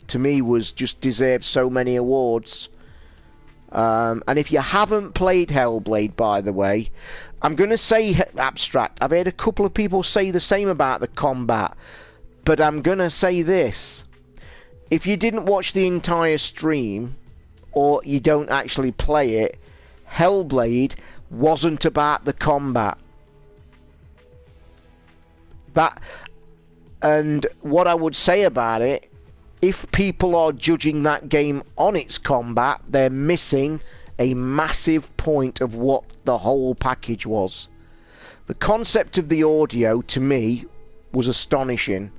to me, was just deserved so many awards. And if you haven't played Hellblade, by the way, I'm going to say Abstract. I've heard a couple of people say the same about the combat, but I'm going to say this. If you didn't watch the entire stream, or you don't actually play it, Hellblade wasn't about the combat. And what I would say about it, if people are judging that game on its combat, they're missing a massive point of what the whole package was. The concept of the audio, to me, was astonishing.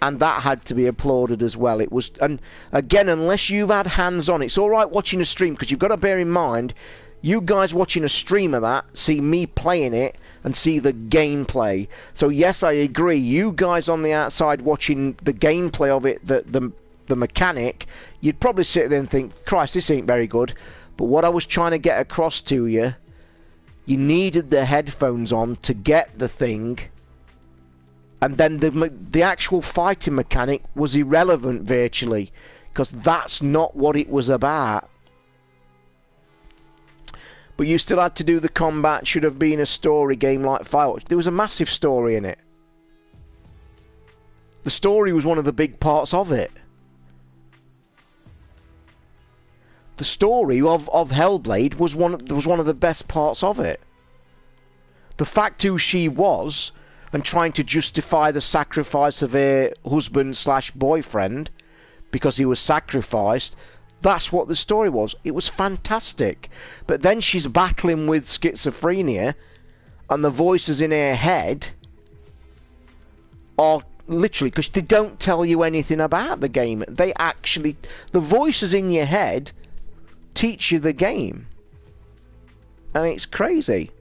And that had to be applauded as well. It was, and again, unless you've had hands on, it's alright watching a stream, because you've got to bear in mind, you guys watching a stream of that see me playing it and see the gameplay. So yes, I agree, you guys on the outside watching the gameplay of it, the mechanic, you'd probably sit there and think, Christ, this ain't very good. But what I was trying to get across to you, you needed the headphones on to get the thing, and then the actual fighting mechanic was irrelevant virtually, because that's not what it was about. But you still had to do the combat. Should have been a story game like Firewatch. There was a massive story in it. The story was one of the big parts of it. The story of Hellblade was one of the best parts of it. The fact who she was, and trying to justify the sacrifice of her husband/boyfriend because he was sacrificed. That's what the story was. It was fantastic. But then she's battling with schizophrenia, and the voices in her head are literally, because they don't tell you anything about the game. They actually, the voices in your head teach you the game. And it's crazy.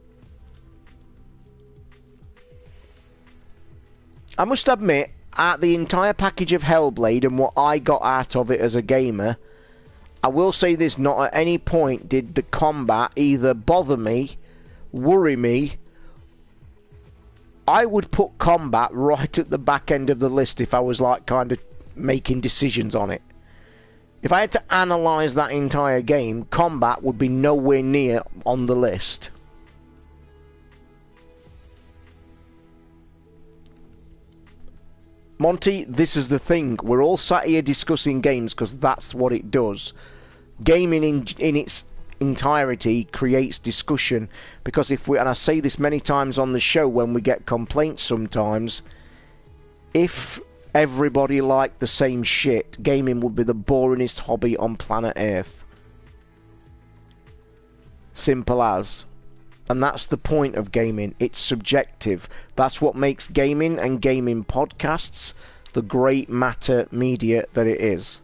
I must admit, at the entire package of Hellblade and what I got out of it as a gamer, I will say this, not at any point did the combat either bother me, worry me. I would put combat right at the back end of the list if I was like kind of making decisions on it. If I had to analyse that entire game, combat would be nowhere near on the list. Monty, this is the thing. We're all sat here discussing games because that's what it does. Gaming in its entirety creates discussion, because if we, and I say this many times on the show when we get complaints sometimes, if everybody liked the same shit, gaming would be the boringest hobby on planet Earth. Simple as. And that's the point of gaming. It's subjective. That's what makes gaming and gaming podcasts the great matter media that it is.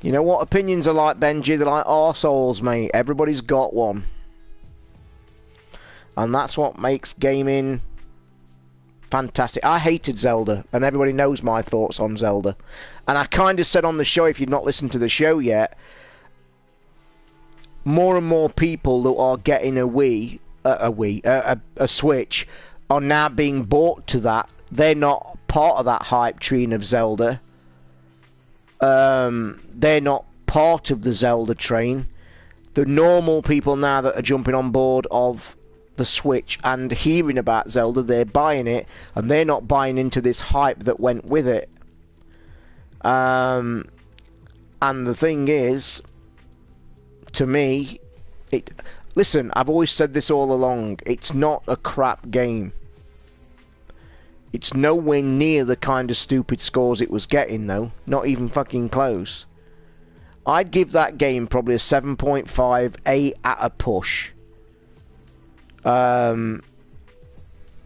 You know what opinions are like, Benji? They're like arseholes, mate. Everybody's got one. And that's what makes gaming fantastic. I hated Zelda, and everybody knows my thoughts on Zelda. And I kind of said on the show, if you've not listened to the show yet, more and more people that are getting a Switch are now being bought to that. They're not part of that hype train of Zelda. They're not part of the Zelda train. The normal people now that are jumping on board of the Switch and hearing about Zelda, they're buying it, and they're not buying into this hype that went with it. And the thing is, to me, listen, I've always said this all along, it's not a crap game. It's nowhere near the kind of stupid scores it was getting, though. Not even fucking close. I'd give that game probably a 7.5, 8 at a push.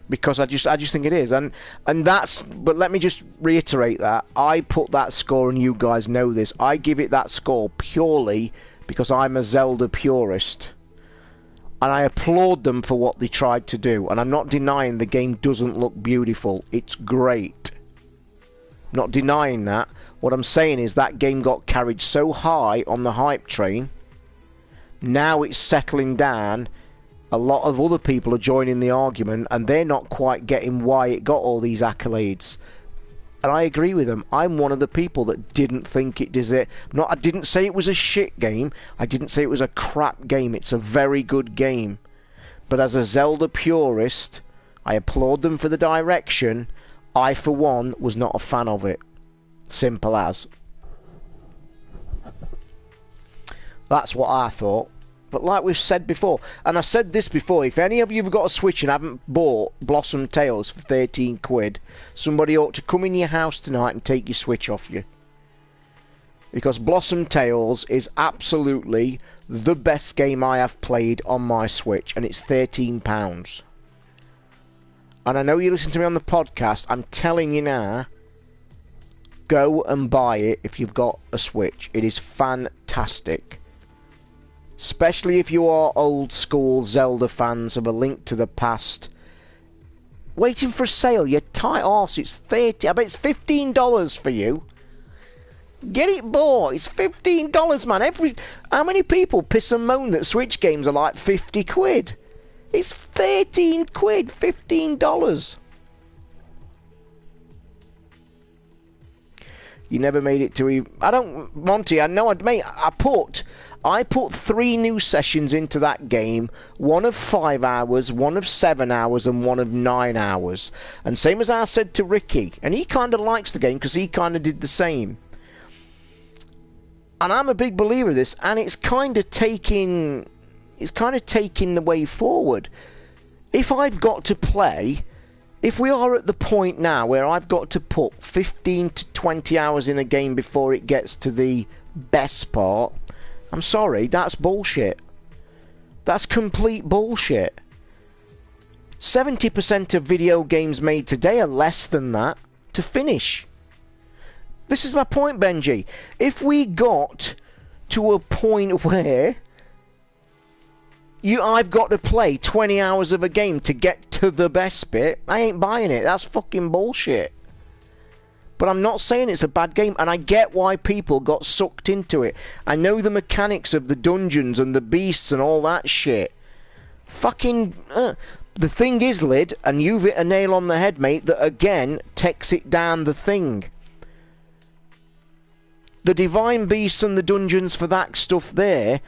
Because I just think it is, and that's. But let me just reiterate that I put that score, and you guys know this. I give it that score purely because I'm a Zelda purist, and I applaud them for what they tried to do. And I'm not denying the game doesn't look beautiful. It's great. Not denying that. What I'm saying is that game got carried so high on the hype train. Now it's settling down. A lot of other people are joining the argument, and they're not quite getting why it got all these accolades. And I agree with them. I'm one of the people that didn't think it deserved. I didn't say it was a shit game. I didn't say it was a crap game. It's a very good game. But as a Zelda purist, I applaud them for the direction. I, for one, was not a fan of it. Simple as. That's what I thought. But like we've said before, and I said this before, if any of you have got a Switch and haven't bought Blossom Tales for 13 quid, somebody ought to come in your house tonight and take your Switch off you. Because Blossom Tales is absolutely the best game I have played on my Switch, and it's £13. And I know you listen to me on the podcast, I'm telling you now, go and buy it if you've got a Switch. It is fantastic. Especially if you are old school Zelda fans of A Link to the Past. Waiting for a sale, you tight arse. It's 30. I bet it's $15 for you. Get it bought. It's $15, man. How many people piss and moan that Switch games are like 50 quid? It's 13 quid, $15. You never made it to Monty, I know I put 3 new sessions into that game, one of 5 hours, one of 7 hours, and one of 9 hours. And same as I said to Ricky, and he kind of likes the game because he kind of did the same. And I'm a big believer of this, and it's kind of taking the way forward. If I've got to play, if we are at the point now where I've got to put 15 to 20 hours in a game before it gets to the best part, I'm sorry, that's bullshit. That's complete bullshit. 70% of video games made today are less than that to finish. This is my point, Benji. If we got to a point where I've got to play 20 hours of a game to get to the best bit, I ain't buying it. That's fucking bullshit. But I'm not saying it's a bad game, and I get why people got sucked into it. I know the mechanics of the dungeons and the beasts and all that shit. Fucking... The thing is, Lid, and you've hit a nail on the head, mate, that again takes it down the thing. The divine beasts and the dungeons for that stuff there,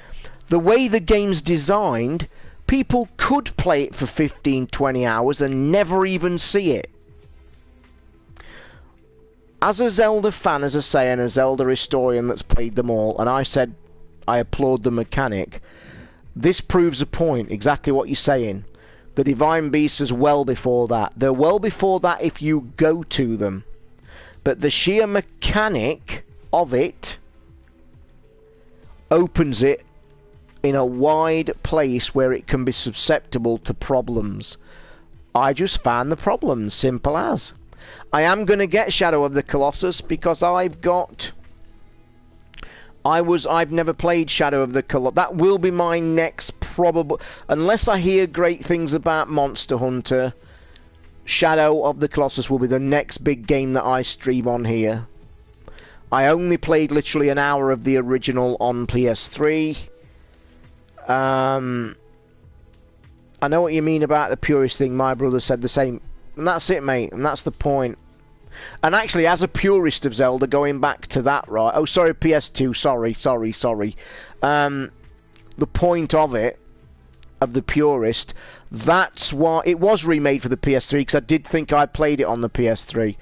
the way the game's designed, people could play it for 15, 20 hours and never even see it. As a Zelda fan, as I say, and a Zelda historian that's played them all, and I said I applaud the mechanic, this proves a point, exactly what you're saying. The Divine Beasts is well before that. They're well before that if you go to them. But the sheer mechanic of it opens it in a wide place where it can be susceptible to problems. I just found the problems, simple as. I am going to get Shadow of the Colossus because I've never played Shadow of the Colossus. That will be my next probable, unless I hear great things about Monster Hunter. Shadow of the Colossus will be the next big game that I stream on here. I only played literally an hour of the original on PS3. I know what you mean about the purist thing. My brother said the same. And that's it, mate. And that's the point. And actually, as a purist of Zelda, going back to that, right? Oh, sorry, PS2. Sorry. The point of it, of the purist, that's why it was remade for the PS3, because I did think I played it on the PS3.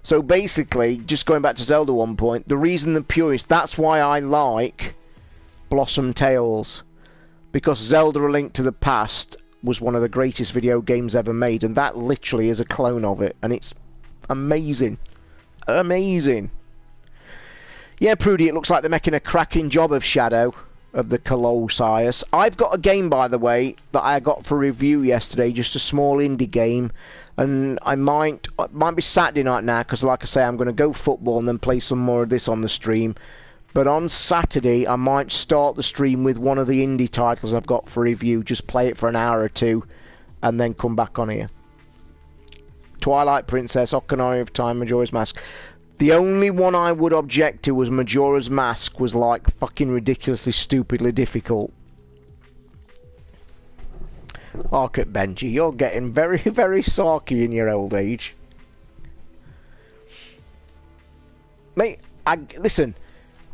So basically, just going back to Zelda one point, the reason the purist, that's why I like Blossom Tales, because Zelda: A Link to the Past was one of the greatest video games ever made, and that literally is a clone of it, and it's amazing. Amazing. Yeah, Prudy, it looks like they're making a cracking job of Shadow of the Colossus. I've got a game, by the way, that I got for review yesterday, just a small indie game, and it might be Saturday night now, because like I say, I'm going to go football and then play some more of this on the stream. But on Saturday, I might start the stream with one of the indie titles I've got for review, just play it for an hour or two, and then come back on here. Twilight Princess, Ocarina of Time, Majora's Mask. The only one I would object to was Majora's Mask was like fucking ridiculously, stupidly difficult. Look at Benji, you're getting very, very sarky in your old age. Mate, listen,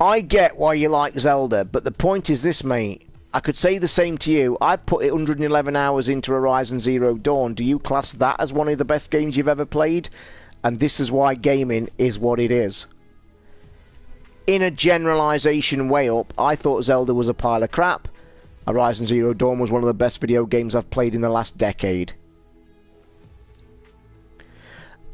I get why you like Zelda, but the point is this, mate. I could say the same to you. I put 111 hours into Horizon Zero Dawn. Do you class that as one of the best games you've ever played? And this is why gaming is what it is. In a generalisation way up, I thought Zelda was a pile of crap. Horizon Zero Dawn was one of the best video games I've played in the last decade.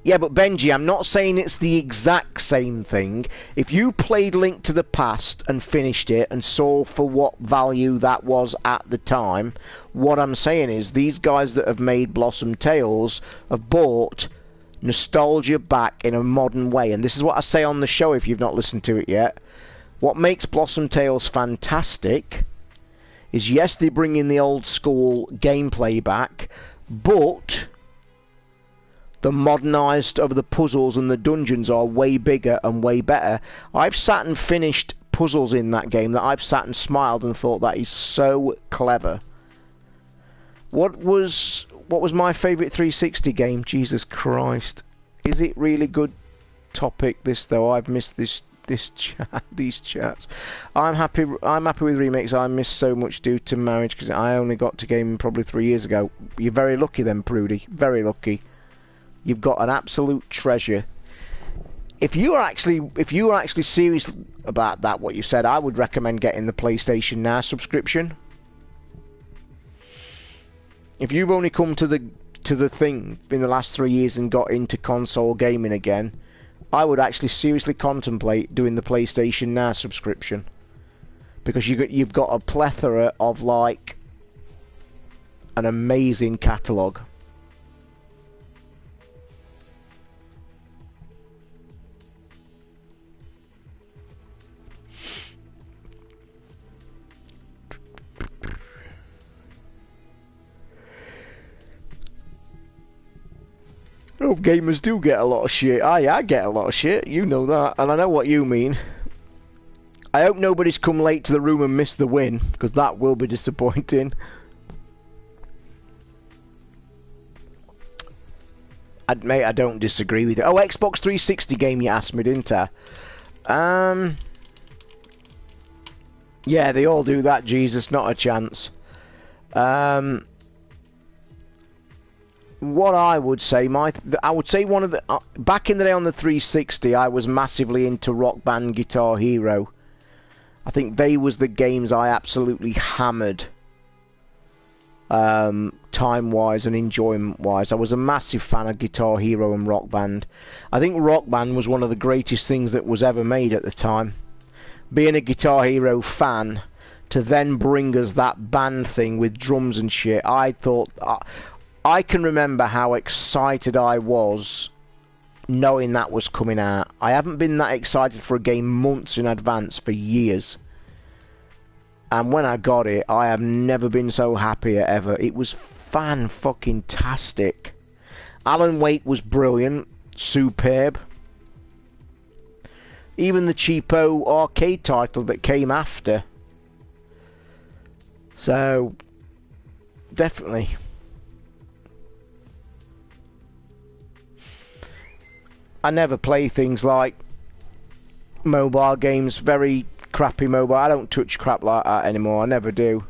Yeah, but Benji, I'm not saying it's the exact same thing. If you played Link to the Past and finished it and saw for what value that was at the time, what I'm saying is these guys that have made Blossom Tales have bought nostalgia back in a modern way. And this is what I say on the show if you've not listened to it yet. What makes Blossom Tales fantastic is, yes, they bring in the old school gameplay back, but the modernised of the puzzles and the dungeons are way bigger and way better. I've sat and finished puzzles in that game that I've sat and smiled and thought that is so clever. What was my favourite 360 game? Jesus Christ. Is it really good topic this though? I've missed this chat, these chats. I'm happy with remakes. I missed so much due to marriage because I only got to gaming probably 3 years ago. You're very lucky then, Prudy. Very lucky. You've got an absolute treasure. If you are actually serious about that, what you said, I would recommend getting the PlayStation Now subscription. If you've only come to the thing in the last 3 years and got into console gaming again, I would actually seriously contemplate doing the PlayStation Now subscription, because you've got a plethora of like an amazing catalogue. Oh, gamers do get a lot of shit. I get a lot of shit. You know that. And I know what you mean. I hope nobody's come late to the room and missed the win, because that will be disappointing. Mate, I don't disagree with it. Oh, Xbox 360 game you asked me, didn't I? Yeah, they all do that, Jesus. Not a chance. What I would say, I would say one of the back in the day on the 360, I was massively into Rock Band, Guitar Hero. I think they was the games I absolutely hammered, time-wise and enjoyment-wise. I was a massive fan of Guitar Hero and Rock Band. I think Rock Band was one of the greatest things that was ever made at the time. Being a Guitar Hero fan, to then bring us that band thing with drums and shit, I thought. I can remember how excited I was knowing that was coming out. I haven't been that excited for a game months in advance for years. And when I got it, I have never been so happy ever. It was fan-fucking-tastic. Alan Wake was brilliant, superb. Even the cheapo arcade title that came after. So, definitely. I never play things like mobile games, very crappy mobile. I don't touch crap like that anymore, I never do.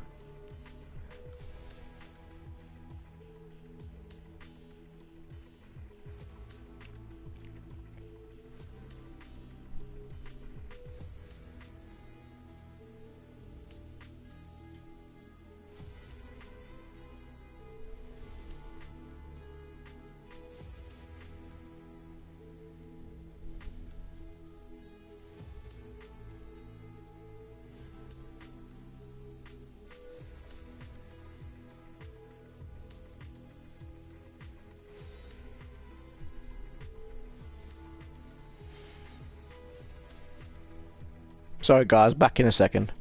Sorry guys, back in a second.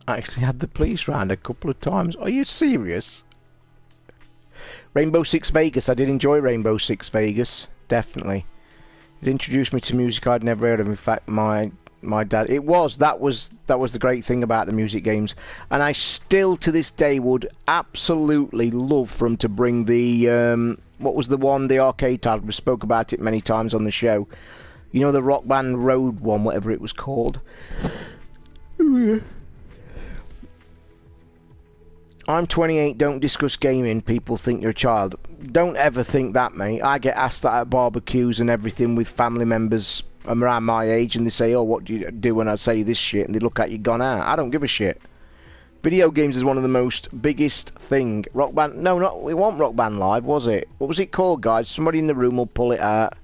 I actually had the police round a couple of times. Are you serious? Rainbow Six Vegas. I did enjoy Rainbow Six Vegas. Definitely. It introduced me to music I'd never heard of. In fact, my dad. That was the great thing about the music games. And I still, to this day, would absolutely love for them to bring the what was the one, the arcade title. We spoke about it many times on the show. You know, the Rock Band Road one, whatever it was called. I'm 28, don't discuss gaming, people think you're a child. Don't ever think that, mate. I get asked that at barbecues and everything with family members around my age, and they say, oh, what do you do when I say this shit? And they look at you gone out. I don't give a shit. Video games is one of the most biggest thing. Rock Band, no, it wasn't Rock Band Live, was it? What was it called, guys? Somebody in the room will pull it out.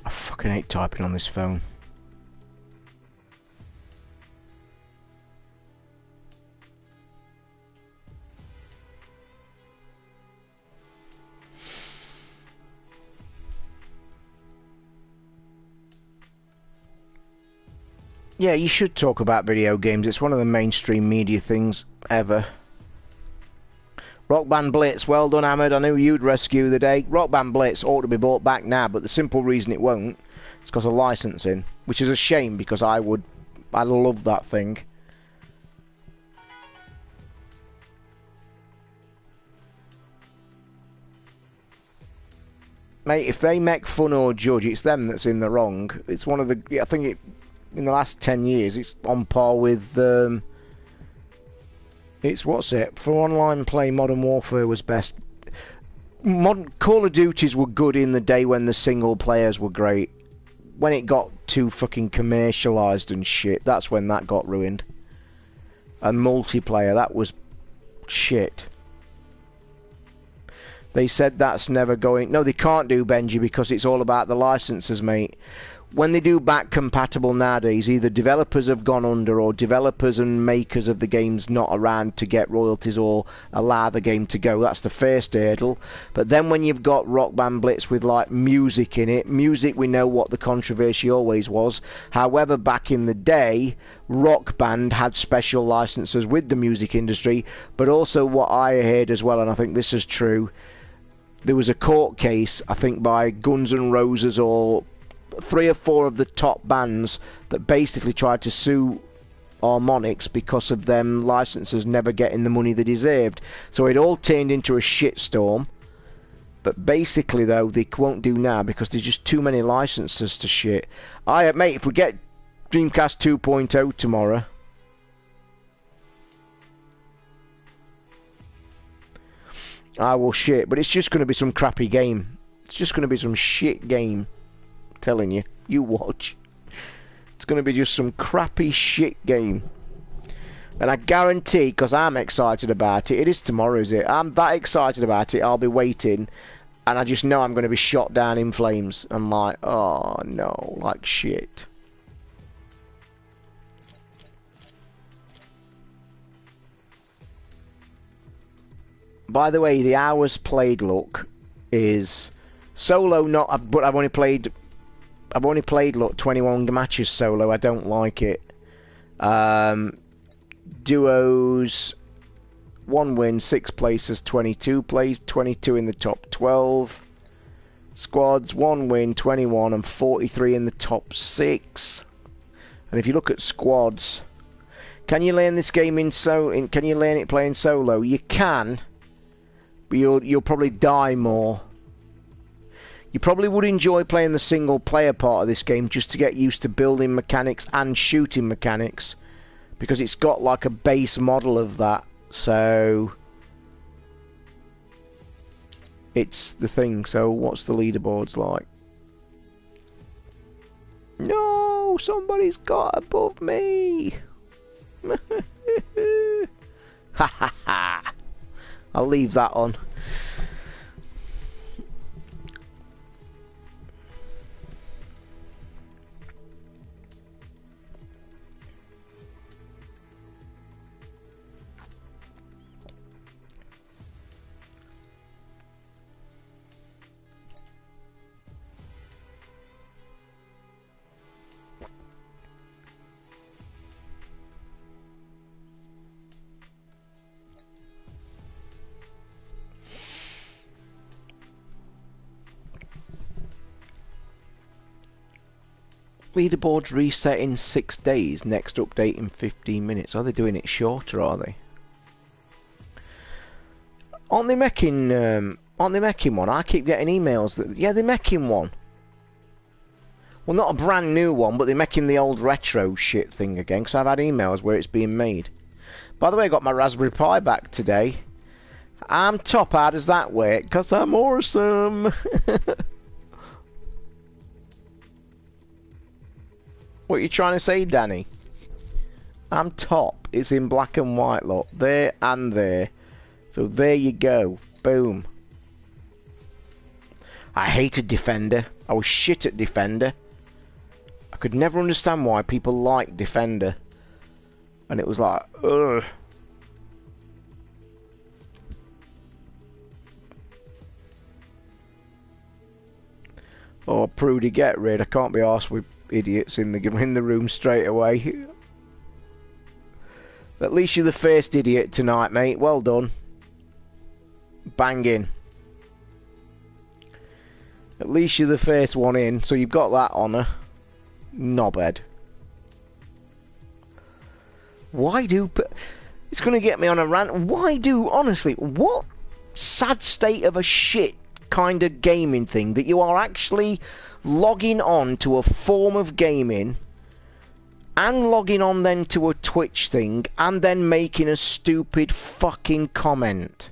I fucking hate typing on this phone. Yeah, you should talk about video games. It's one of the mainstream media things ever. Rock Band Blitz, well done, Ahmed. I knew you'd rescue the day. Rock Band Blitz ought to be brought back now, but the simple reason it won't is because of licensing, which is a shame because I love that thing. Mate, if they make fun or judge, it's them that's in the wrong. It's one of the, I think it, in the last 10 years, it's on par with, it's, what's it, for online play, Modern Warfare was best. Call of Duties were good in the day when the single players were great. When it got too fucking commercialised and shit, that's when that got ruined. And multiplayer, that was shit. They said that's never going... No, they can't do, Benji, because it's all about the licenses, mate. When they do back compatible nowadays, either developers have gone under or developers and makers of the games not around to get royalties or allow the game to go. That's the first hurdle. But then when you've got Rock Band Blitz with like music in it, music, we know what the controversy always was. However, back in the day, Rock Band had special licenses with the music industry, but also what I heard as well, and I think this is true, there was a court case, I think by Guns N' Roses or 3 or 4 of the top bands that basically tried to sue Harmonix because of them licenses never getting the money they deserved. So it all turned into a shitstorm. But basically, though, they won't do now because there's just too many licenses to shit. Mate, if we get Dreamcast 2.0 tomorrow, I will shit. But it's just going to be some crappy game. It's just going to be some shit game. I'm telling you. You watch. It's going to be just some crappy shit game. And I guarantee, because I'm excited about it, it is tomorrow, is it? I'm that excited about it, I'll be waiting, and I just know I'm going to be shot down in flames. I'm like, oh no, like shit. By the way, the hours played look is solo not, but I've only played look 21 matches solo. I don't like it. Duos, 1 win, 6 places, 22 plays, 22 in the top 12. Squads, 1 win, 21 and 43 in the top 6. And if you look at squads, can you learn this game can you learn it playing solo? You can, but you'll probably die more. You probably would enjoy playing the single player part of this game just to get used to building mechanics and shooting mechanics, because it's got like a base model of that, so it's the thing. So what's the leaderboards like? No, somebody's got above me. Ha ha ha. I'll leave that on. Leaderboards reset in 6 days. Next update in 15 minutes. Are they doing it shorter? Are they? Aren't they making one? I keep getting emails that yeah, they're making one. Well, not a brand new one, but they're making the old retro shit thing again. Because I've had emails where it's being made. By the way, I got my Raspberry Pi back today. I'm top. How does that work? Because I'm awesome. What are you trying to say, Danny? I'm top. It's in black and white, look. There and there. So there you go. Boom. I hated Defender. I was shit at Defender. I could never understand why people like Defender. And it was like, ugh. Oh, Prudy, get rid. I can't be arsed with idiots in the room straight away. At least you're the first idiot tonight, mate. Well done. Banging. At least you're the first one in, so you've got that honour. Knobhead. Why do... It's going to get me on a rant. Why do... Honestly, what sad state of a shit kind of gaming thing that you are actually logging on to a form of gaming and logging on then to a Twitch thing and then making a stupid fucking comment.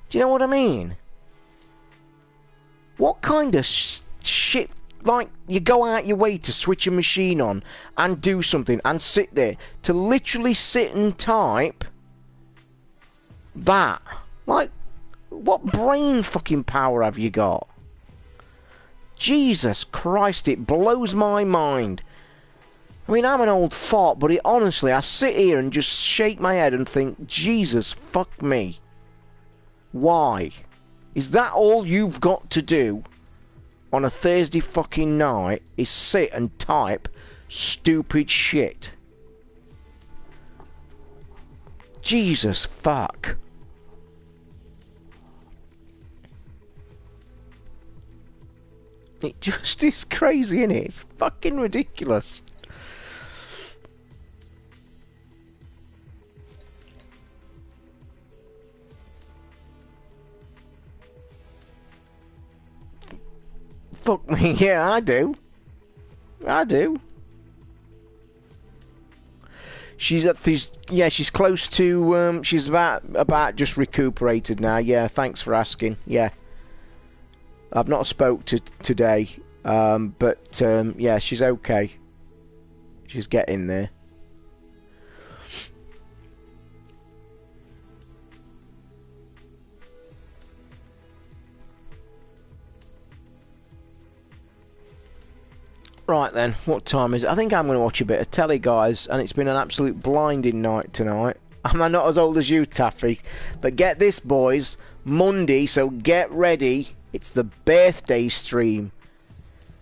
Do you know what I mean? What kind of shit, like, you go out your way to switch a machine on and do something and sit there to literally sit and type that? Like, what brain fucking power have you got? Jesus Christ, it blows my mind. I mean, I'm an old fart, but honestly, I sit here and just shake my head and think, Jesus, fuck me. Why? Is that all you've got to do on a Thursday fucking night, is sit and type stupid shit? Jesus fuck. It just is crazy, innit? It's fucking ridiculous. Fuck me, yeah, I do. I do. She's at these. Yeah, she's close to. She's about just recuperated now. Yeah, thanks for asking. Yeah, I've not spoke to today, but yeah, she's okay. She's getting there. Right then, what time is it? I think I'm going to watch a bit of telly, guys, and it's been an absolute blinding night tonight. I'm not as old as you, Taffy, but get this, boys, Monday, so get ready, it's the birthday stream,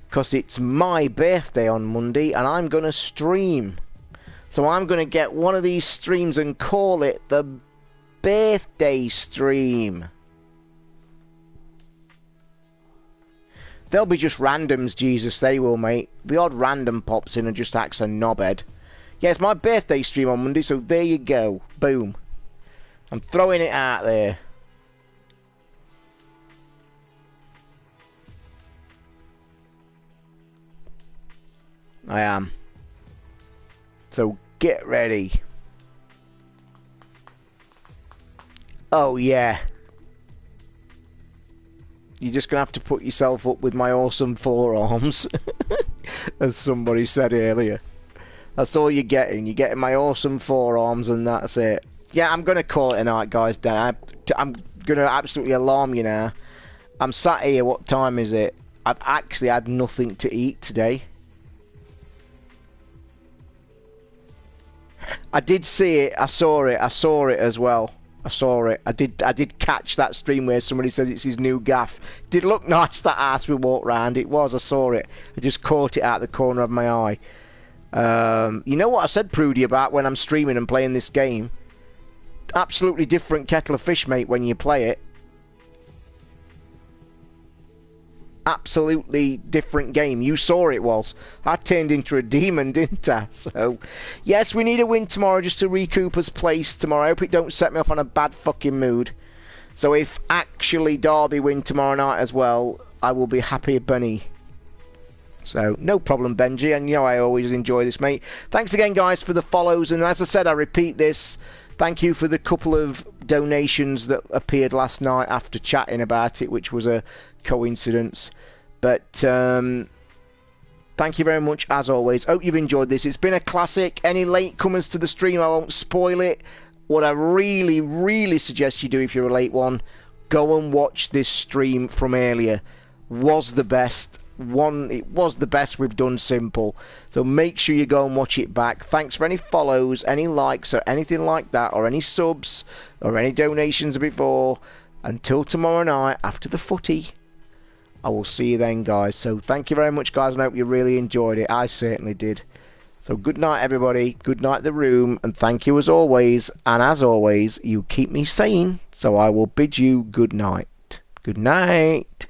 because it's my birthday on Monday, and I'm going to stream. So I'm going to get one of these streams and call it the birthday stream. They'll be just randoms, Jesus, they will, mate. The odd random pops in and just acts a knobhead. Yeah, it's my birthday stream on Monday, so there you go. Boom. I'm throwing it out there. I am. So get ready. Oh, yeah. You're just going to have to put yourself up with my awesome forearms, as somebody said earlier. That's all you're getting. You're getting my awesome forearms, and that's it. Yeah, I'm going to call it a night, guys. Dan, I'm going to absolutely alarm you now. I'm sat here. What time is it? I've actually had nothing to eat today. I did see it. I saw it. I saw it as well. I saw it. I did catch that stream where somebody says it's his new gaff. Did look nice, that ass we walked round. It was. I saw it. I just caught it out the corner of my eye. You know what I said, Prudy, about when I'm streaming and playing this game? Absolutely different kettle of fish, mate, when you play it. Absolutely different game. You saw it was. I turned into a demon, didn't I? So, yes, we need a win tomorrow just to recoup us place tomorrow. I hope it don't set me off on a bad fucking mood. So if actually Derby win tomorrow night as well, I will be happy bunny. So, no problem, Benji. And you know I always enjoy this, mate. Thanks again, guys, for the follows. And as I said, I repeat this. Thank you for the couple of donations that appeared last night after chatting about it, which was a coincidence. But thank you very much, as always. Hope you've enjoyed this. It's been a classic. Any latecomers to the stream, I won't spoil it. What I really, really suggest you do if you're a late one, go and watch this stream from earlier. Was the best. It was the best we've done simple. So make sure you go and watch it back. Thanks for any follows, any likes, or anything like that, or any subs, or any donations before. Until tomorrow night after the footy, I will see you then, guys. So thank you very much, guys, and I hope you really enjoyed it. I certainly did. So good night, everybody. Good night, the room, and thank you as always. And as always, you keep me sane, so I will bid you good night. Good night.